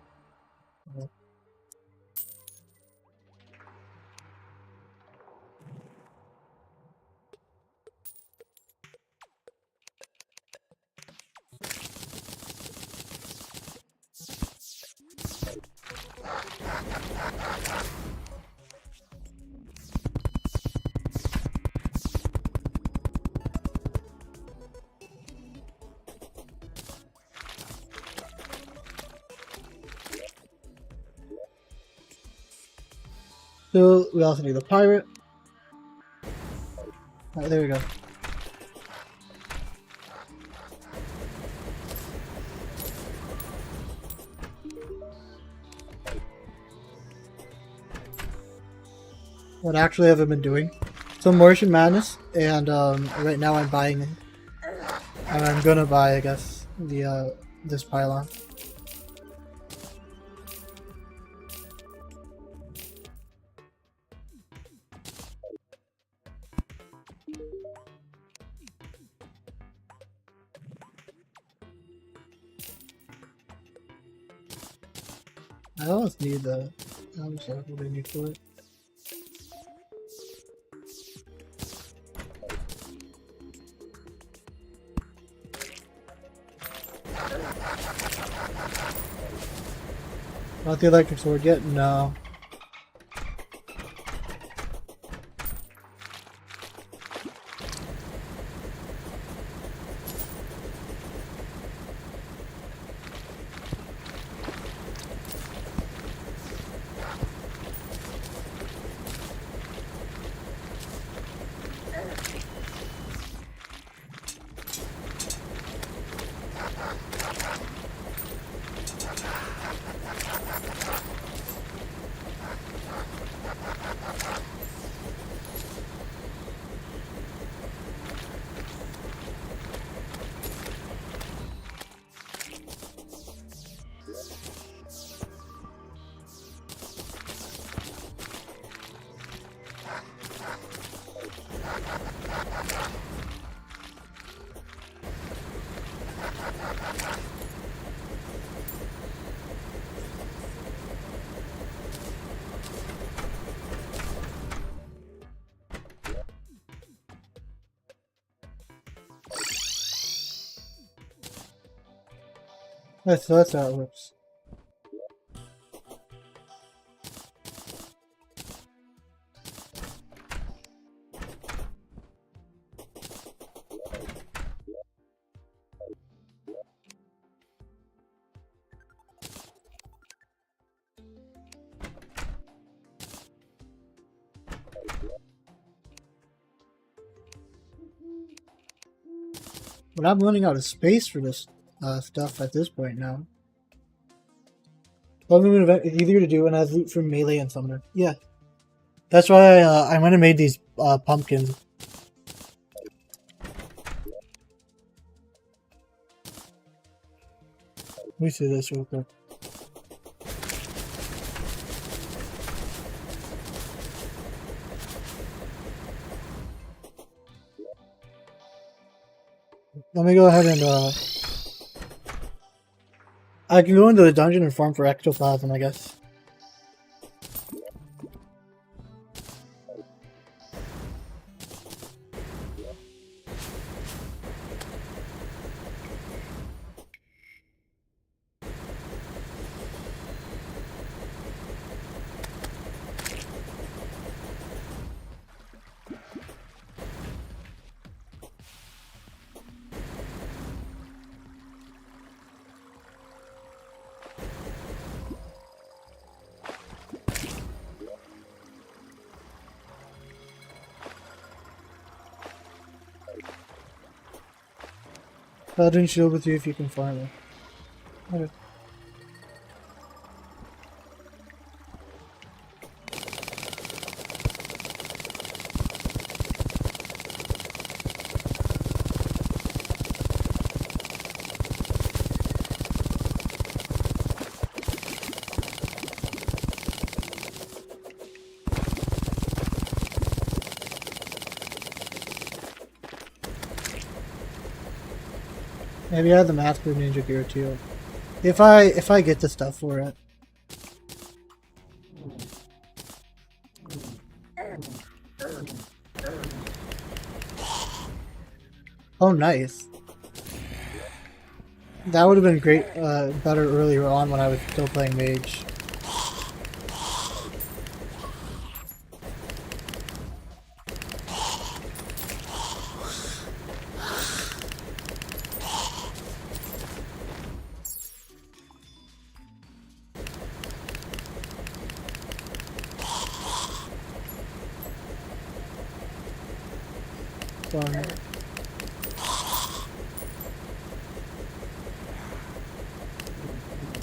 So we also need the pirate. Alright, there we go. What actually have I been doing? Some Martian Madness, and right now I'm buying, and I'm gonna buy, I guess, the this pylon. I almost need the. I'm sorry, what do I need for it? Not the electric sword yet? No. That's how it works. But I'm running out of space for this stuff at this point now. Welcome event is easier to do and has loot for melee and summoner. Yeah. That's why I went and made these pumpkins. Let me see this real quick. Let me go ahead and I can go into the dungeon and farm for ectoplasm, I guess. Paladin shield with you if you can farm it. Okay. Maybe I have the Master Ninja gear too. If I get the stuff for it. Oh, nice. That would have been great, better earlier on when I was still playing Mage.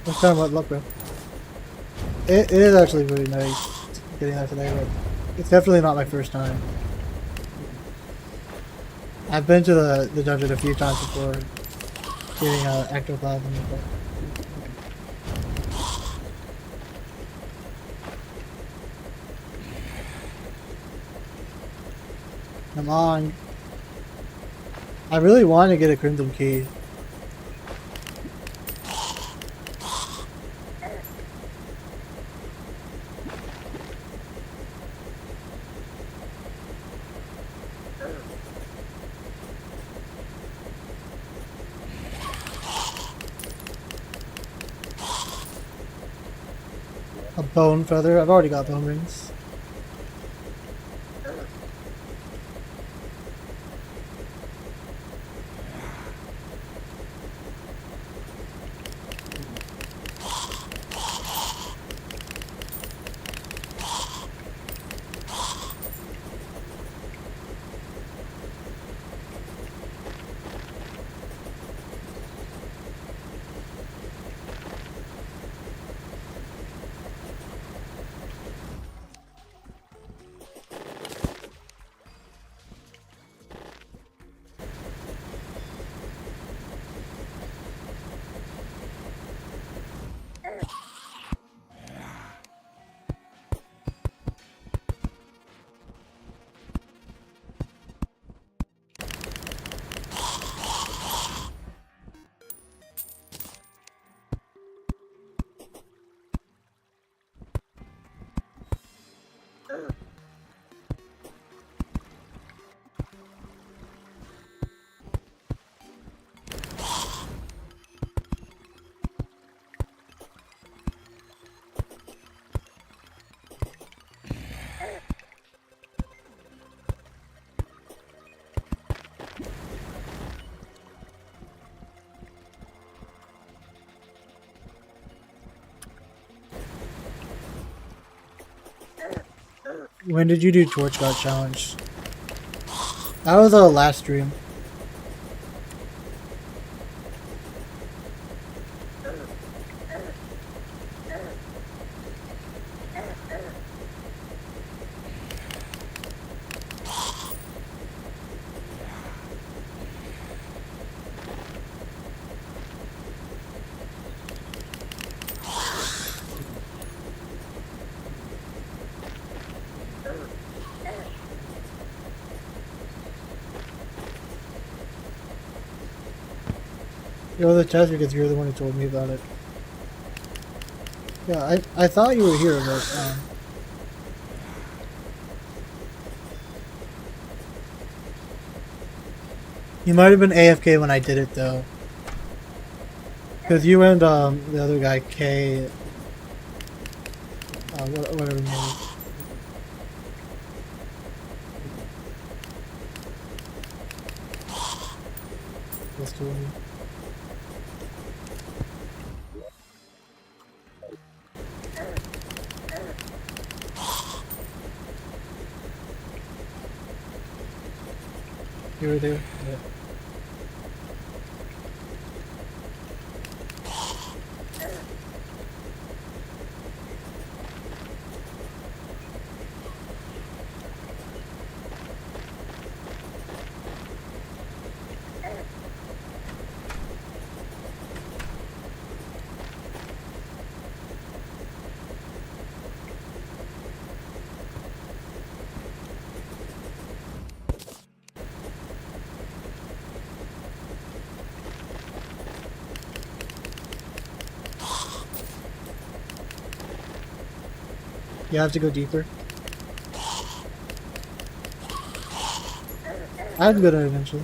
Let's talk about luck, bro. It is actually really nice getting that today, but it's definitely not my first time. I've been to the dungeon a few times before getting ectoplasm and stuff. Come on. I really want to get a Crimson Key. A bone feather. I've already got bone rings. When did you do Torch God Challenge? That was our last stream. You're the test because you're the one who told me about it. Yeah, I thought you were here, but you might have been AFK when I did it though. Because you and the other guy, K, whatever his name is. Was told me. You were there? Yeah. You have to go deeper. I'm gonna eventually.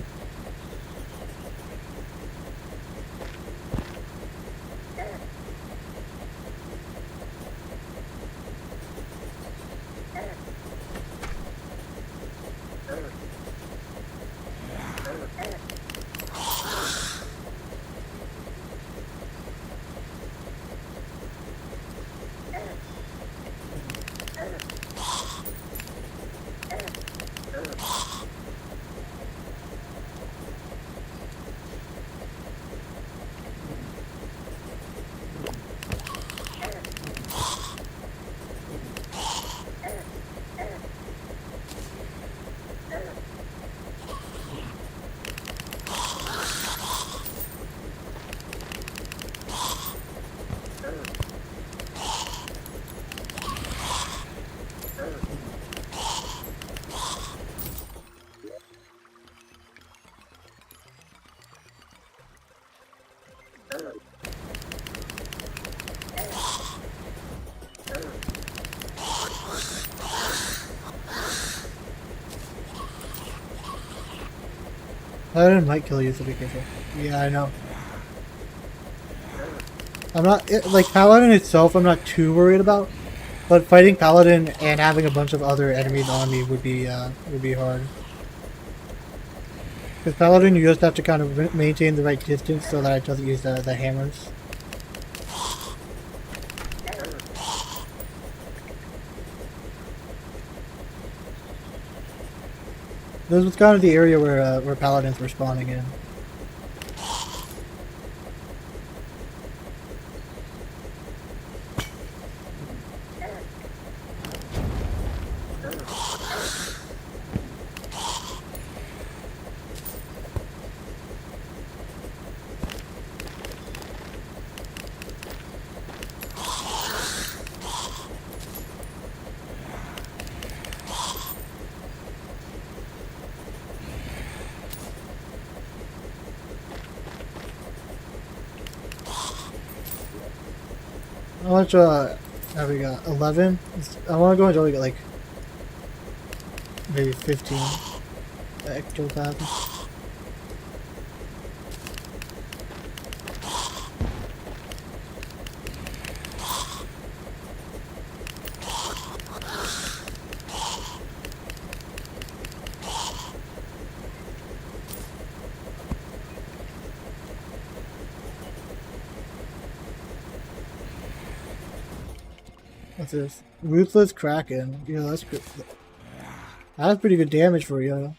Paladin might kill you, so be careful. Yeah, I know. I'm not like Paladin itself. I'm not too worried about, but fighting Paladin and having a bunch of other enemies on me would be hard. Because Paladin, you just have to kind of maintain the right distance so that it doesn't use the hammers. This was kind of the area where Paladins were spawning in. How much have we got? 11? I want to go until we get like maybe 15 ectoplasm. What's this? Ruthless Kraken. Yeah, that's good. That's pretty good damage for you.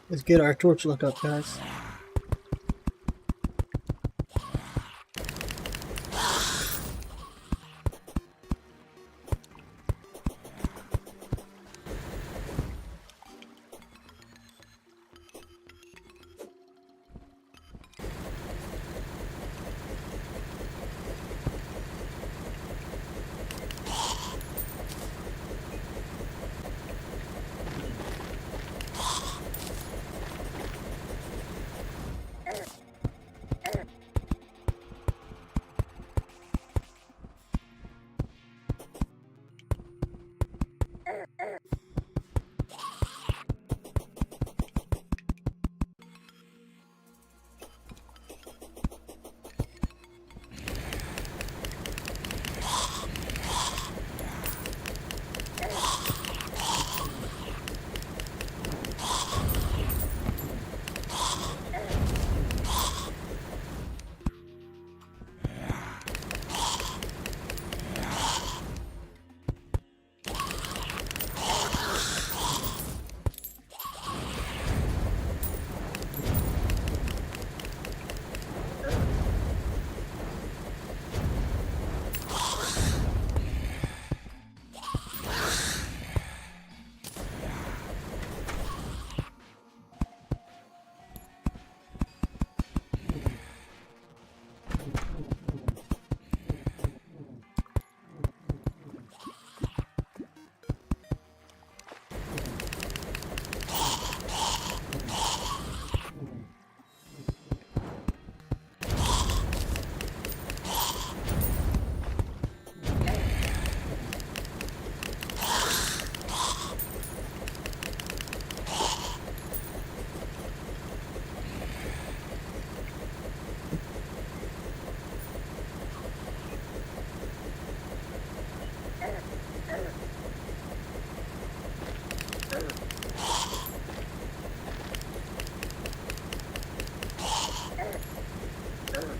Let's get our torch luck up, guys.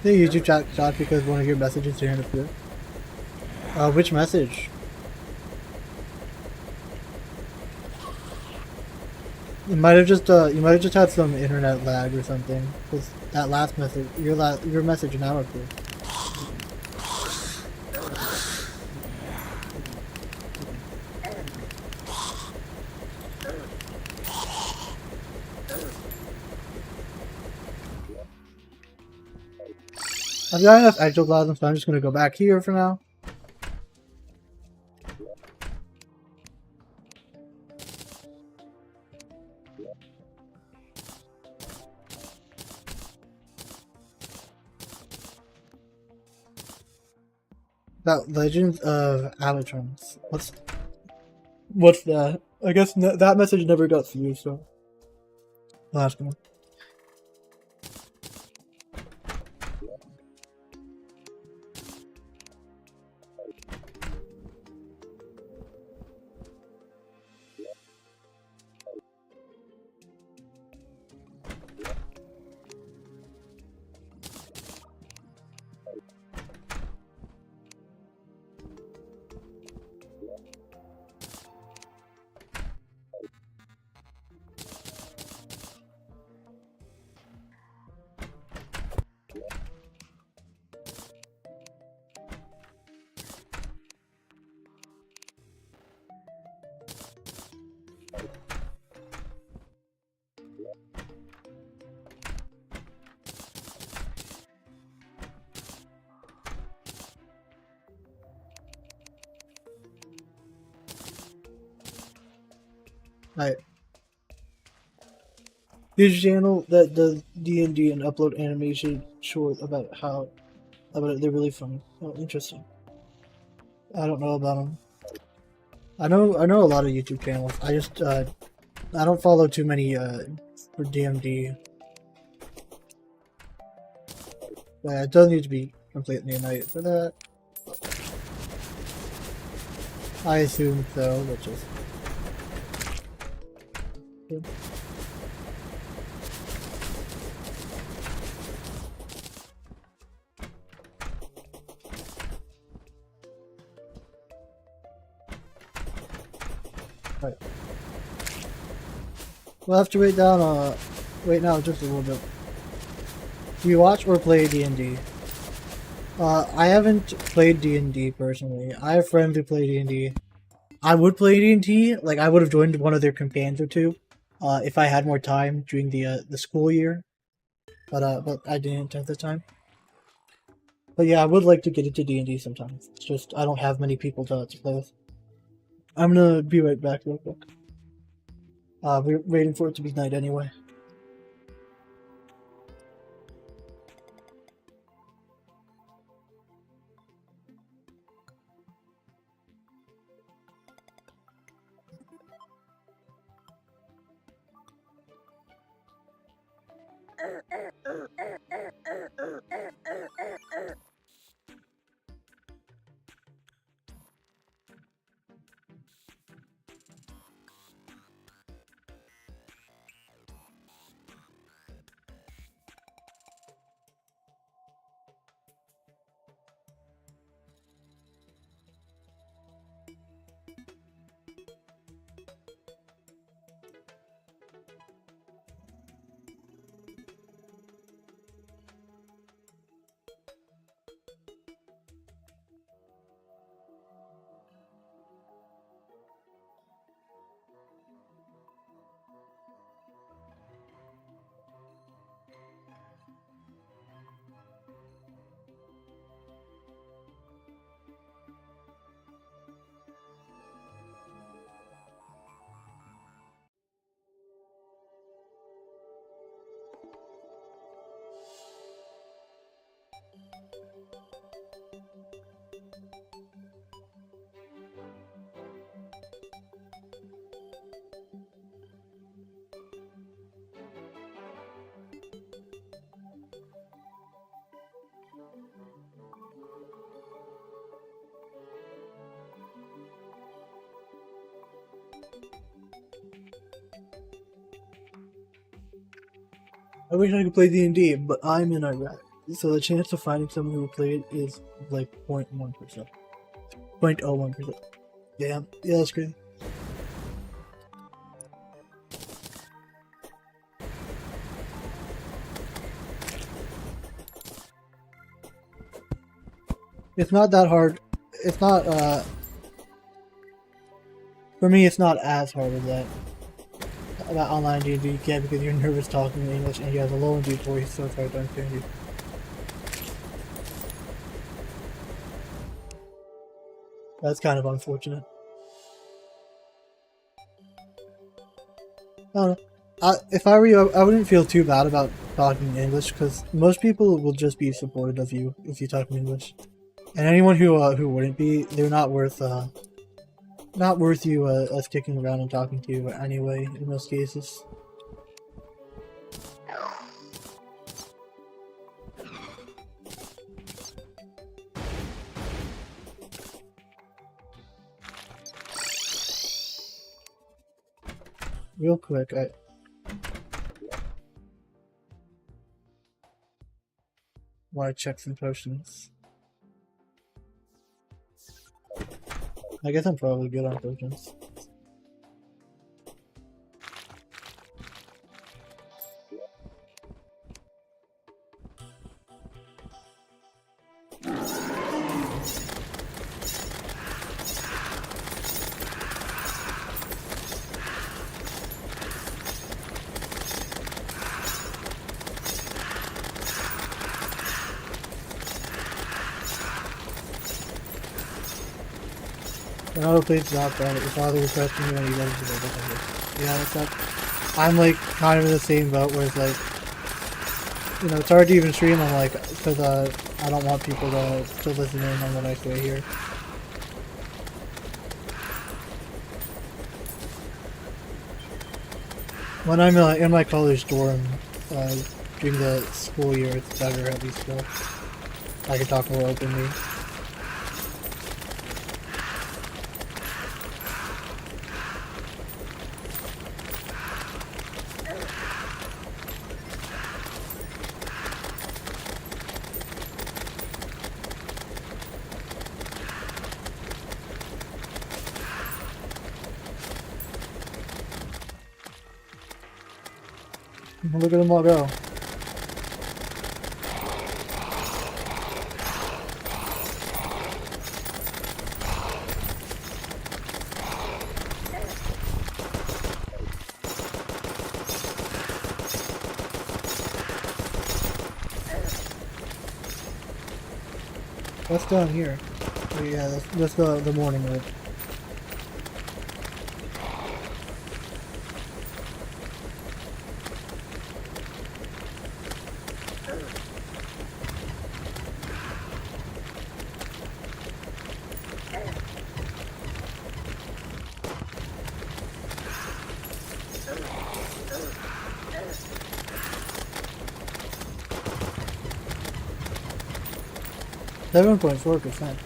The YouTube chat shot because one of your messages didn't appear. Which message? You might have just had some internet lag or something. Cause that last message, your message now appeared. I've got enough ectoplasm, so I'm just gonna go back here for now. About Legends of Alatrons. What's that? I guess that message never got through, so last one. Alright. Here's a channel that does D&D and upload animation short about it. They're really funny. Oh, interesting. I don't know about them. I know a lot of YouTube channels. I just I don't follow too many for DMD. But it doesn't need to be completely night for that. I assume so, but just right. We'll have to wait now just a little bit. Do you watch or play D&D? I haven't played D&D personally. I have friends who play D&D. I would play D&D, like I would have joined one of their campaigns or two, if I had more time during the school year. But I didn't at the time. But yeah, I would like to get into D&D sometimes. It's just I don't have many people to play with. I'm gonna be right back real quick. We're waiting for it to be night anyway. I wish I could play D&D, but I'm in Iraq, so the chance of finding someone who will play it is like 0.1%. 0.01%. Damn. Yeah, that's crazy. It's not that hard. It's not, for me, it's not as hard as that. About online D&D, you can't because you're nervous talking in English and you have a low induced voice, so it's hard to understand you. That's kind of unfortunate. I don't know. If I were you, I wouldn't feel too bad about talking English because most people will just be supportive of you if you talk in English, and anyone who wouldn't be, they're not worth you sticking around and talking to you anyway. In most cases. Real quick, I want to check some potions. I guess I'm probably good on potions. The auto plate's not bad. It's either requesting you and you guys do it. Yeah, that's that. I'm like kind of in the same boat where it's like, you know, it's hard to even stream. I'm like, because I don't want people to listen in on what I say here. When I'm in my college dorm during the school year, it's better at least. So I can talk more openly. Look at them all go. What's down here? Oh, yeah, that's the morning wood. %7.4%.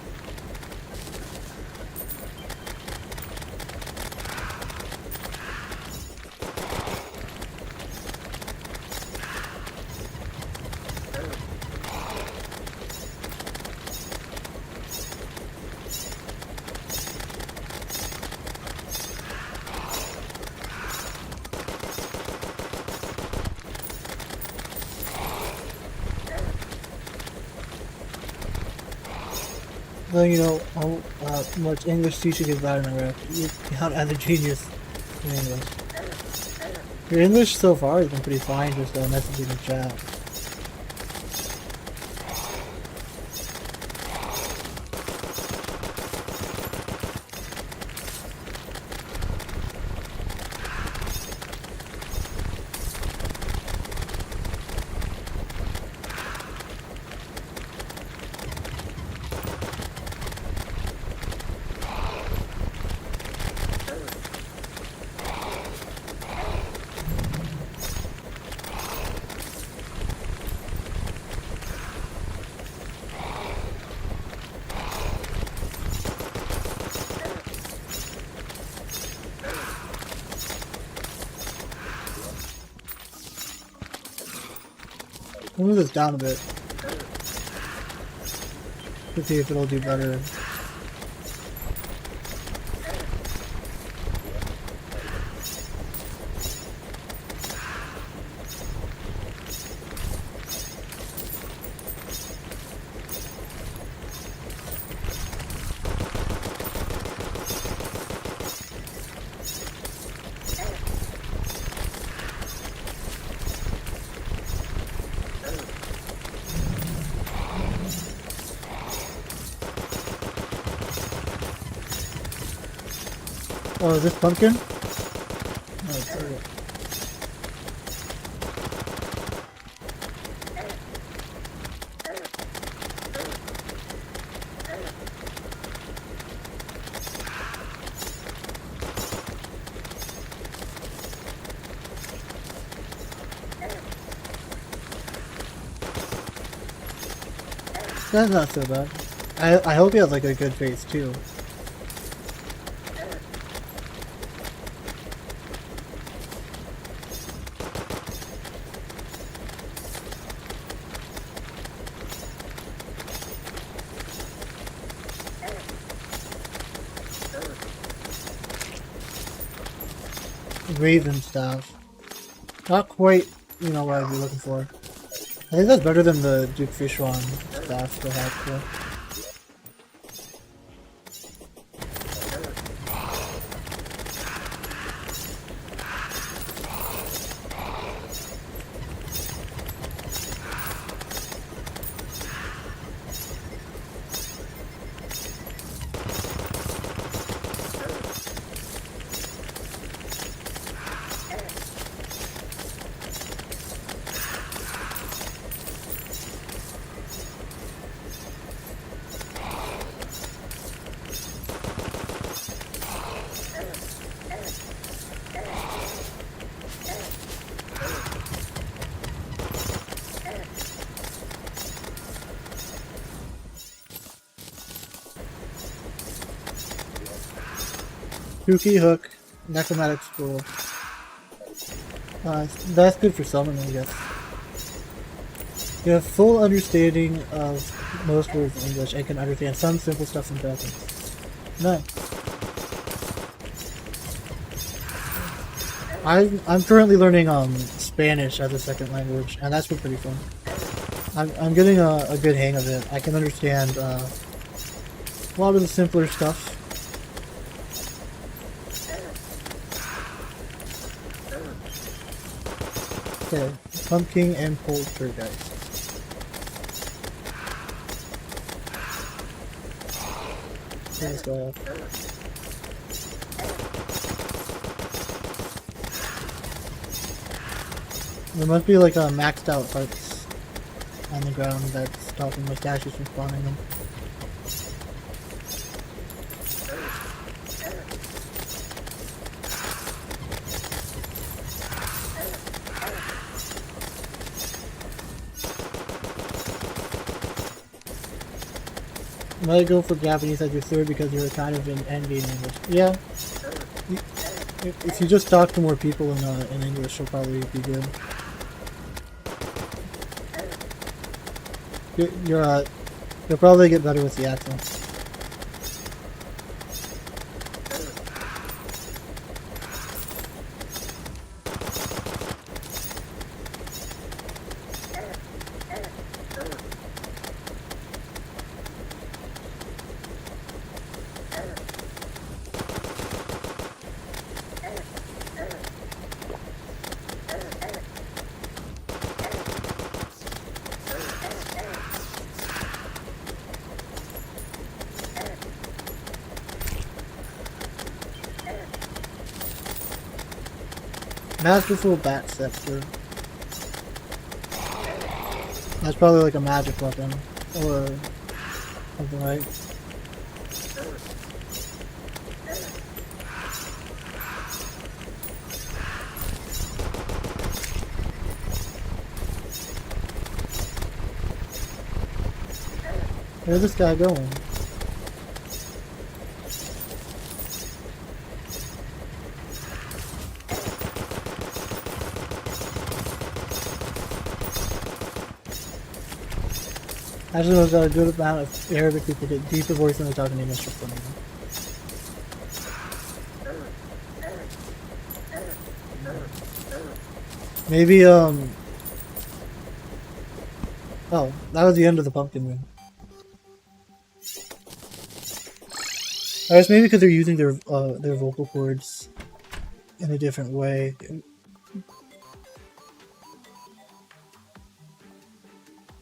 Then you know how much English teaching is bad in Iraq. You're not as a genius in English. Your English so far has been pretty fine, just messaging the chat. We'll move this down a bit to see if it'll do better. Oh, is this pumpkin? Oh, sorry. That's not so bad. I hope he has like a good face too. Raven staff. Not quite, you know, what I'd be looking for. I think that's better than the Duke Fishwan staff to have though. spooky hook, necromantic scroll. That's good for summoning, I guess. You have full understanding of most words in English and can understand some simple stuff in Japanese. Nice. I'm currently learning Spanish as a second language, and that's been pretty fun. I'm getting a good hang of it. I can understand a lot of the simpler stuff. Okay, pumpkin and poltergeist. Let's go. There must be like a maxed out hearts on the ground that's stopping my statues from spawning them. You might go for Japanese as your third because you're kind of in envy in English. Yeah. If you just talk to more people in English, you'll probably be good. You'll probably get better with the accent. Masterful Bat Scepter. That's probably like a magic weapon. Or something, right? Where's this guy going? Actually, there's a good amount of Arabic people get deeper voice than they talk in English for some reason. Maybe, oh, that was the end of the pumpkin room. I guess maybe because they're using their vocal cords in a different way.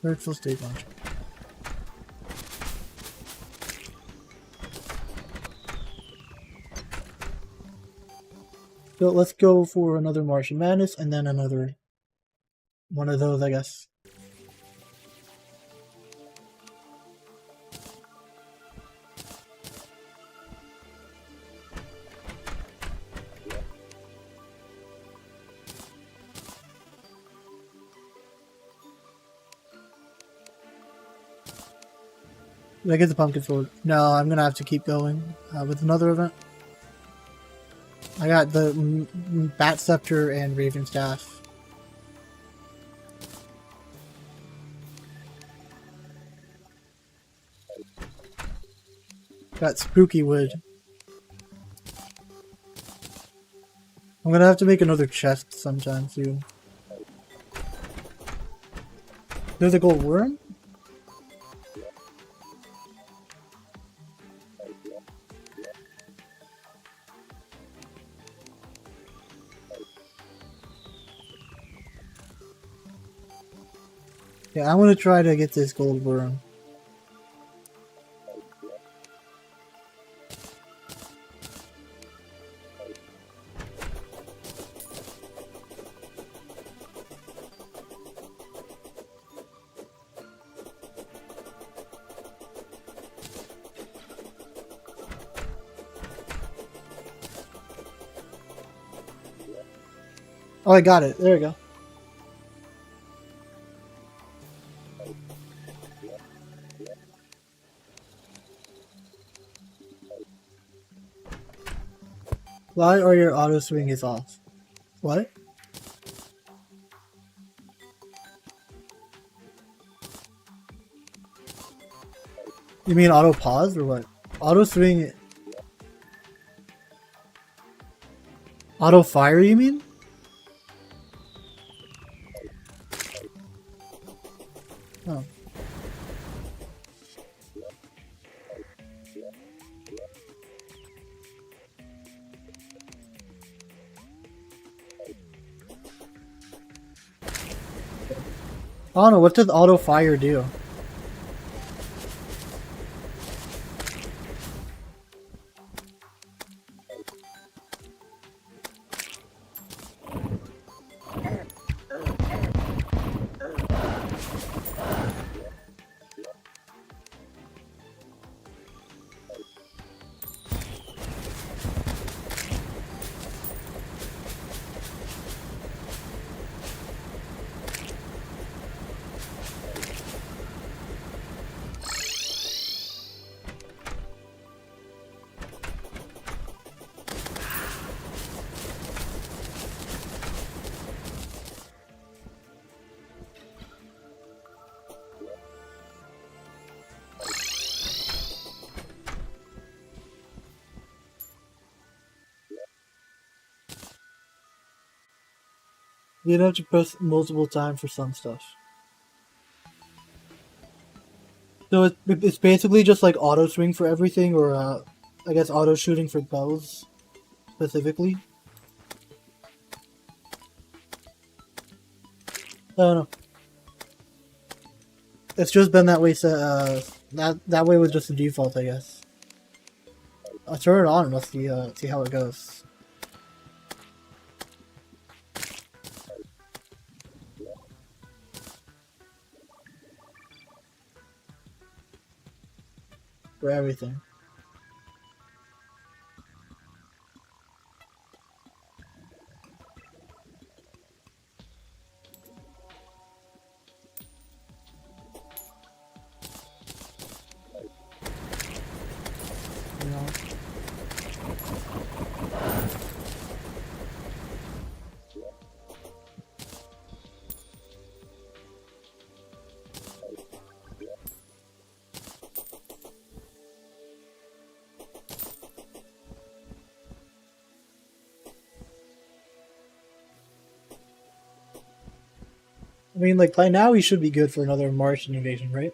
Virtual state launcher. So let's go for another Martian Madness and then another one of those, I guess. Did I get the pumpkin sword? No, I'm gonna have to keep going with another event. I got the Bat Scepter and Raven Staff. Got Spooky Wood. I'm gonna have to make another chest sometime soon. There's a gold worm? Yeah, I'm gonna try to get this gold worm. Oh, I got it. There we go. Why are your auto swing is off? What? You mean auto pause or what? Auto swing. Auto fire, you mean? Oh. I don't know, what does auto fire do? You don't have to press multiple times for some stuff. So it's basically just like auto swing for everything, or I guess auto shooting for bows specifically. I don't know. It's just been that way. So that way was just the default, I guess. I'll turn it on and let's see how it goes. For everything. You know? I mean, like, by now we should be good for another Martian invasion, right?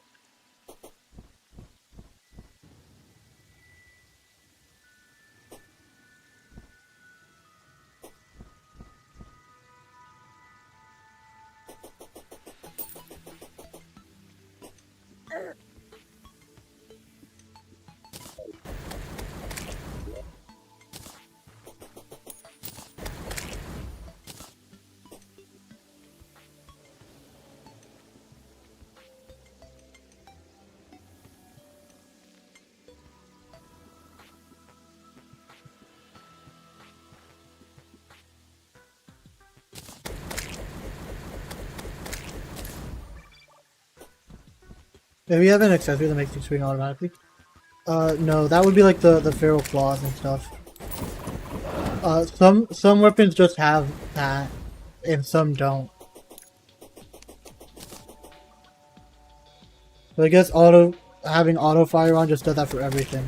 If you have an accessory that makes you swing automatically. No, that would be like the feral claws and stuff. Some weapons just have that, and some don't. But I guess having auto fire on just does that for everything.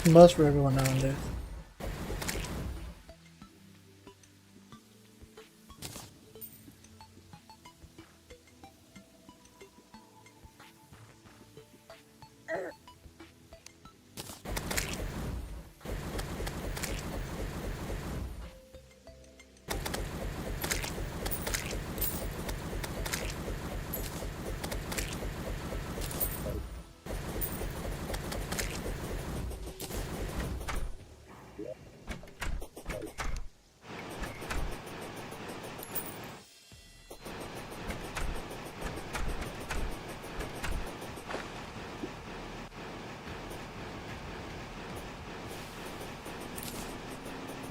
Must for everyone nowadays.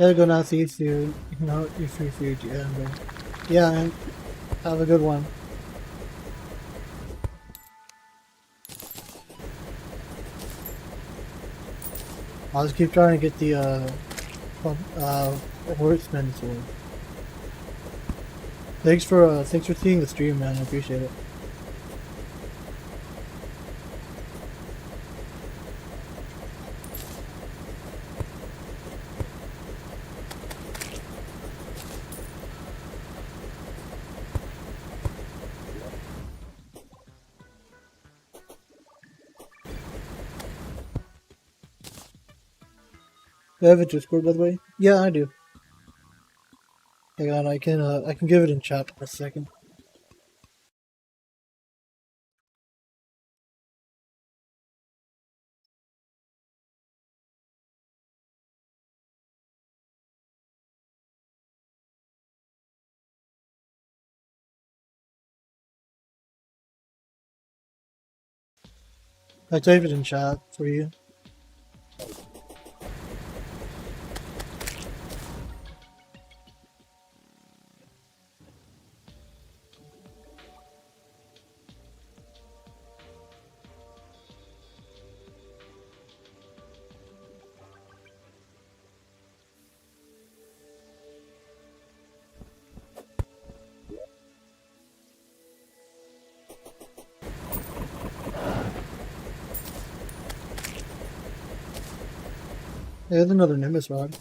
Gotta go now. See you soon. You know, you're free food. Yeah, man. Have a good one. I'll just keep trying to get the horseman sword. Thanks for seeing the stream, man. I appreciate it. Do you have a Discord, by the way? Yeah, I do. Hang on, I can give it in chat in a second. I typed it in chat for you. There's another Nimbus rod.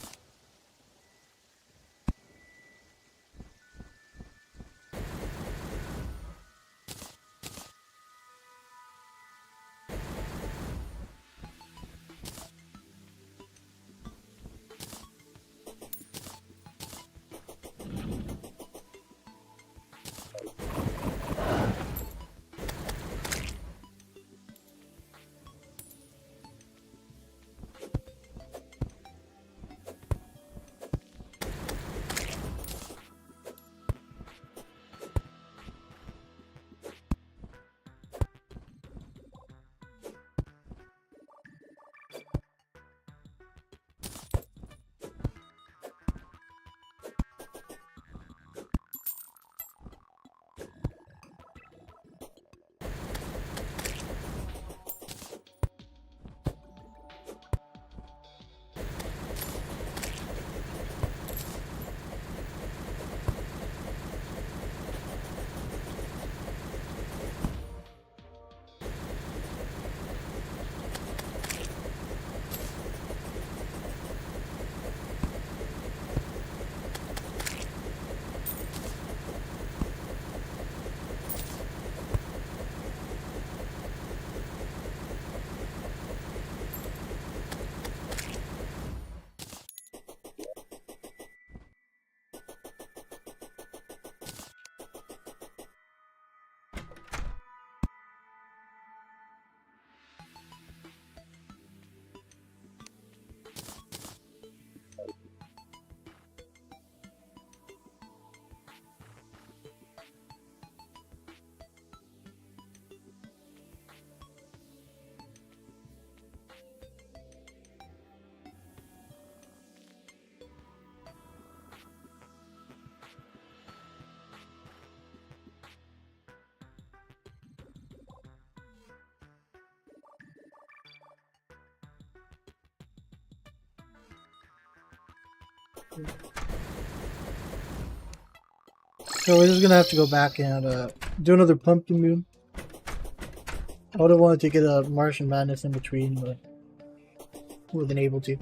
So we're just gonna have to go back and do another pumpkin moon. I would have wanted to get a Martian Madness in between, but wasn't able to.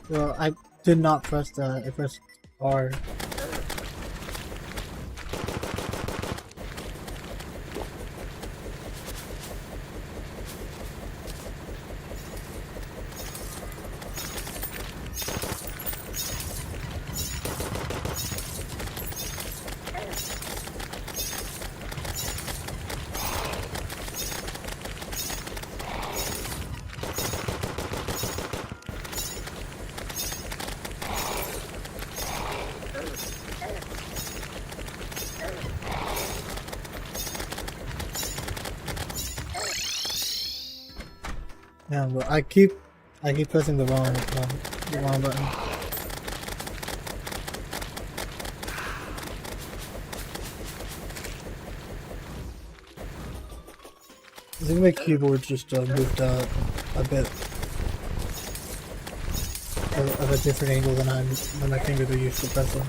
Well, I did not press that. I pressed R. Yeah, but I keep pressing the wrong button. I think my keyboard just moved a bit of a different angle than my fingers are used to pressing.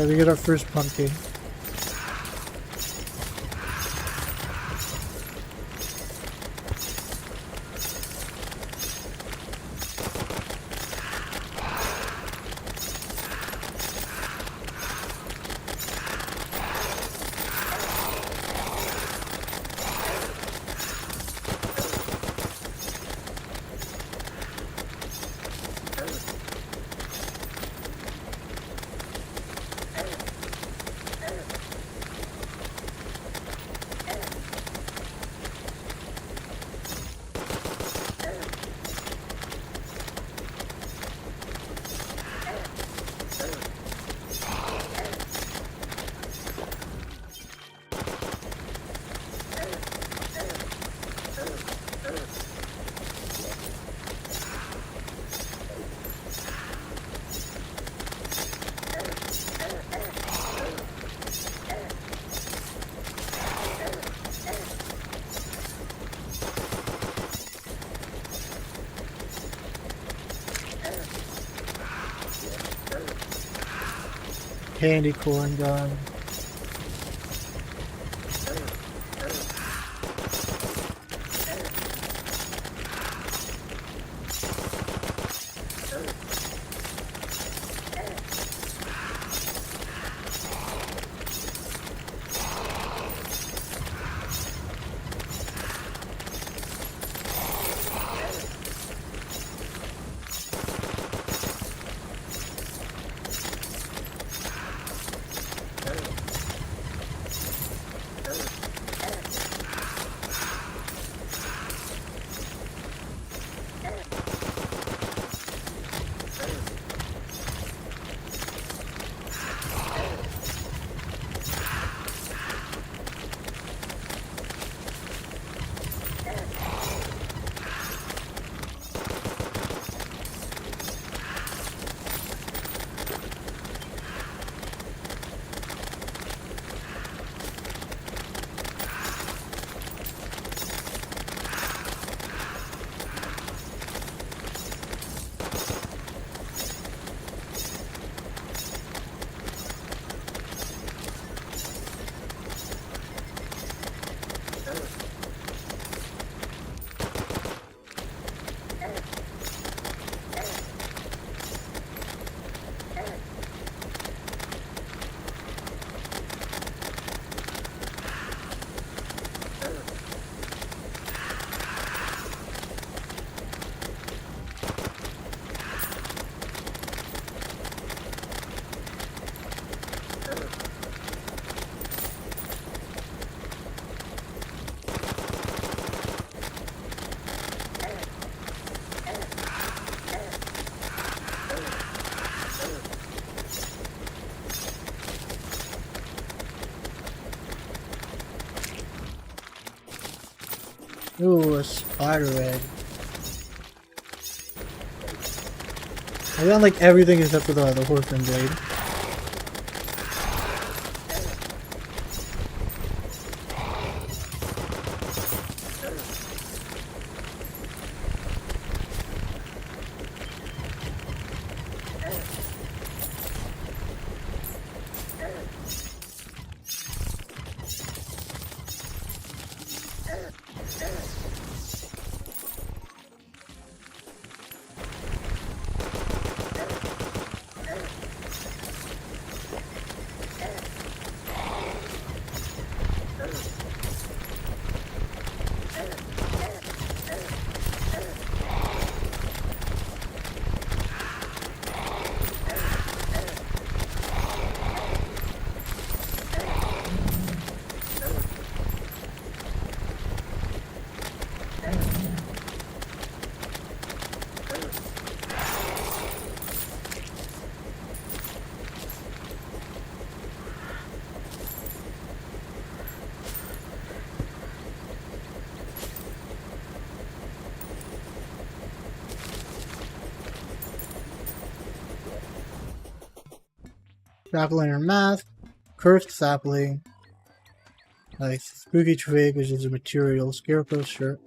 We get our first pumpkin. Candy corn gun. Ooh, a spider egg. I got like everything except for the horseman blade. Jack-o'-lantern mask, cursed sapling, like spooky twig, which is a material, scarecrow shirt.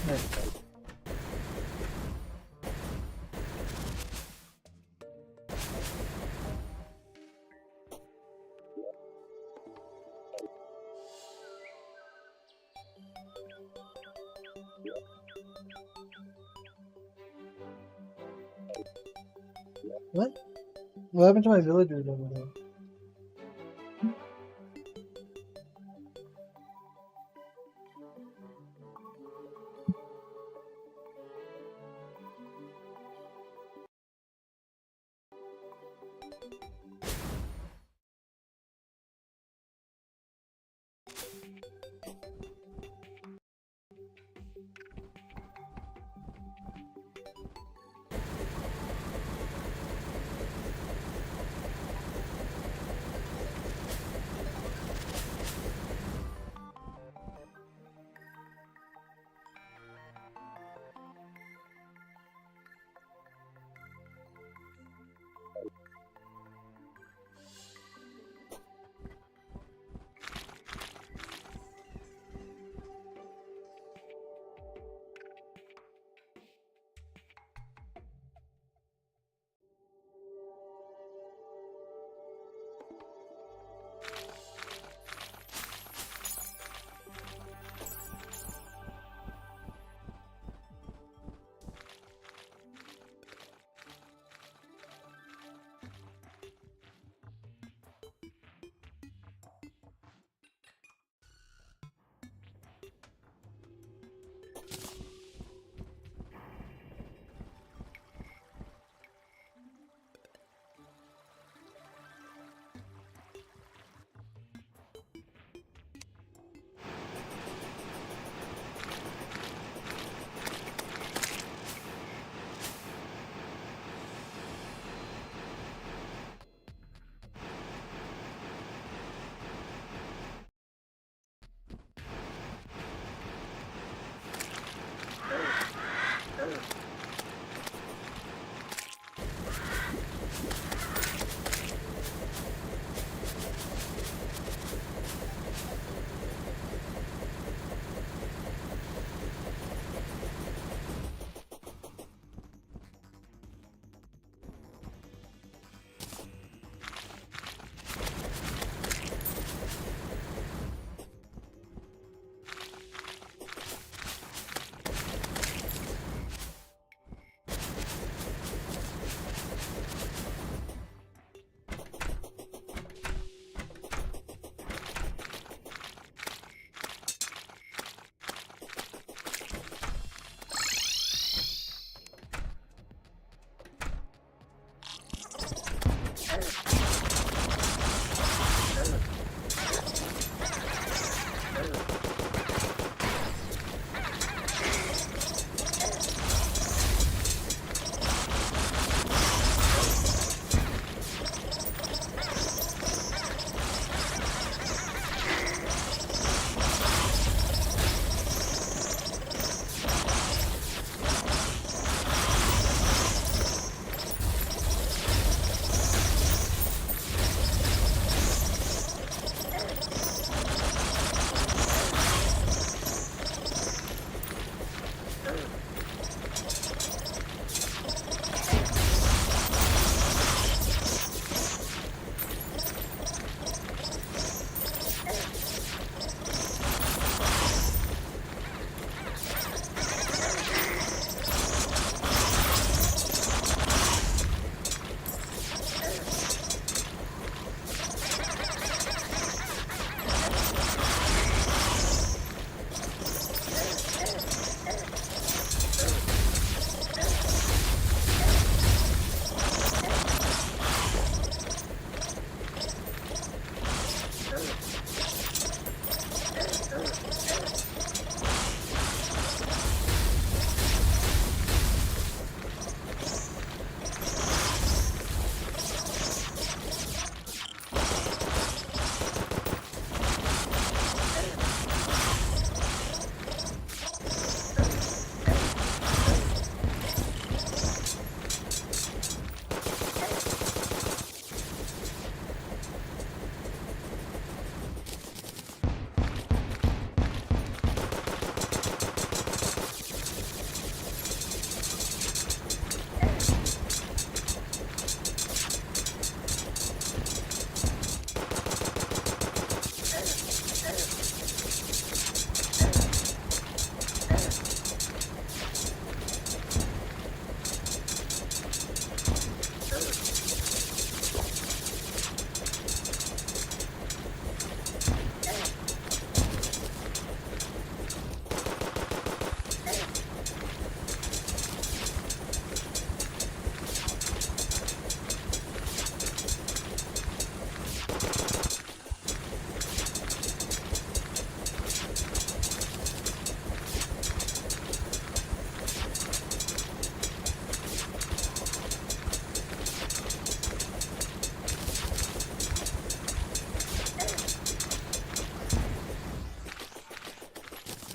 Right. What? What happened to my villagers over there?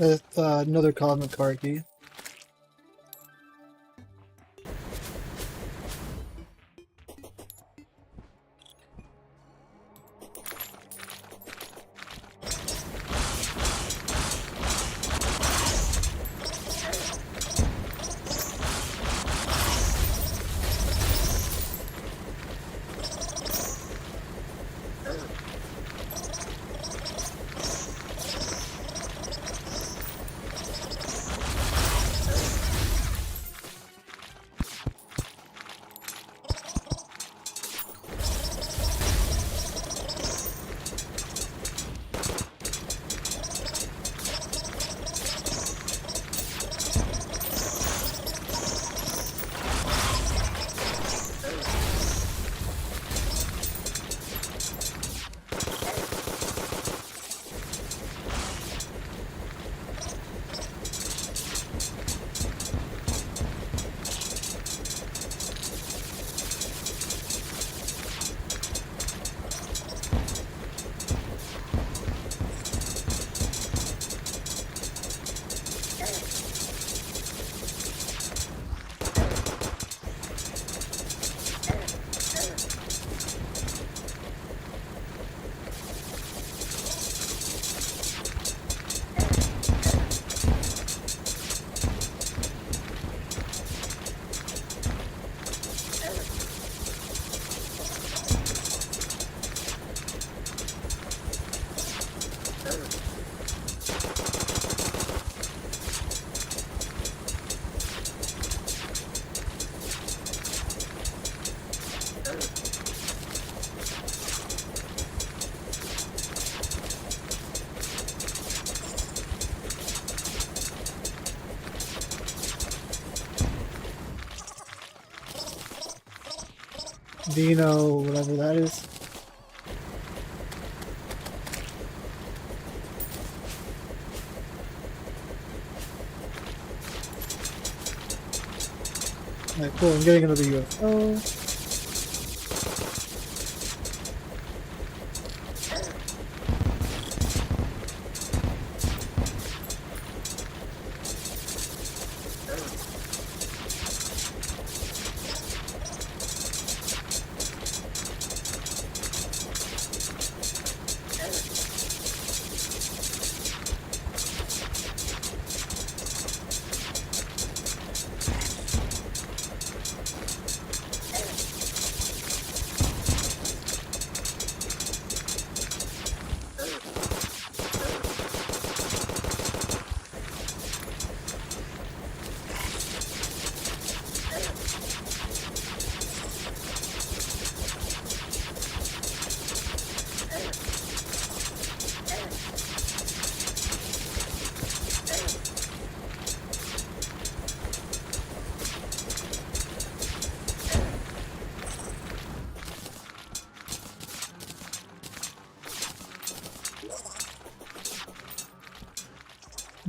Another common card key. Dino, whatever that is. Alright, cool, I'm getting another UFO.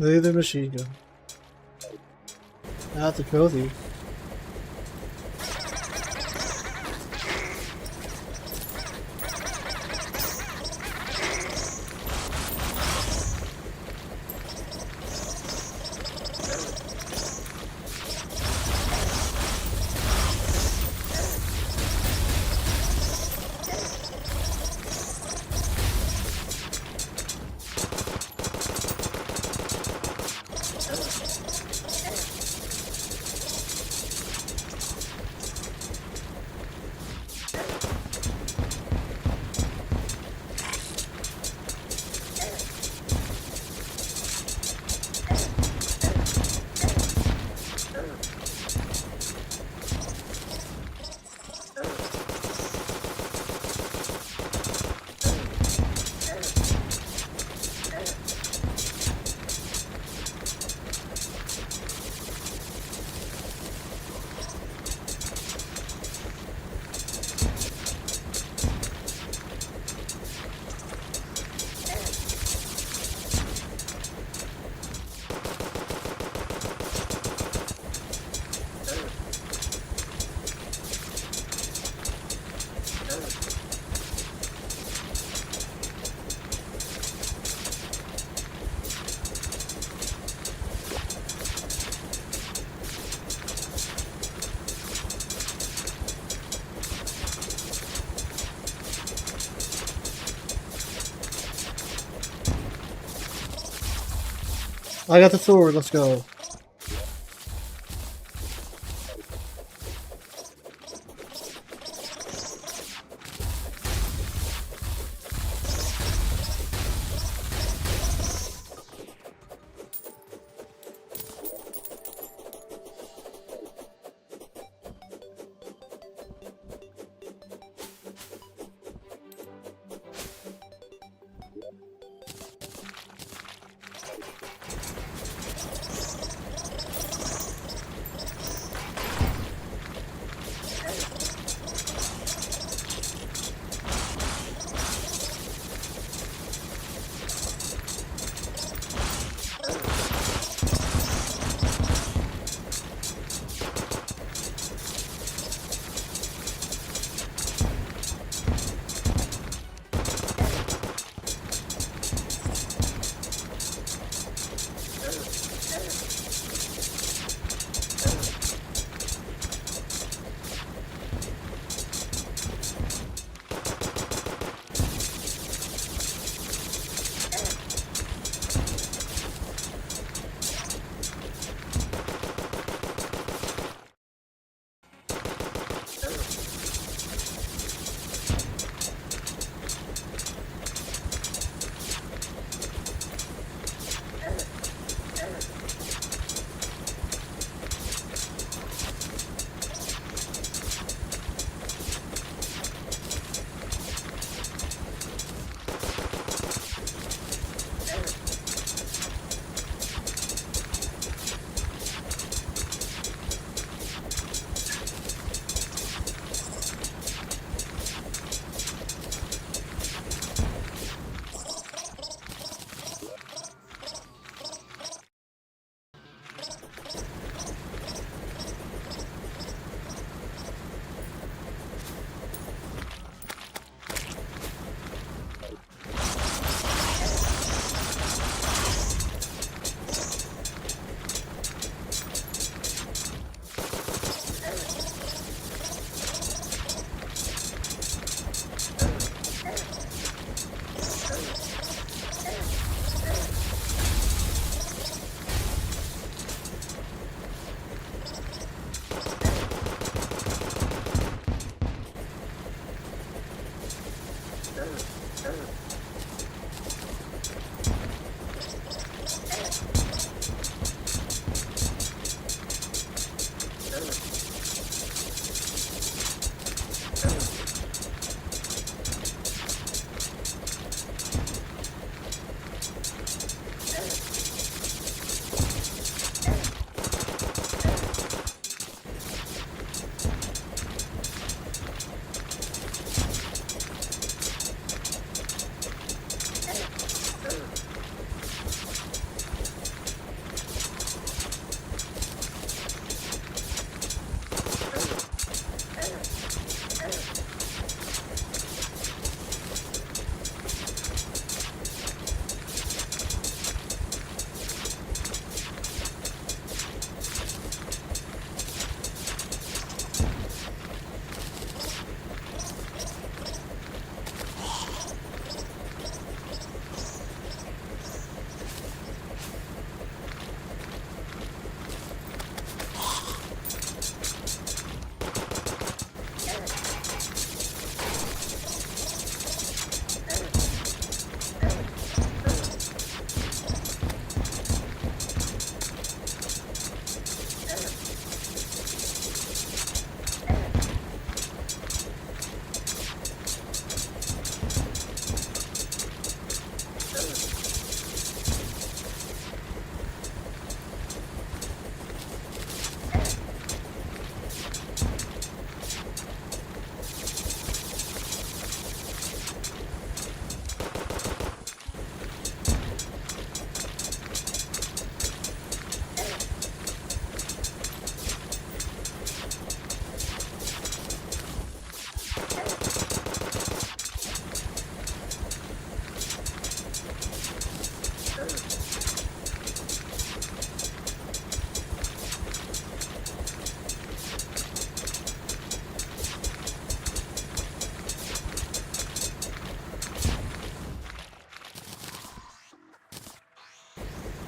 The machine gun. That's a trophy. I got the sword, let's go.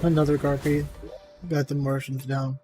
Another Garpy. Got the Martians down.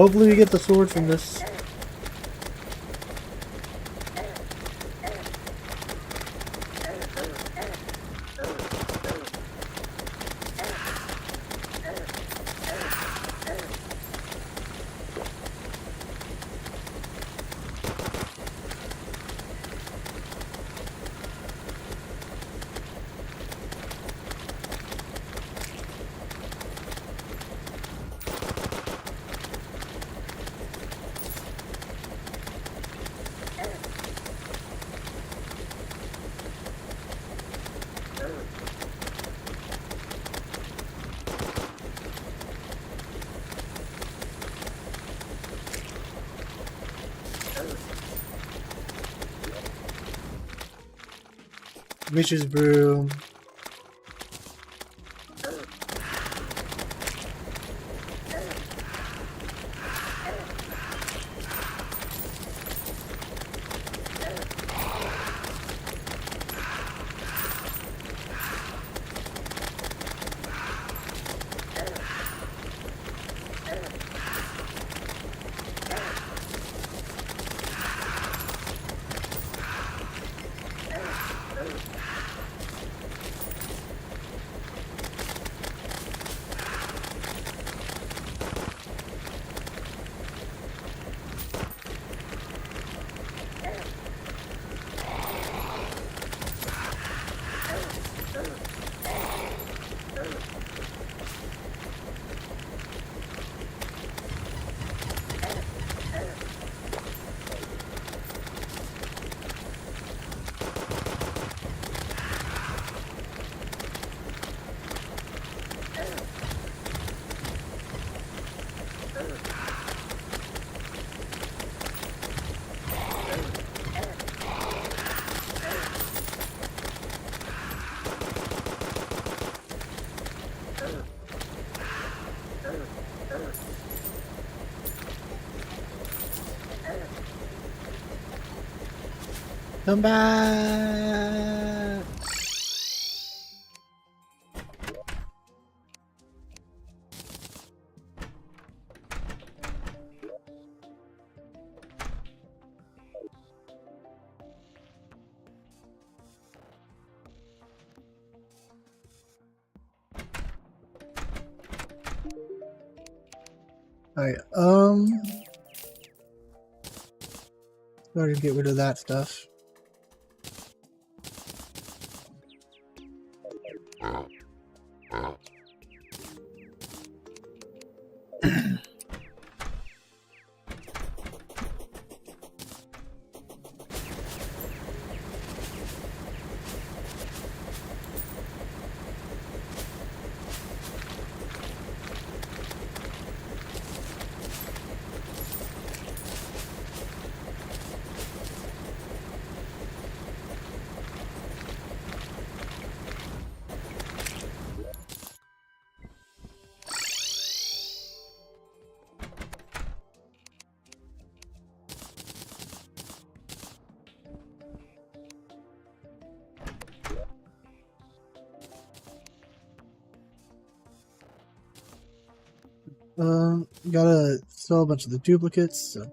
Hopefully we get the sword from this. Witch's Broom. Come back! Alright, go ahead and get rid of that stuff. Gotta sell a bunch of the duplicates, so.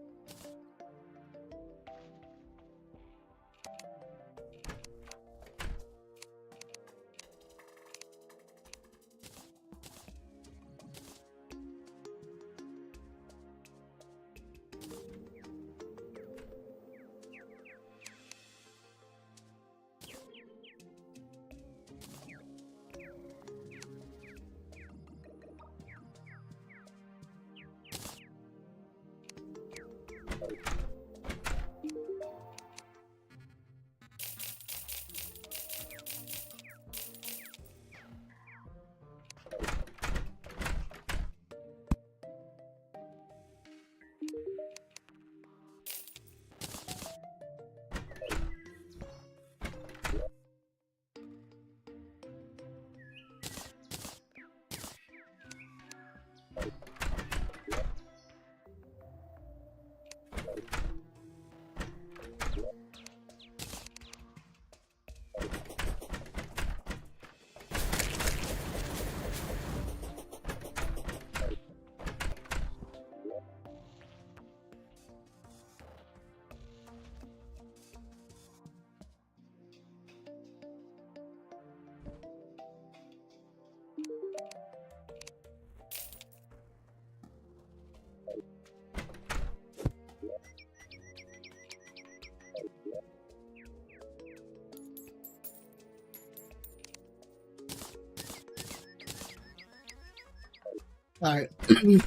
Alright. I'm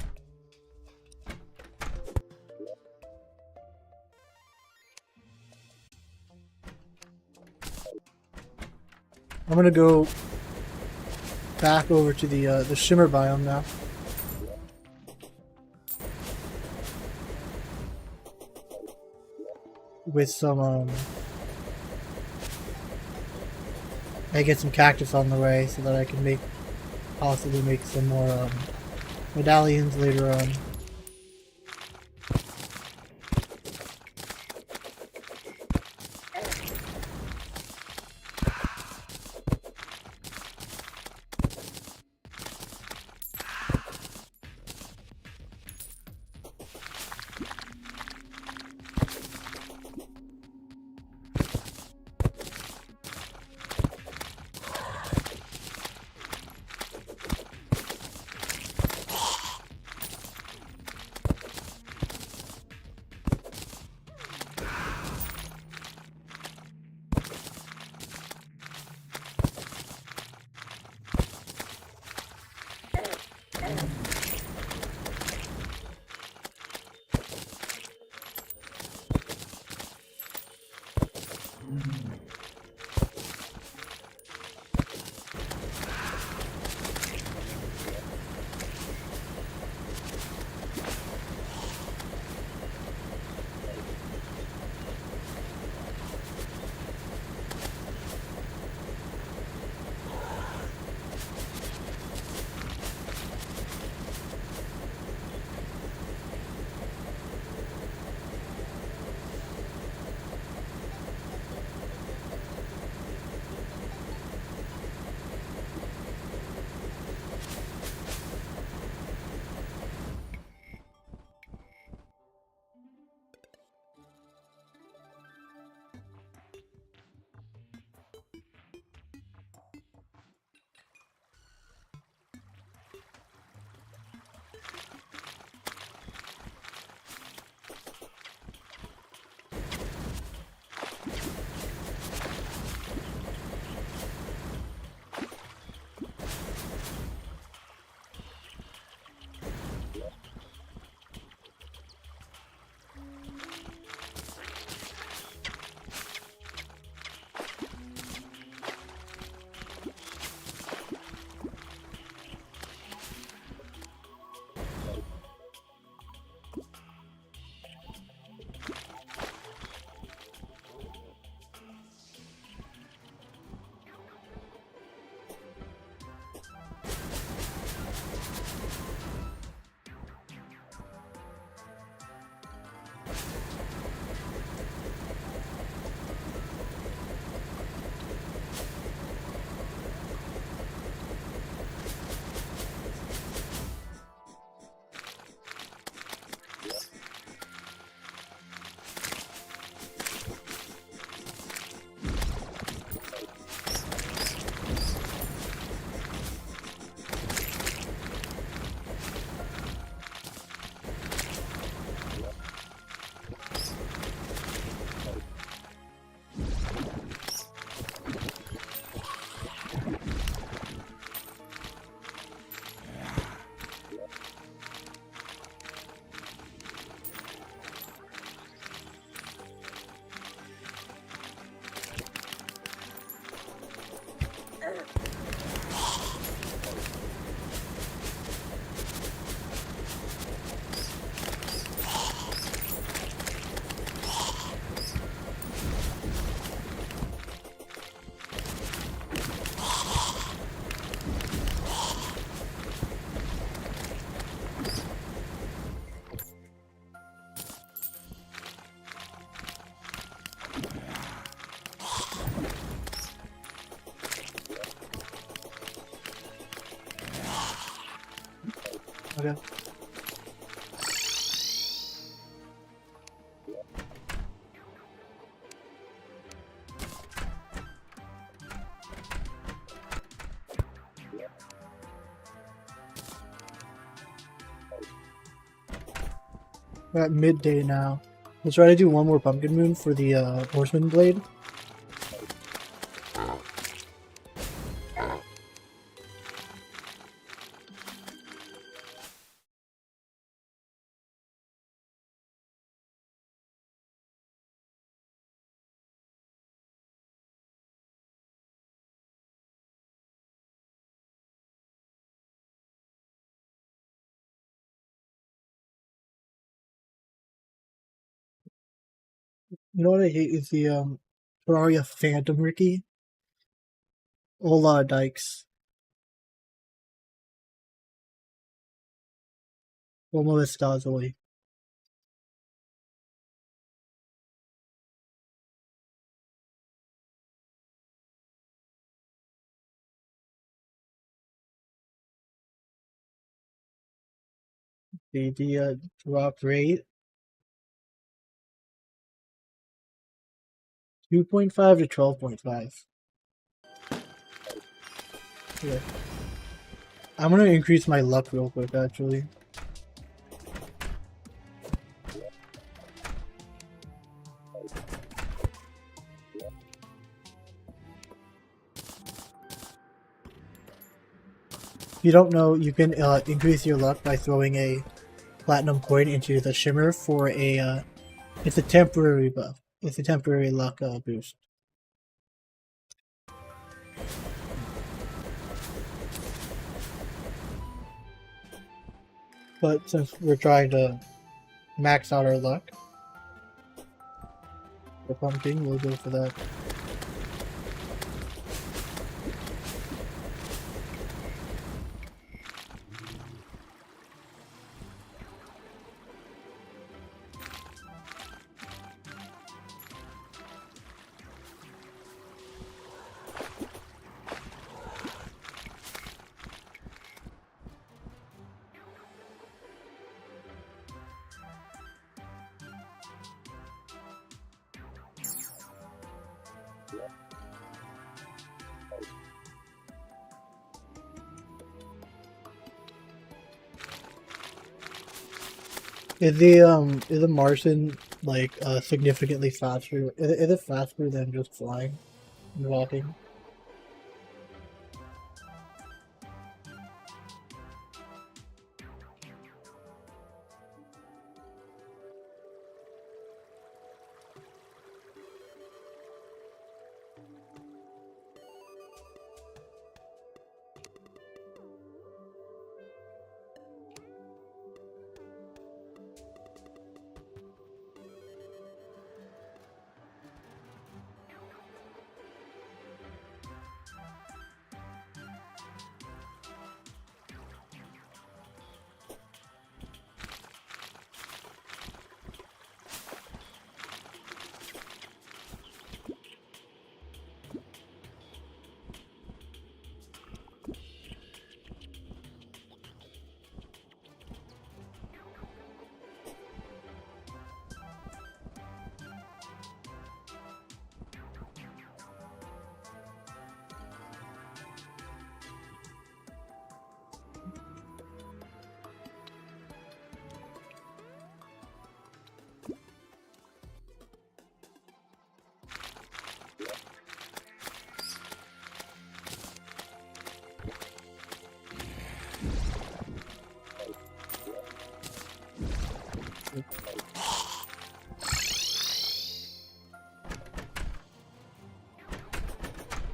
gonna go back over to the shimmer biome now. With some I get some cactus on the way so that I can possibly make some more medallions later on. Okay. We're at midday now. Let's try to do one more pumpkin moon for the horseman blade. You know what I hate is the Terraria Phantom Ricky. Ola Dykes. Como estás hoy? The drop rate 2.5 to 12.5. Yeah. I'm gonna increase my luck real quick actually. If you don't know, you can increase your luck by throwing a platinum coin into the shimmer for a it's a temporary buff. It's a temporary luck boost. But since we're trying to max out our luck for pumping, we'll go for that. Is the Martian like significantly faster? Is it faster than just flying and walking?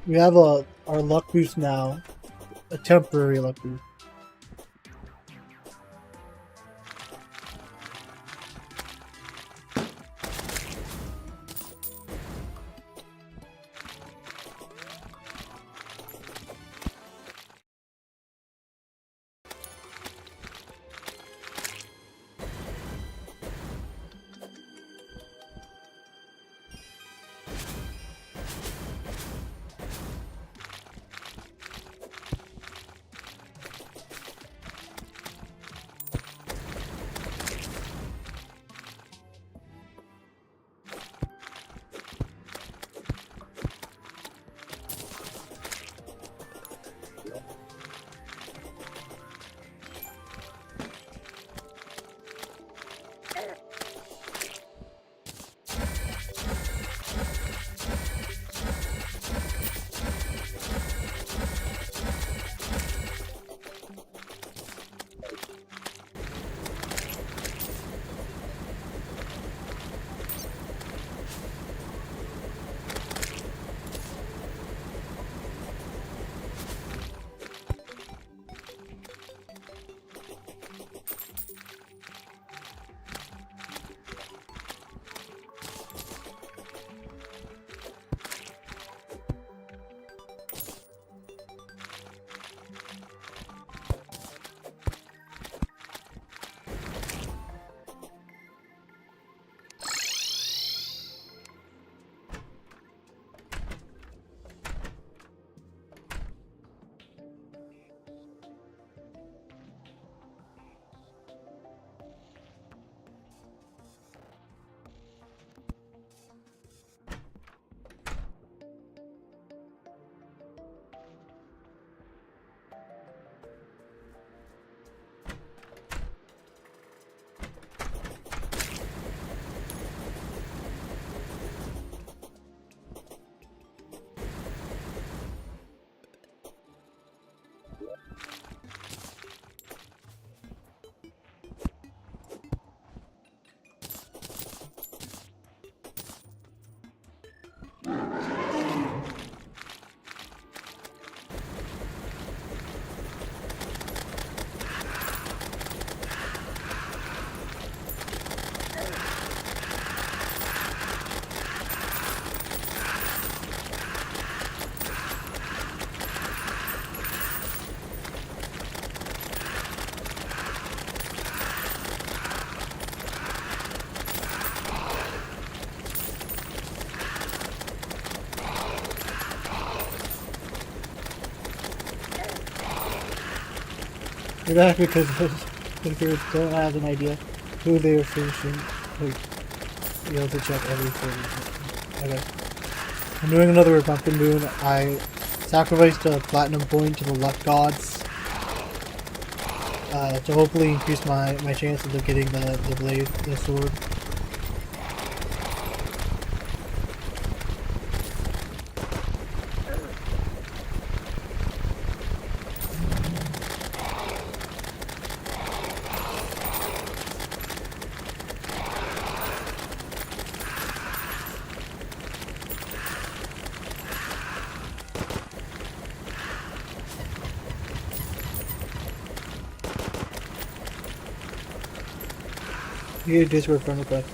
We have our luck boost now, a temporary luck boost. You're back because the viewers don't have an idea who they are finishing. Like, you have to check everything. Okay. I'm doing another pumpkin moon. I sacrificed a platinum point to the luck gods to hopefully increase my chances of getting the blade, the sword. You get Discord friend request.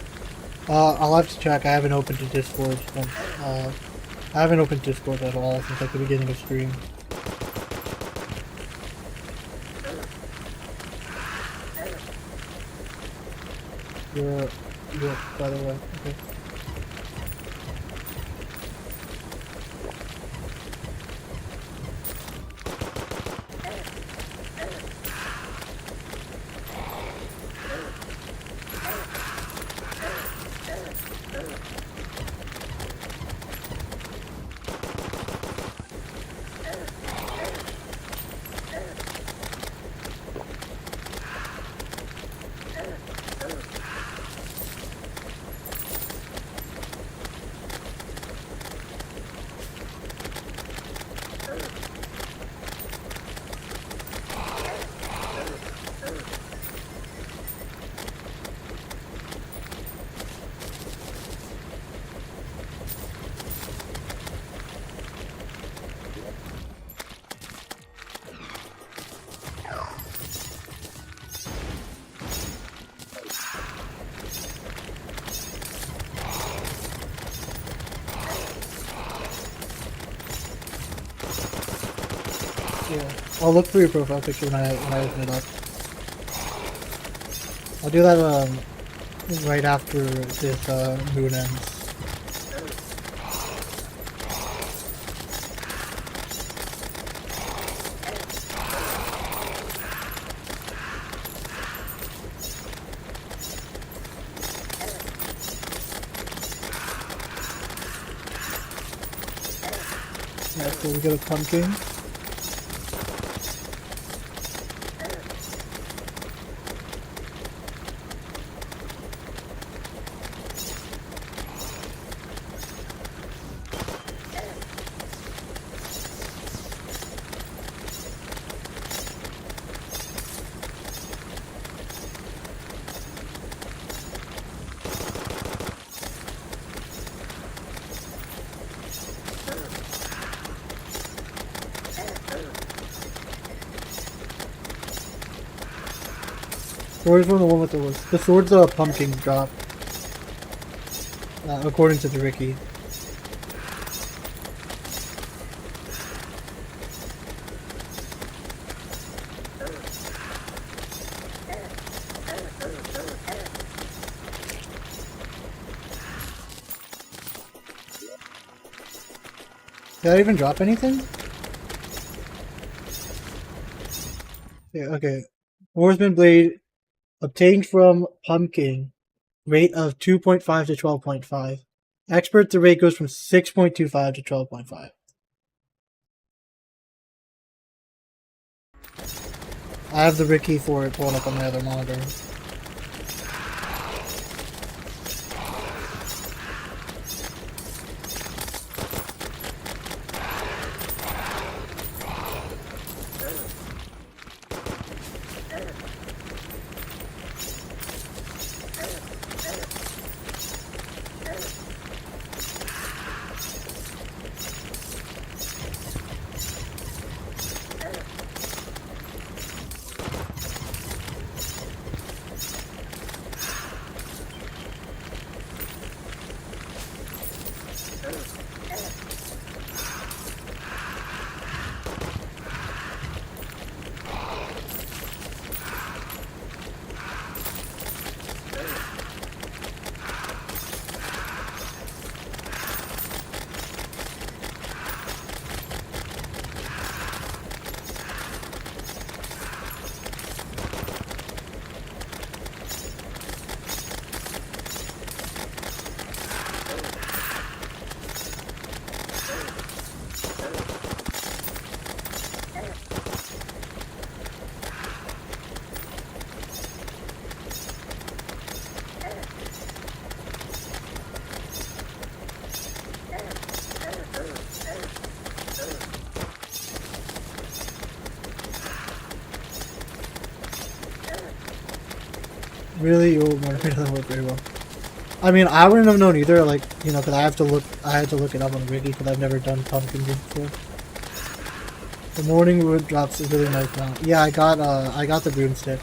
I'll have to check. I haven't opened the Discord since, I haven't opened Discord at all since like the beginning of stream. You're by the way. Okay. Yeah, I'll look for your profile picture when I open it up. I'll do that right after this moon ends. Yeah, so we get a pumpkin. Where's from the one with the list? The sword's a pumpkin drop, according to the Ricky. Did I even drop anything? Yeah, okay. Swordsman Blade obtained from Pumpkin. Rate of 2.5 to 12.5. Expert, the rate goes from 6.25 to 12.5. I have the Ricky for it pulled up on my other monitor. Really, you won't work. It doesn't work very well. I mean, I wouldn't have known either. Like, you know, because I had to look it up on Wiki because I've never done pumpkin before. The morning wood drops is really nice now. Yeah, I got the broomstick.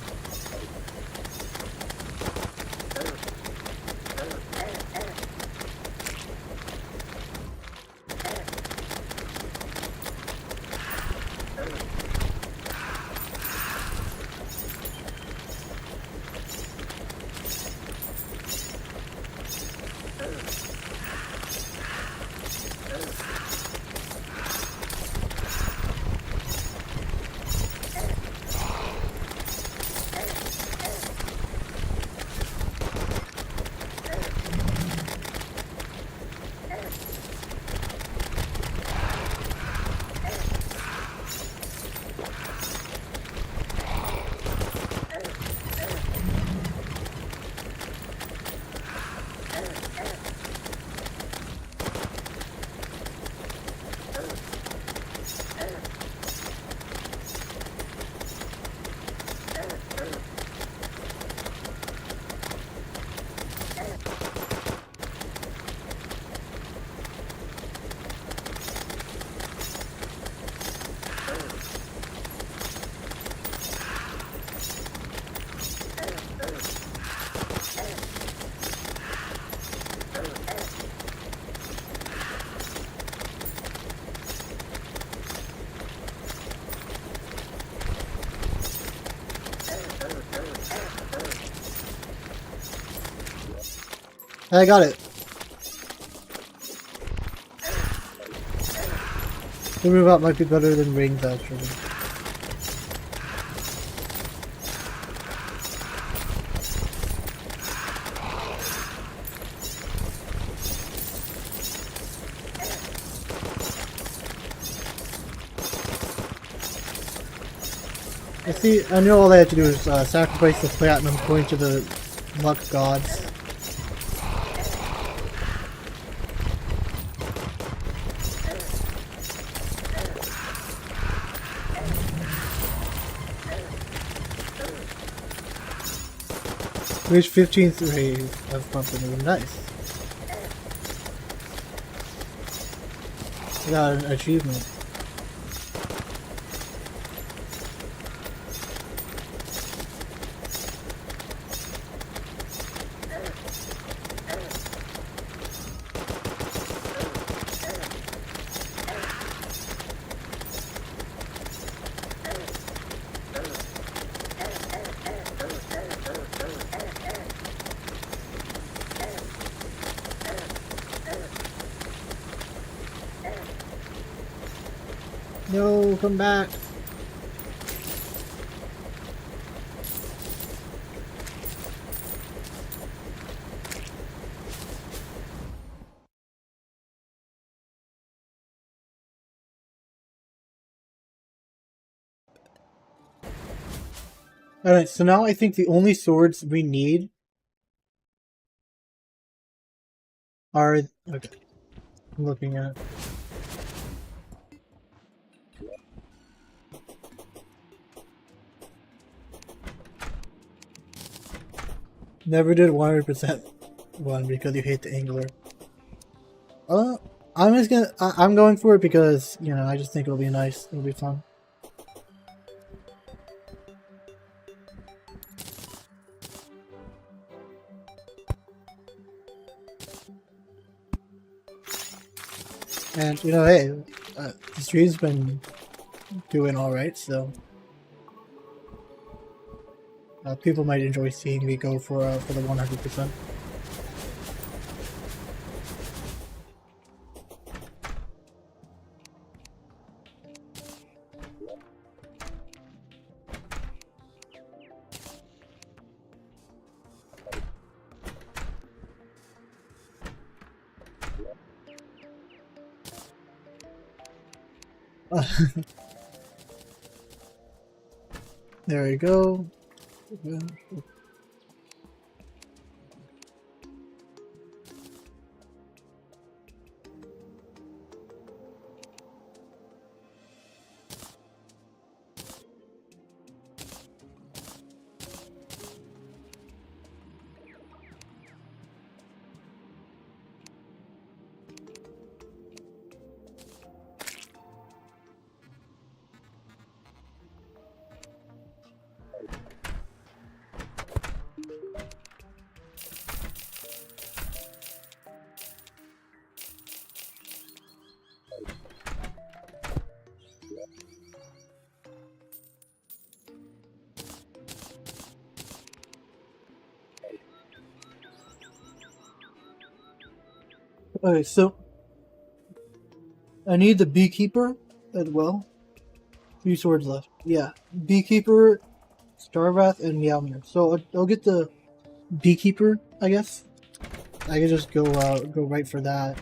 I got it. The move out might be better than rings, actually. I see. I knew all they had to do is sacrifice the platinum coin to the luck gods. Reach 15th rate of pumpkin moon. Nice. Got an achievement. No, come back. Alright, so now I think the only swords we need are... Okay, I'm looking at it. Never did 100% one because you hate the angler. I'm just gonna... I'm going for it because, you know, I just think it'll be nice. It'll be fun. And, you know, hey, the stream's been doing alright, so... people might enjoy seeing me go for the 100%. There we go. Okay, so I need the beekeeper as well. 3 swords left. Yeah, beekeeper, Starwrath, and Meowmere. So I'll get the beekeeper, I guess. I can just go right for that.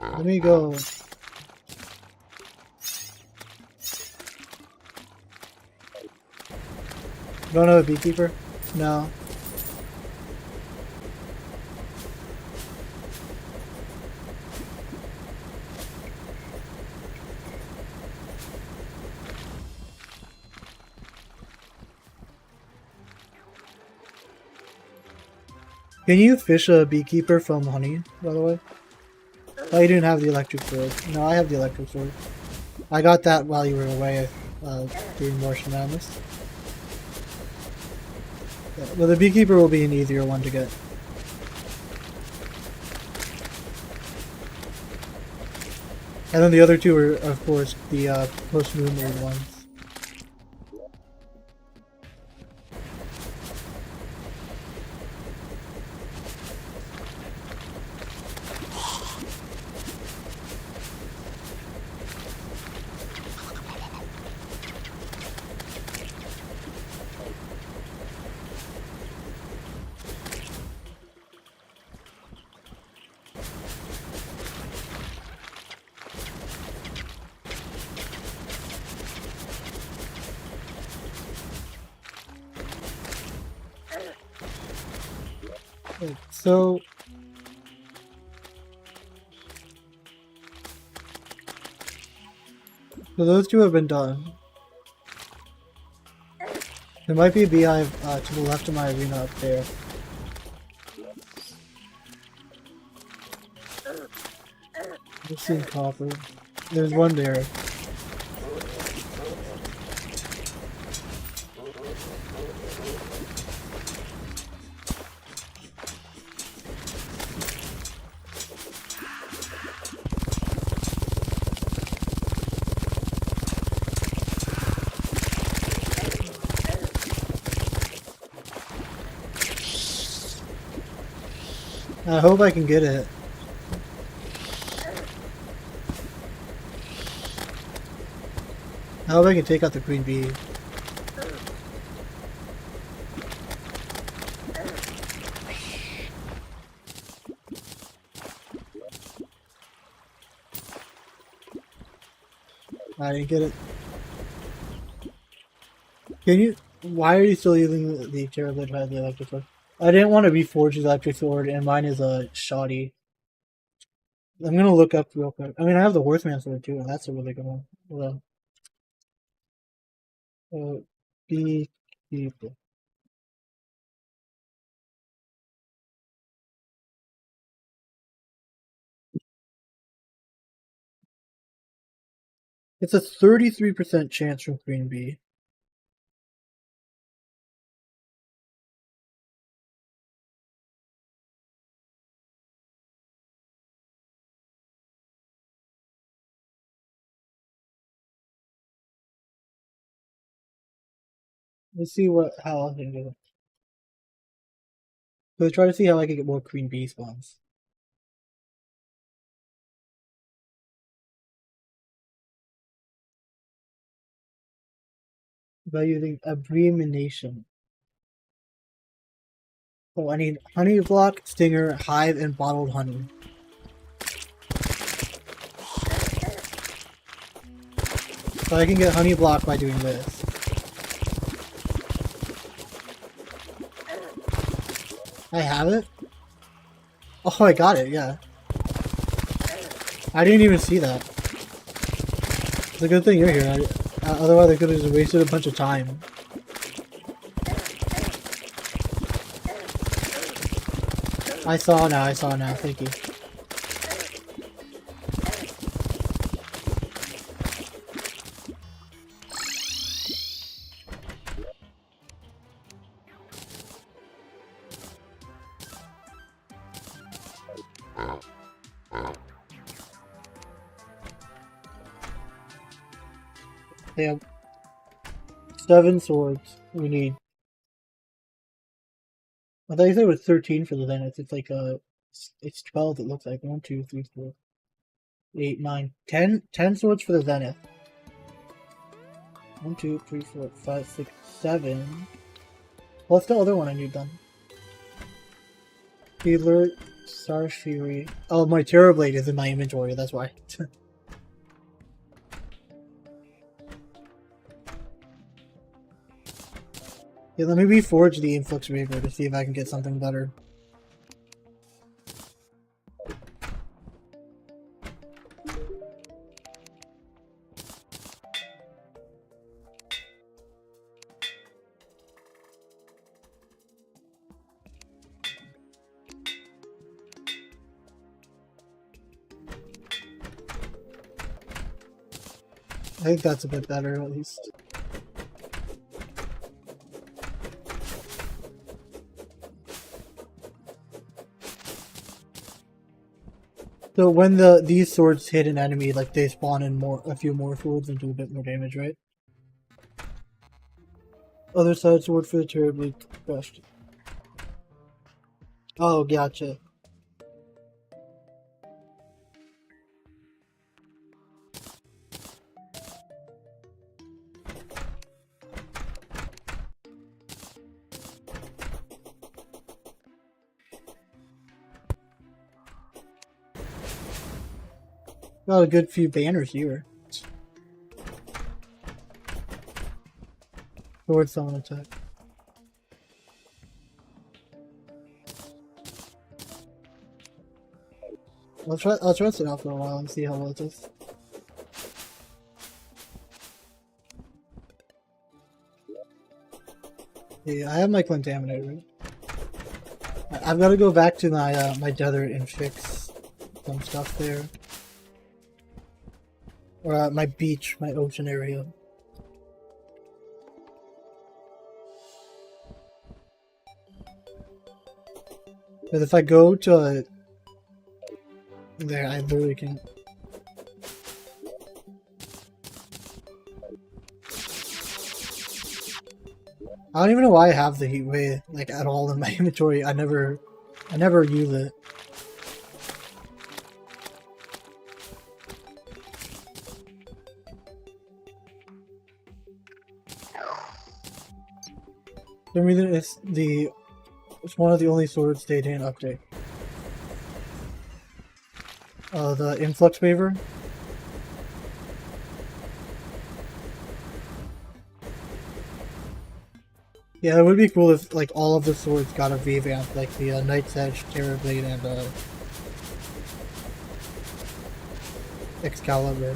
Let me go. Don't have a beekeeper? No. Can you fish a beekeeper from honey, by the way? Oh, you didn't have the electric sword. No, I have the electric sword. I got that while you were away, doing Marsh Madness. Yeah, well, the beekeeper will be an easier one to get. And then the other two are, of course, the post-moon moon ones. So those two have been done. There might be a beehive to the left of my arena up there. Just seeing copper. There's one there. I hope I can get it. I hope I can take out the queen bee. I didn't get it. Can you? Why are you still using the Terraria by the electric sword? I didn't want to reforge the electric sword, and mine is a shoddy. I'm gonna look up real quick. I mean, I have the horseman sword too, and that's a really good one. Well, beekeeper. It's a 33% chance from queen bee. Let's see how I can do it. Let's try to see how I can get more queen bee spawns. By using abomination. Oh, I need honey block, stinger, hive, and bottled honey. So I can get honey block by doing this. I have it? Oh, I got it, yeah. I didn't even see that. It's a good thing you're here. Otherwise I could have just wasted a bunch of time. I saw now, thank you. They have 7 swords we need. I thought you said it was 13 for the Zenith. It's like it's 12. It looks like 1, 2, 3, 4, 8, 9, 10. 10 swords for the Zenith. 1, 2, 3, 4, 5, 6, 7. What's the other one I need done? Healer, Star Fury. Oh, my Terra Blade is in my inventory. That's why. Yeah, let me reforge the Influx Reaver to see if I can get something better. I think that's a bit better, at least. So when these swords hit an enemy, like they spawn in a few more swords and do a bit more damage, right? Other side sword for the terribly crushed. Oh, gotcha. Got a good few banners here. Sword summon attack. I'll try it out for a while and see how well it does. Yeah, I have my Contaminator. I've got to go back to my my desert and fix some stuff there. Or my beach, my ocean area. Because if I go to there, I literally can't. I don't even know why I have the heat ray like at all in my inventory. I never use it. For some reason it's one of the only swords they didn't update. The Influx Waver. Yeah, it would be cool if like all of the swords got a revamp, like the Knight's Edge, Terra Blade, and Excalibur.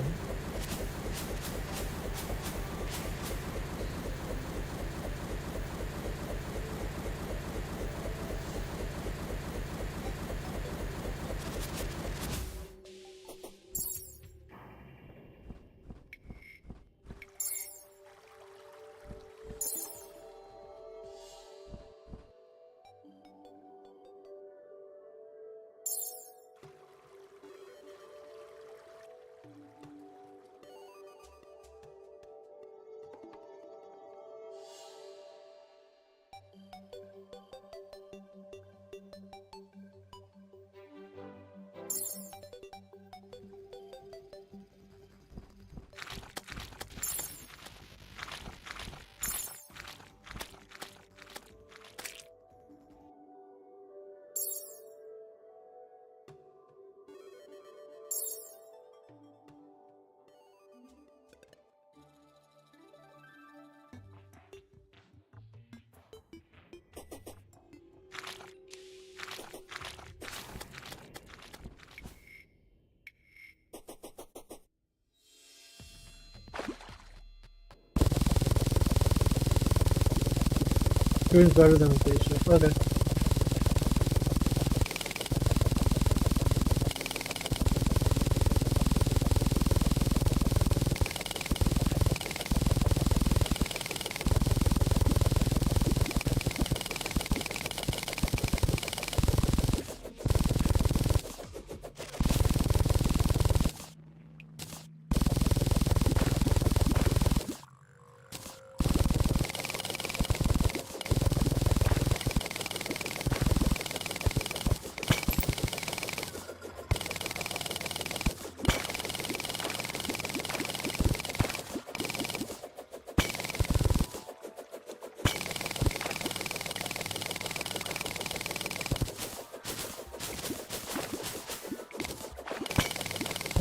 Who's better than a spaceship? Okay.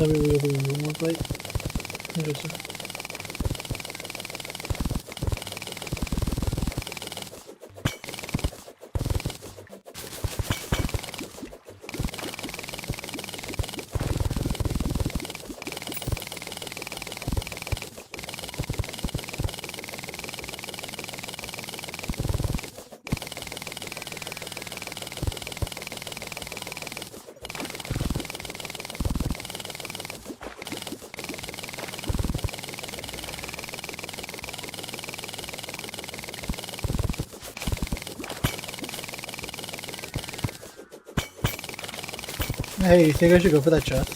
every room look like. Interesting. Hey, you think I should go for that chest?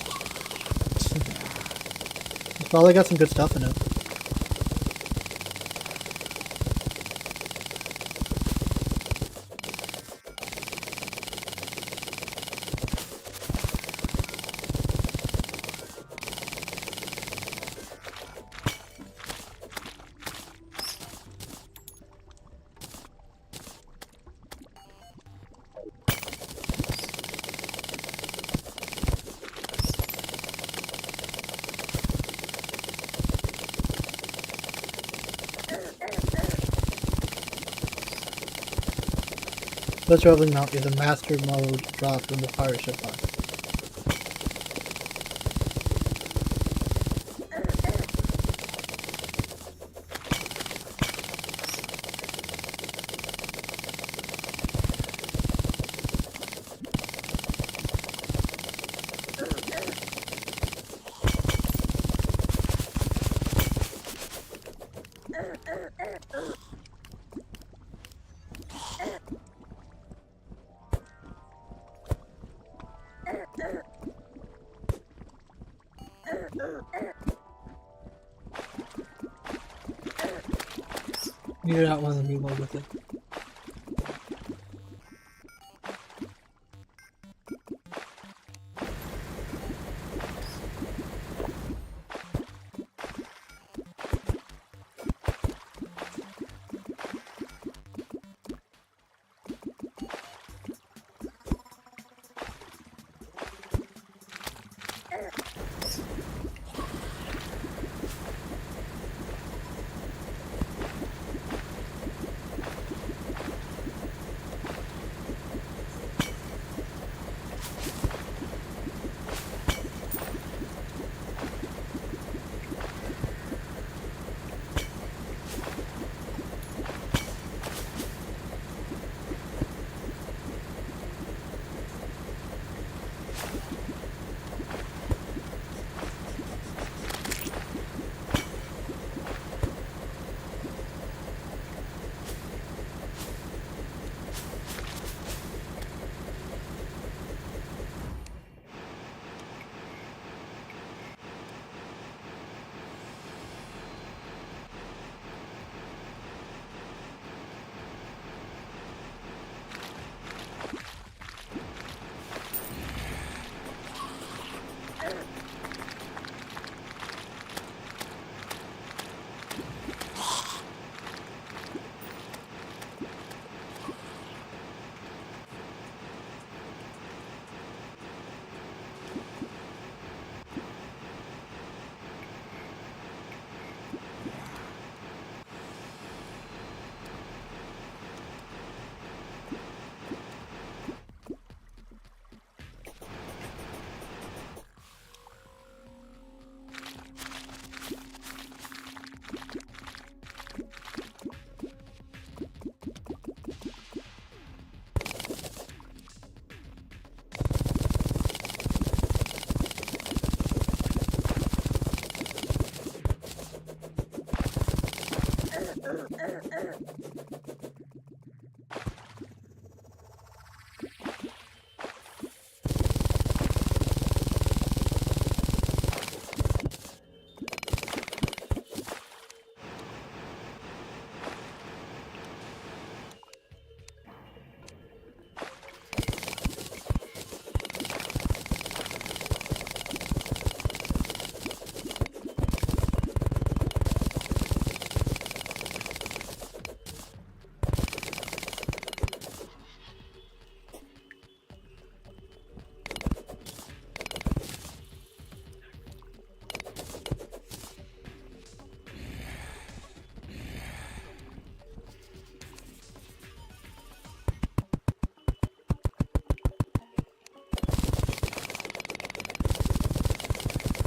It's probably got some good stuff in it. The traveling mount is a master mode drop from the pirate ship class. You're not one of the people with it.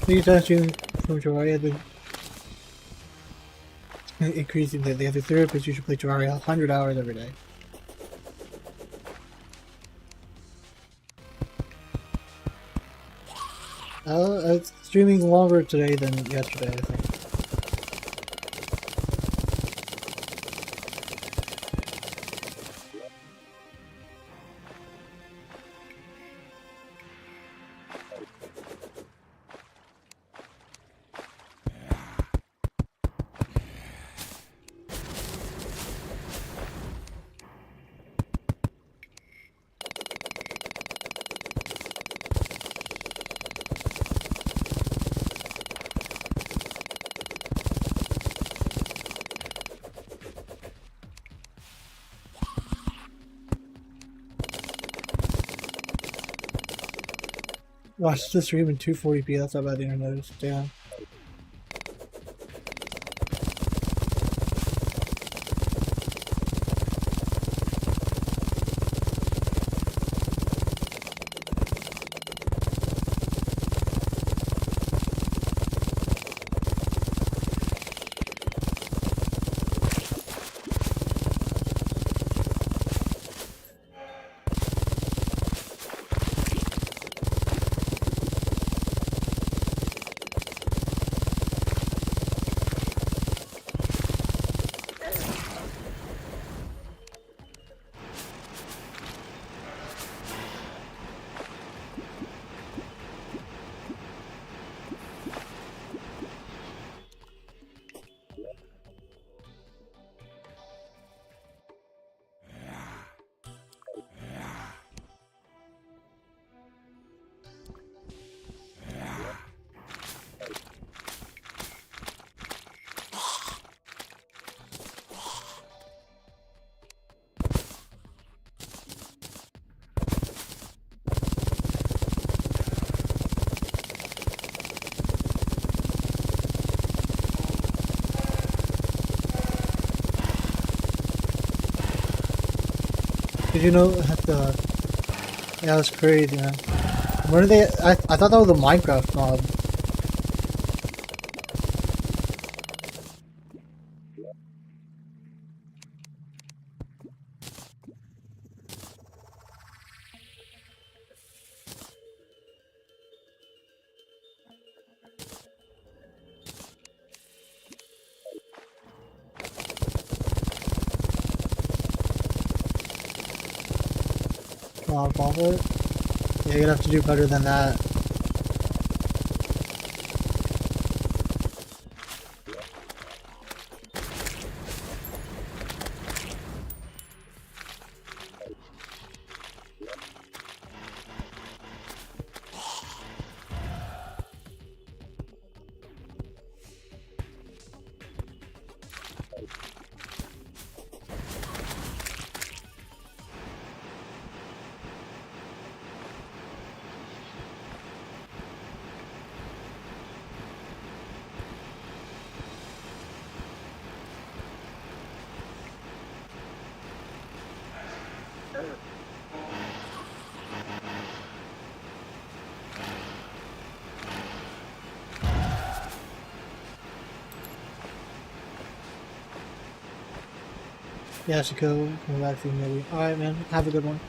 These times streaming from Terraria, increasing the other therapists usually play Terraria 100 hours every day. It's streaming longer today than yesterday, I think. Watch the stream in 240p, that's how bad the internet is. Damn. Did you know that yeah, that's crazy, man. When are they? I thought that was a Minecraft mod. Off it? Yeah, you're gonna have to do better than that. Yeah, Shiko, come back to you maybe. Alright, man. Have a good one.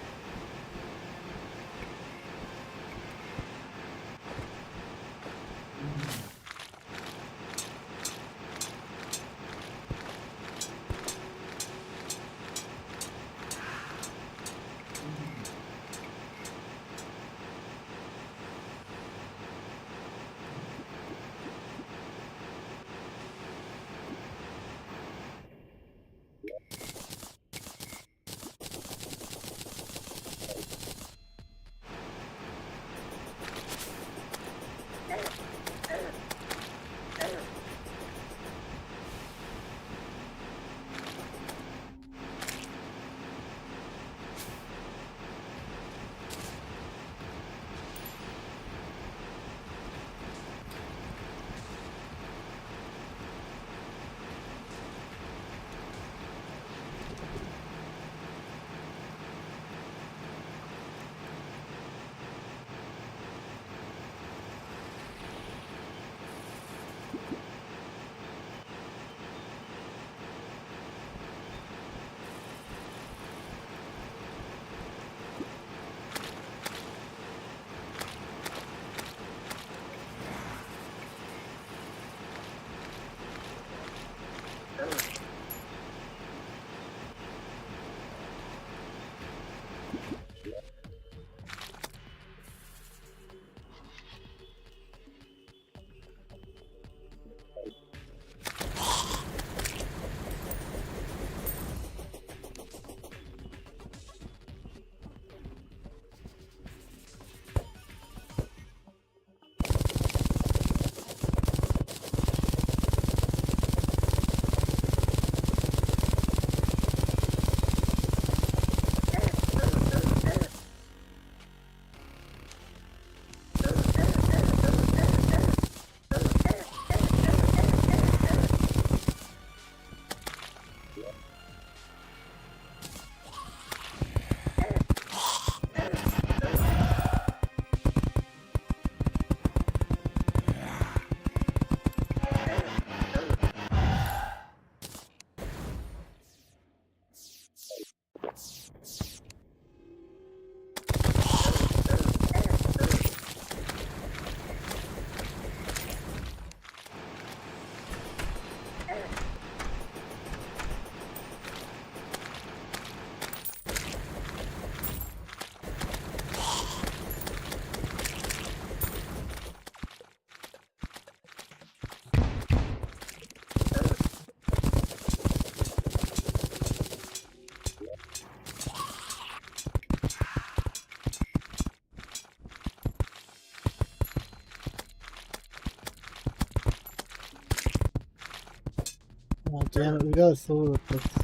Damn it, we got a solar eclipse.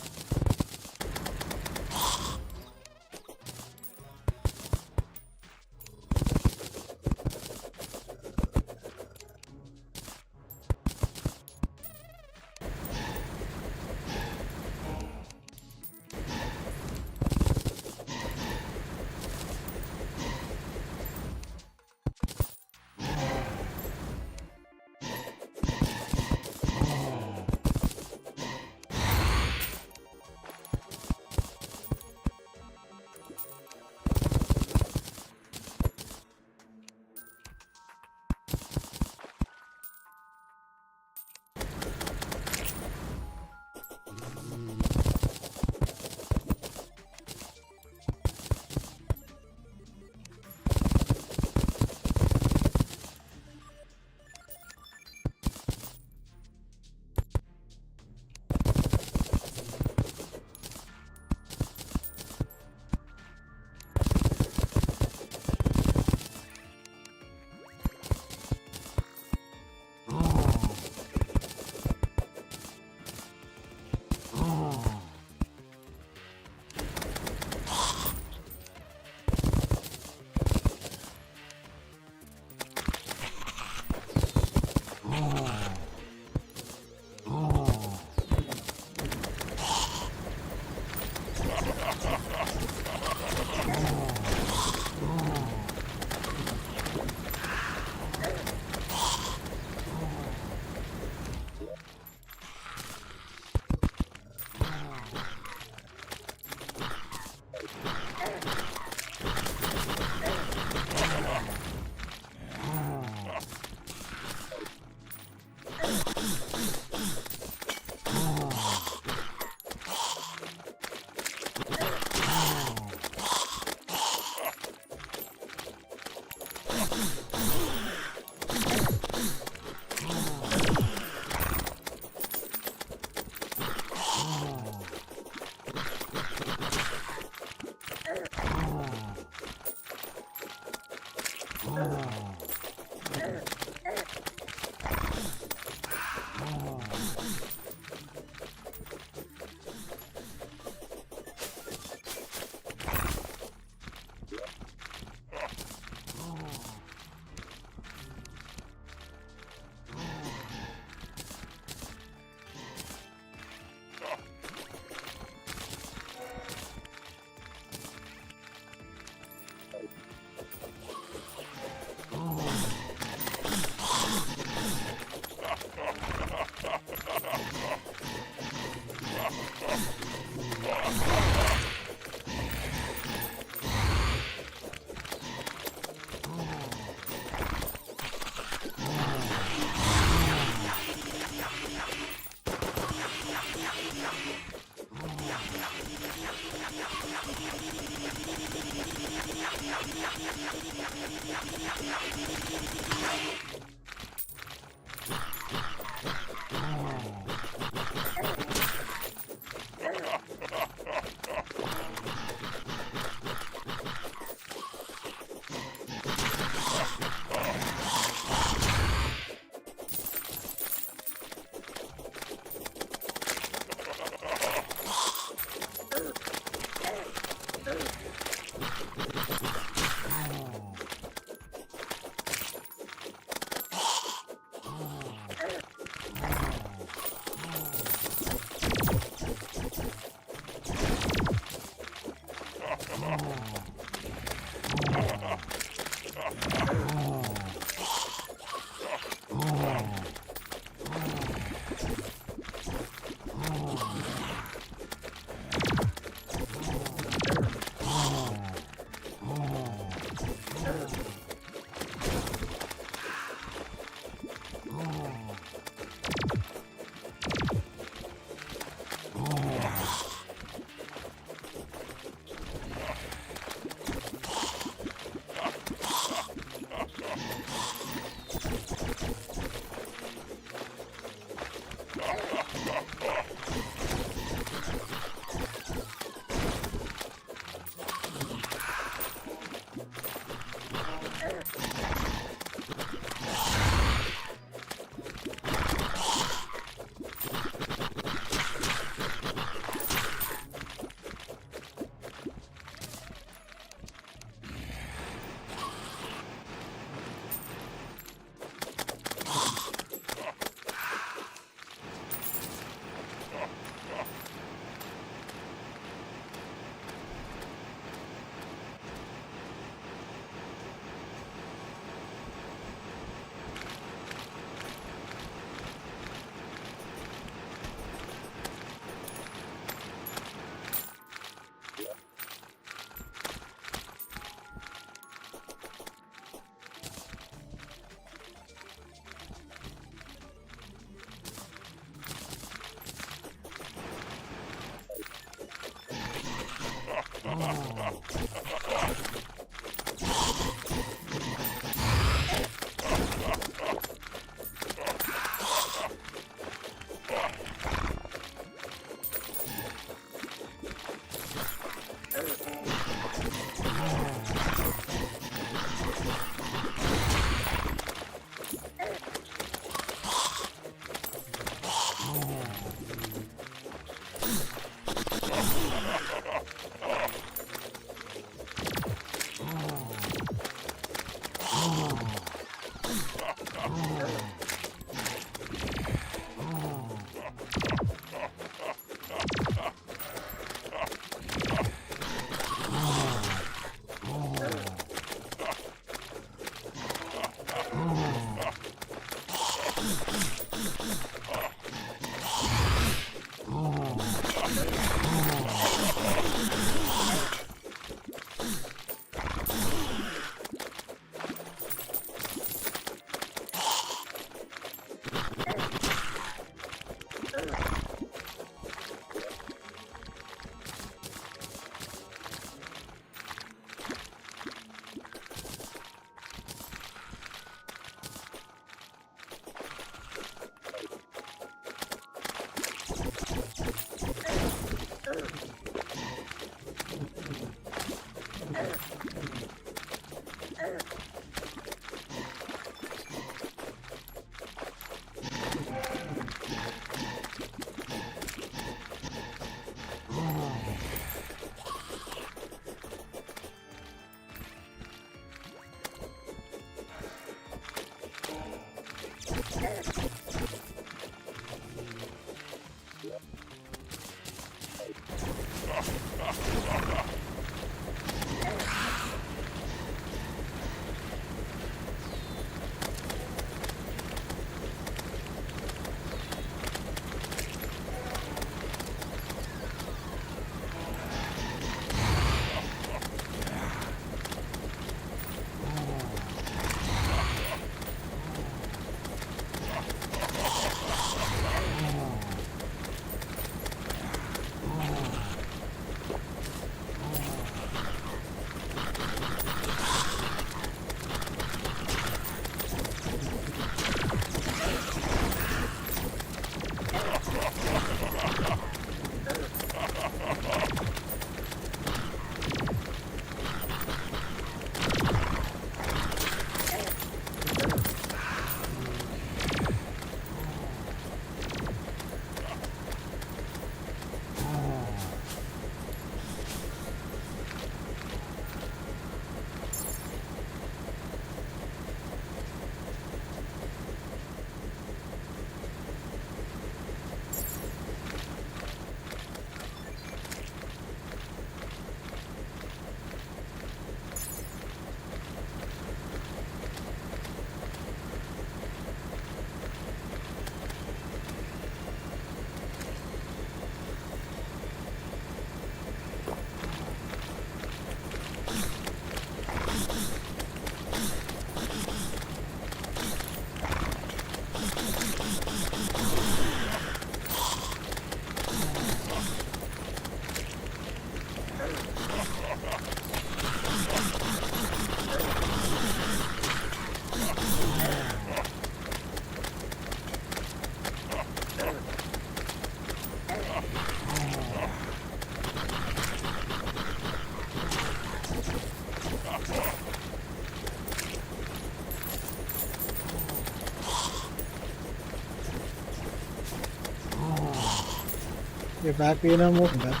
You're back, Vietnam. Welcome back.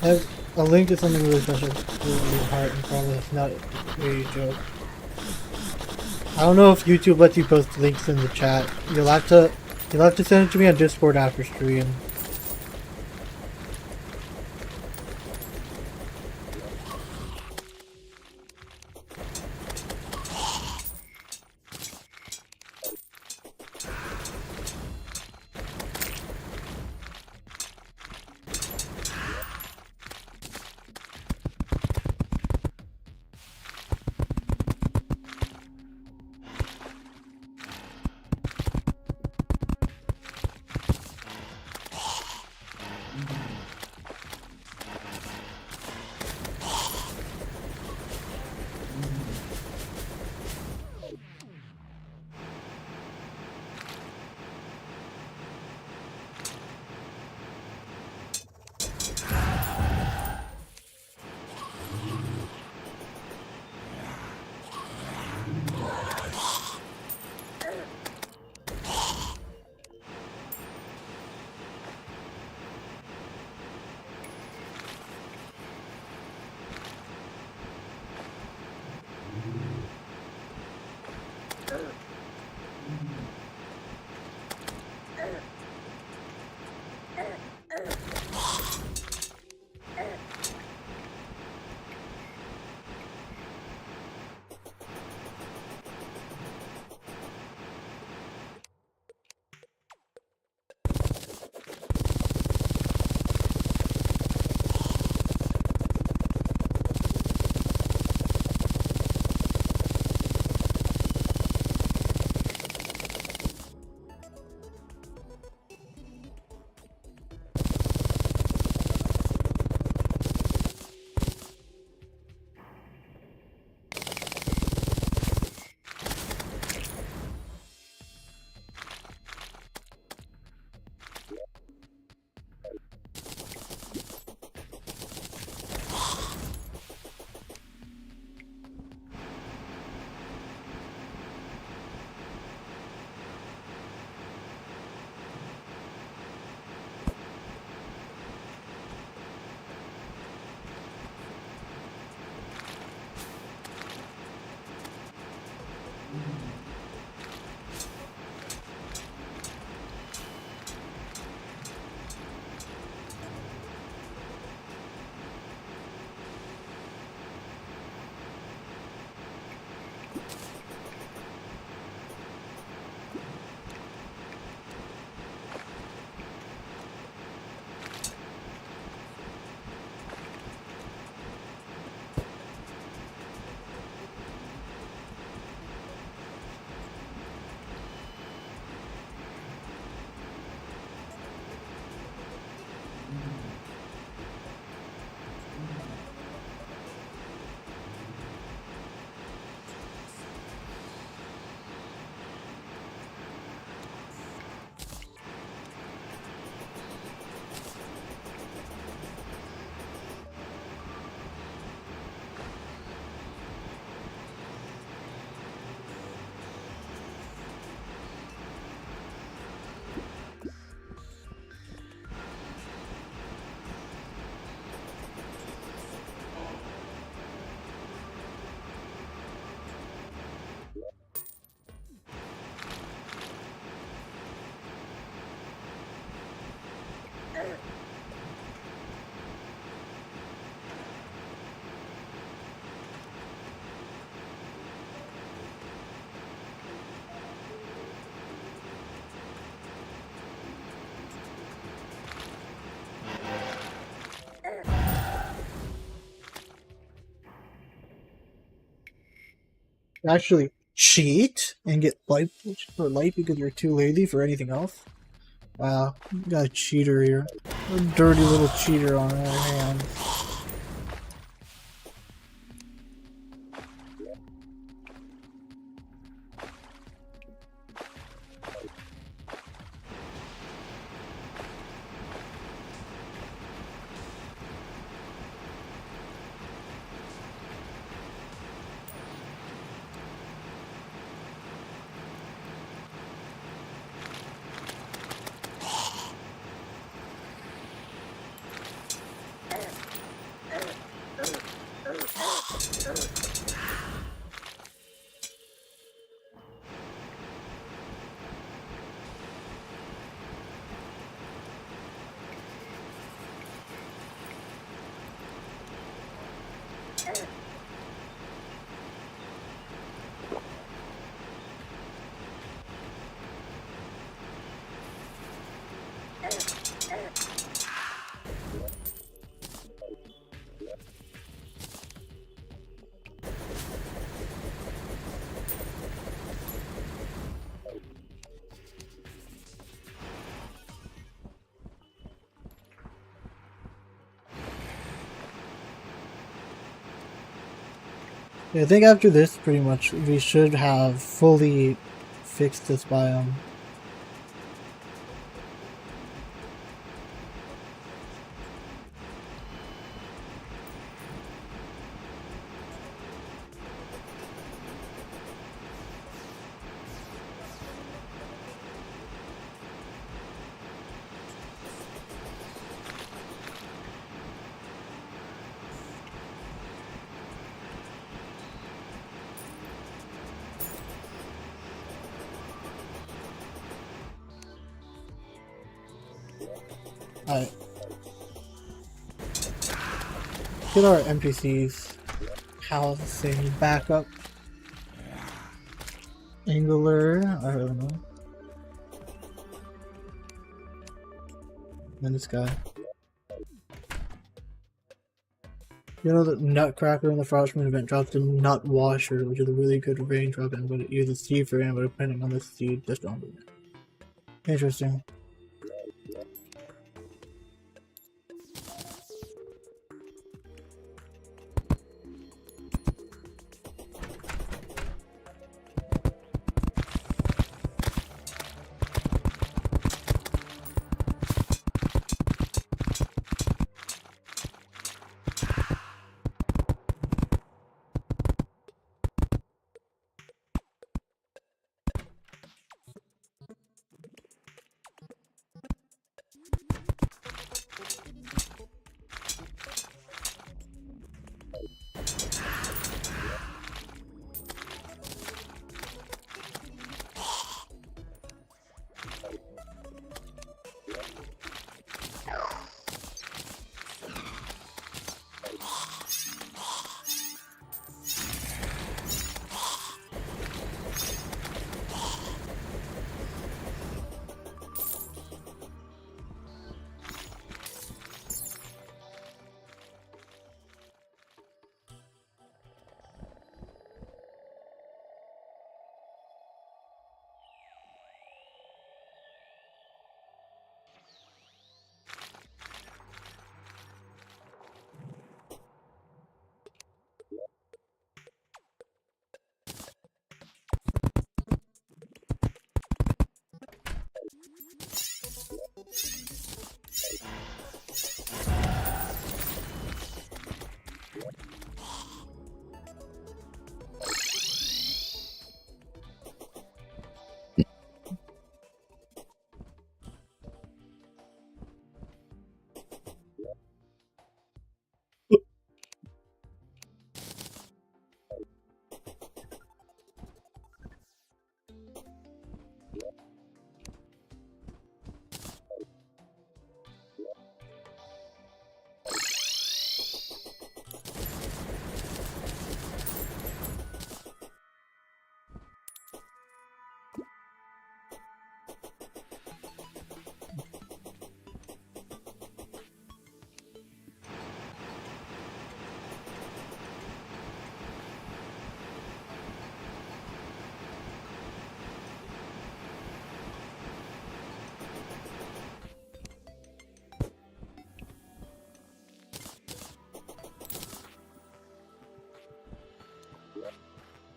I have a link to something really special to your heart and promise, not a joke. I don't know if YouTube lets you post links in the chat. You'll have to send it to me on Discord after stream. Actually cheat and get life for life because you're too lazy for anything else. Wow, you got a cheater here. A dirty little cheater on our hands. Yeah, I think after this, pretty much, we should have fully fixed this biome. Alright. Get our NPCs housing back up. Angular, I don't know. And this guy. You know the Nutcracker in the Frostmoon event drops the Nut Washer, which is a really good range weapon, but it uses seed for ammo depending on the seed that's stronger. Interesting.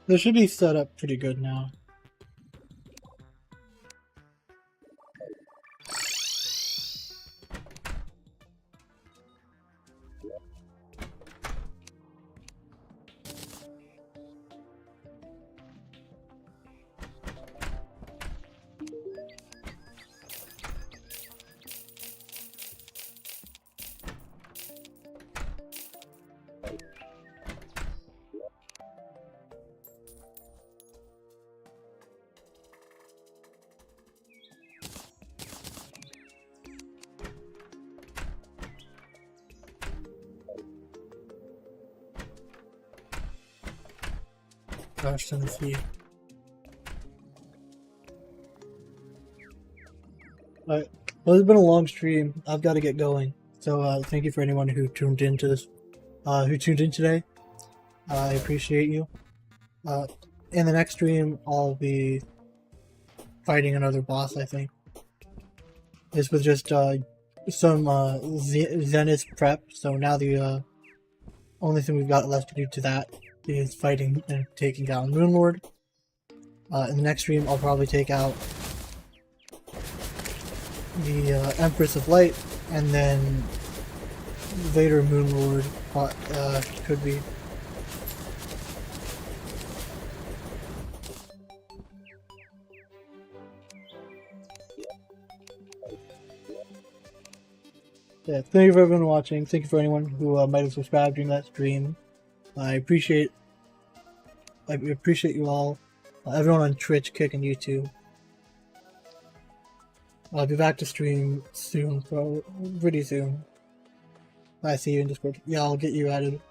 This should be set up pretty good now. Gosh, Tennessee. Alright, well, it's been a long stream. I've got to get going. So, thank you for anyone who tuned in to this, who tuned in today. I appreciate you. In the next stream, I'll be fighting another boss, I think. This was just, some, Zenith prep, so now the, only thing we've got left to do to that is fighting and taking down Moonlord. In the next stream, I'll probably take out the Empress of Light, and then later Moonlord could be. Yeah, thank you for everyone watching. Thank you for anyone who might have subscribed during that stream. I appreciate you all. Everyone on Twitch, Kick, and YouTube. I'll be back to stream soon, pretty soon. I see you in Discord. Yeah, I'll get you added.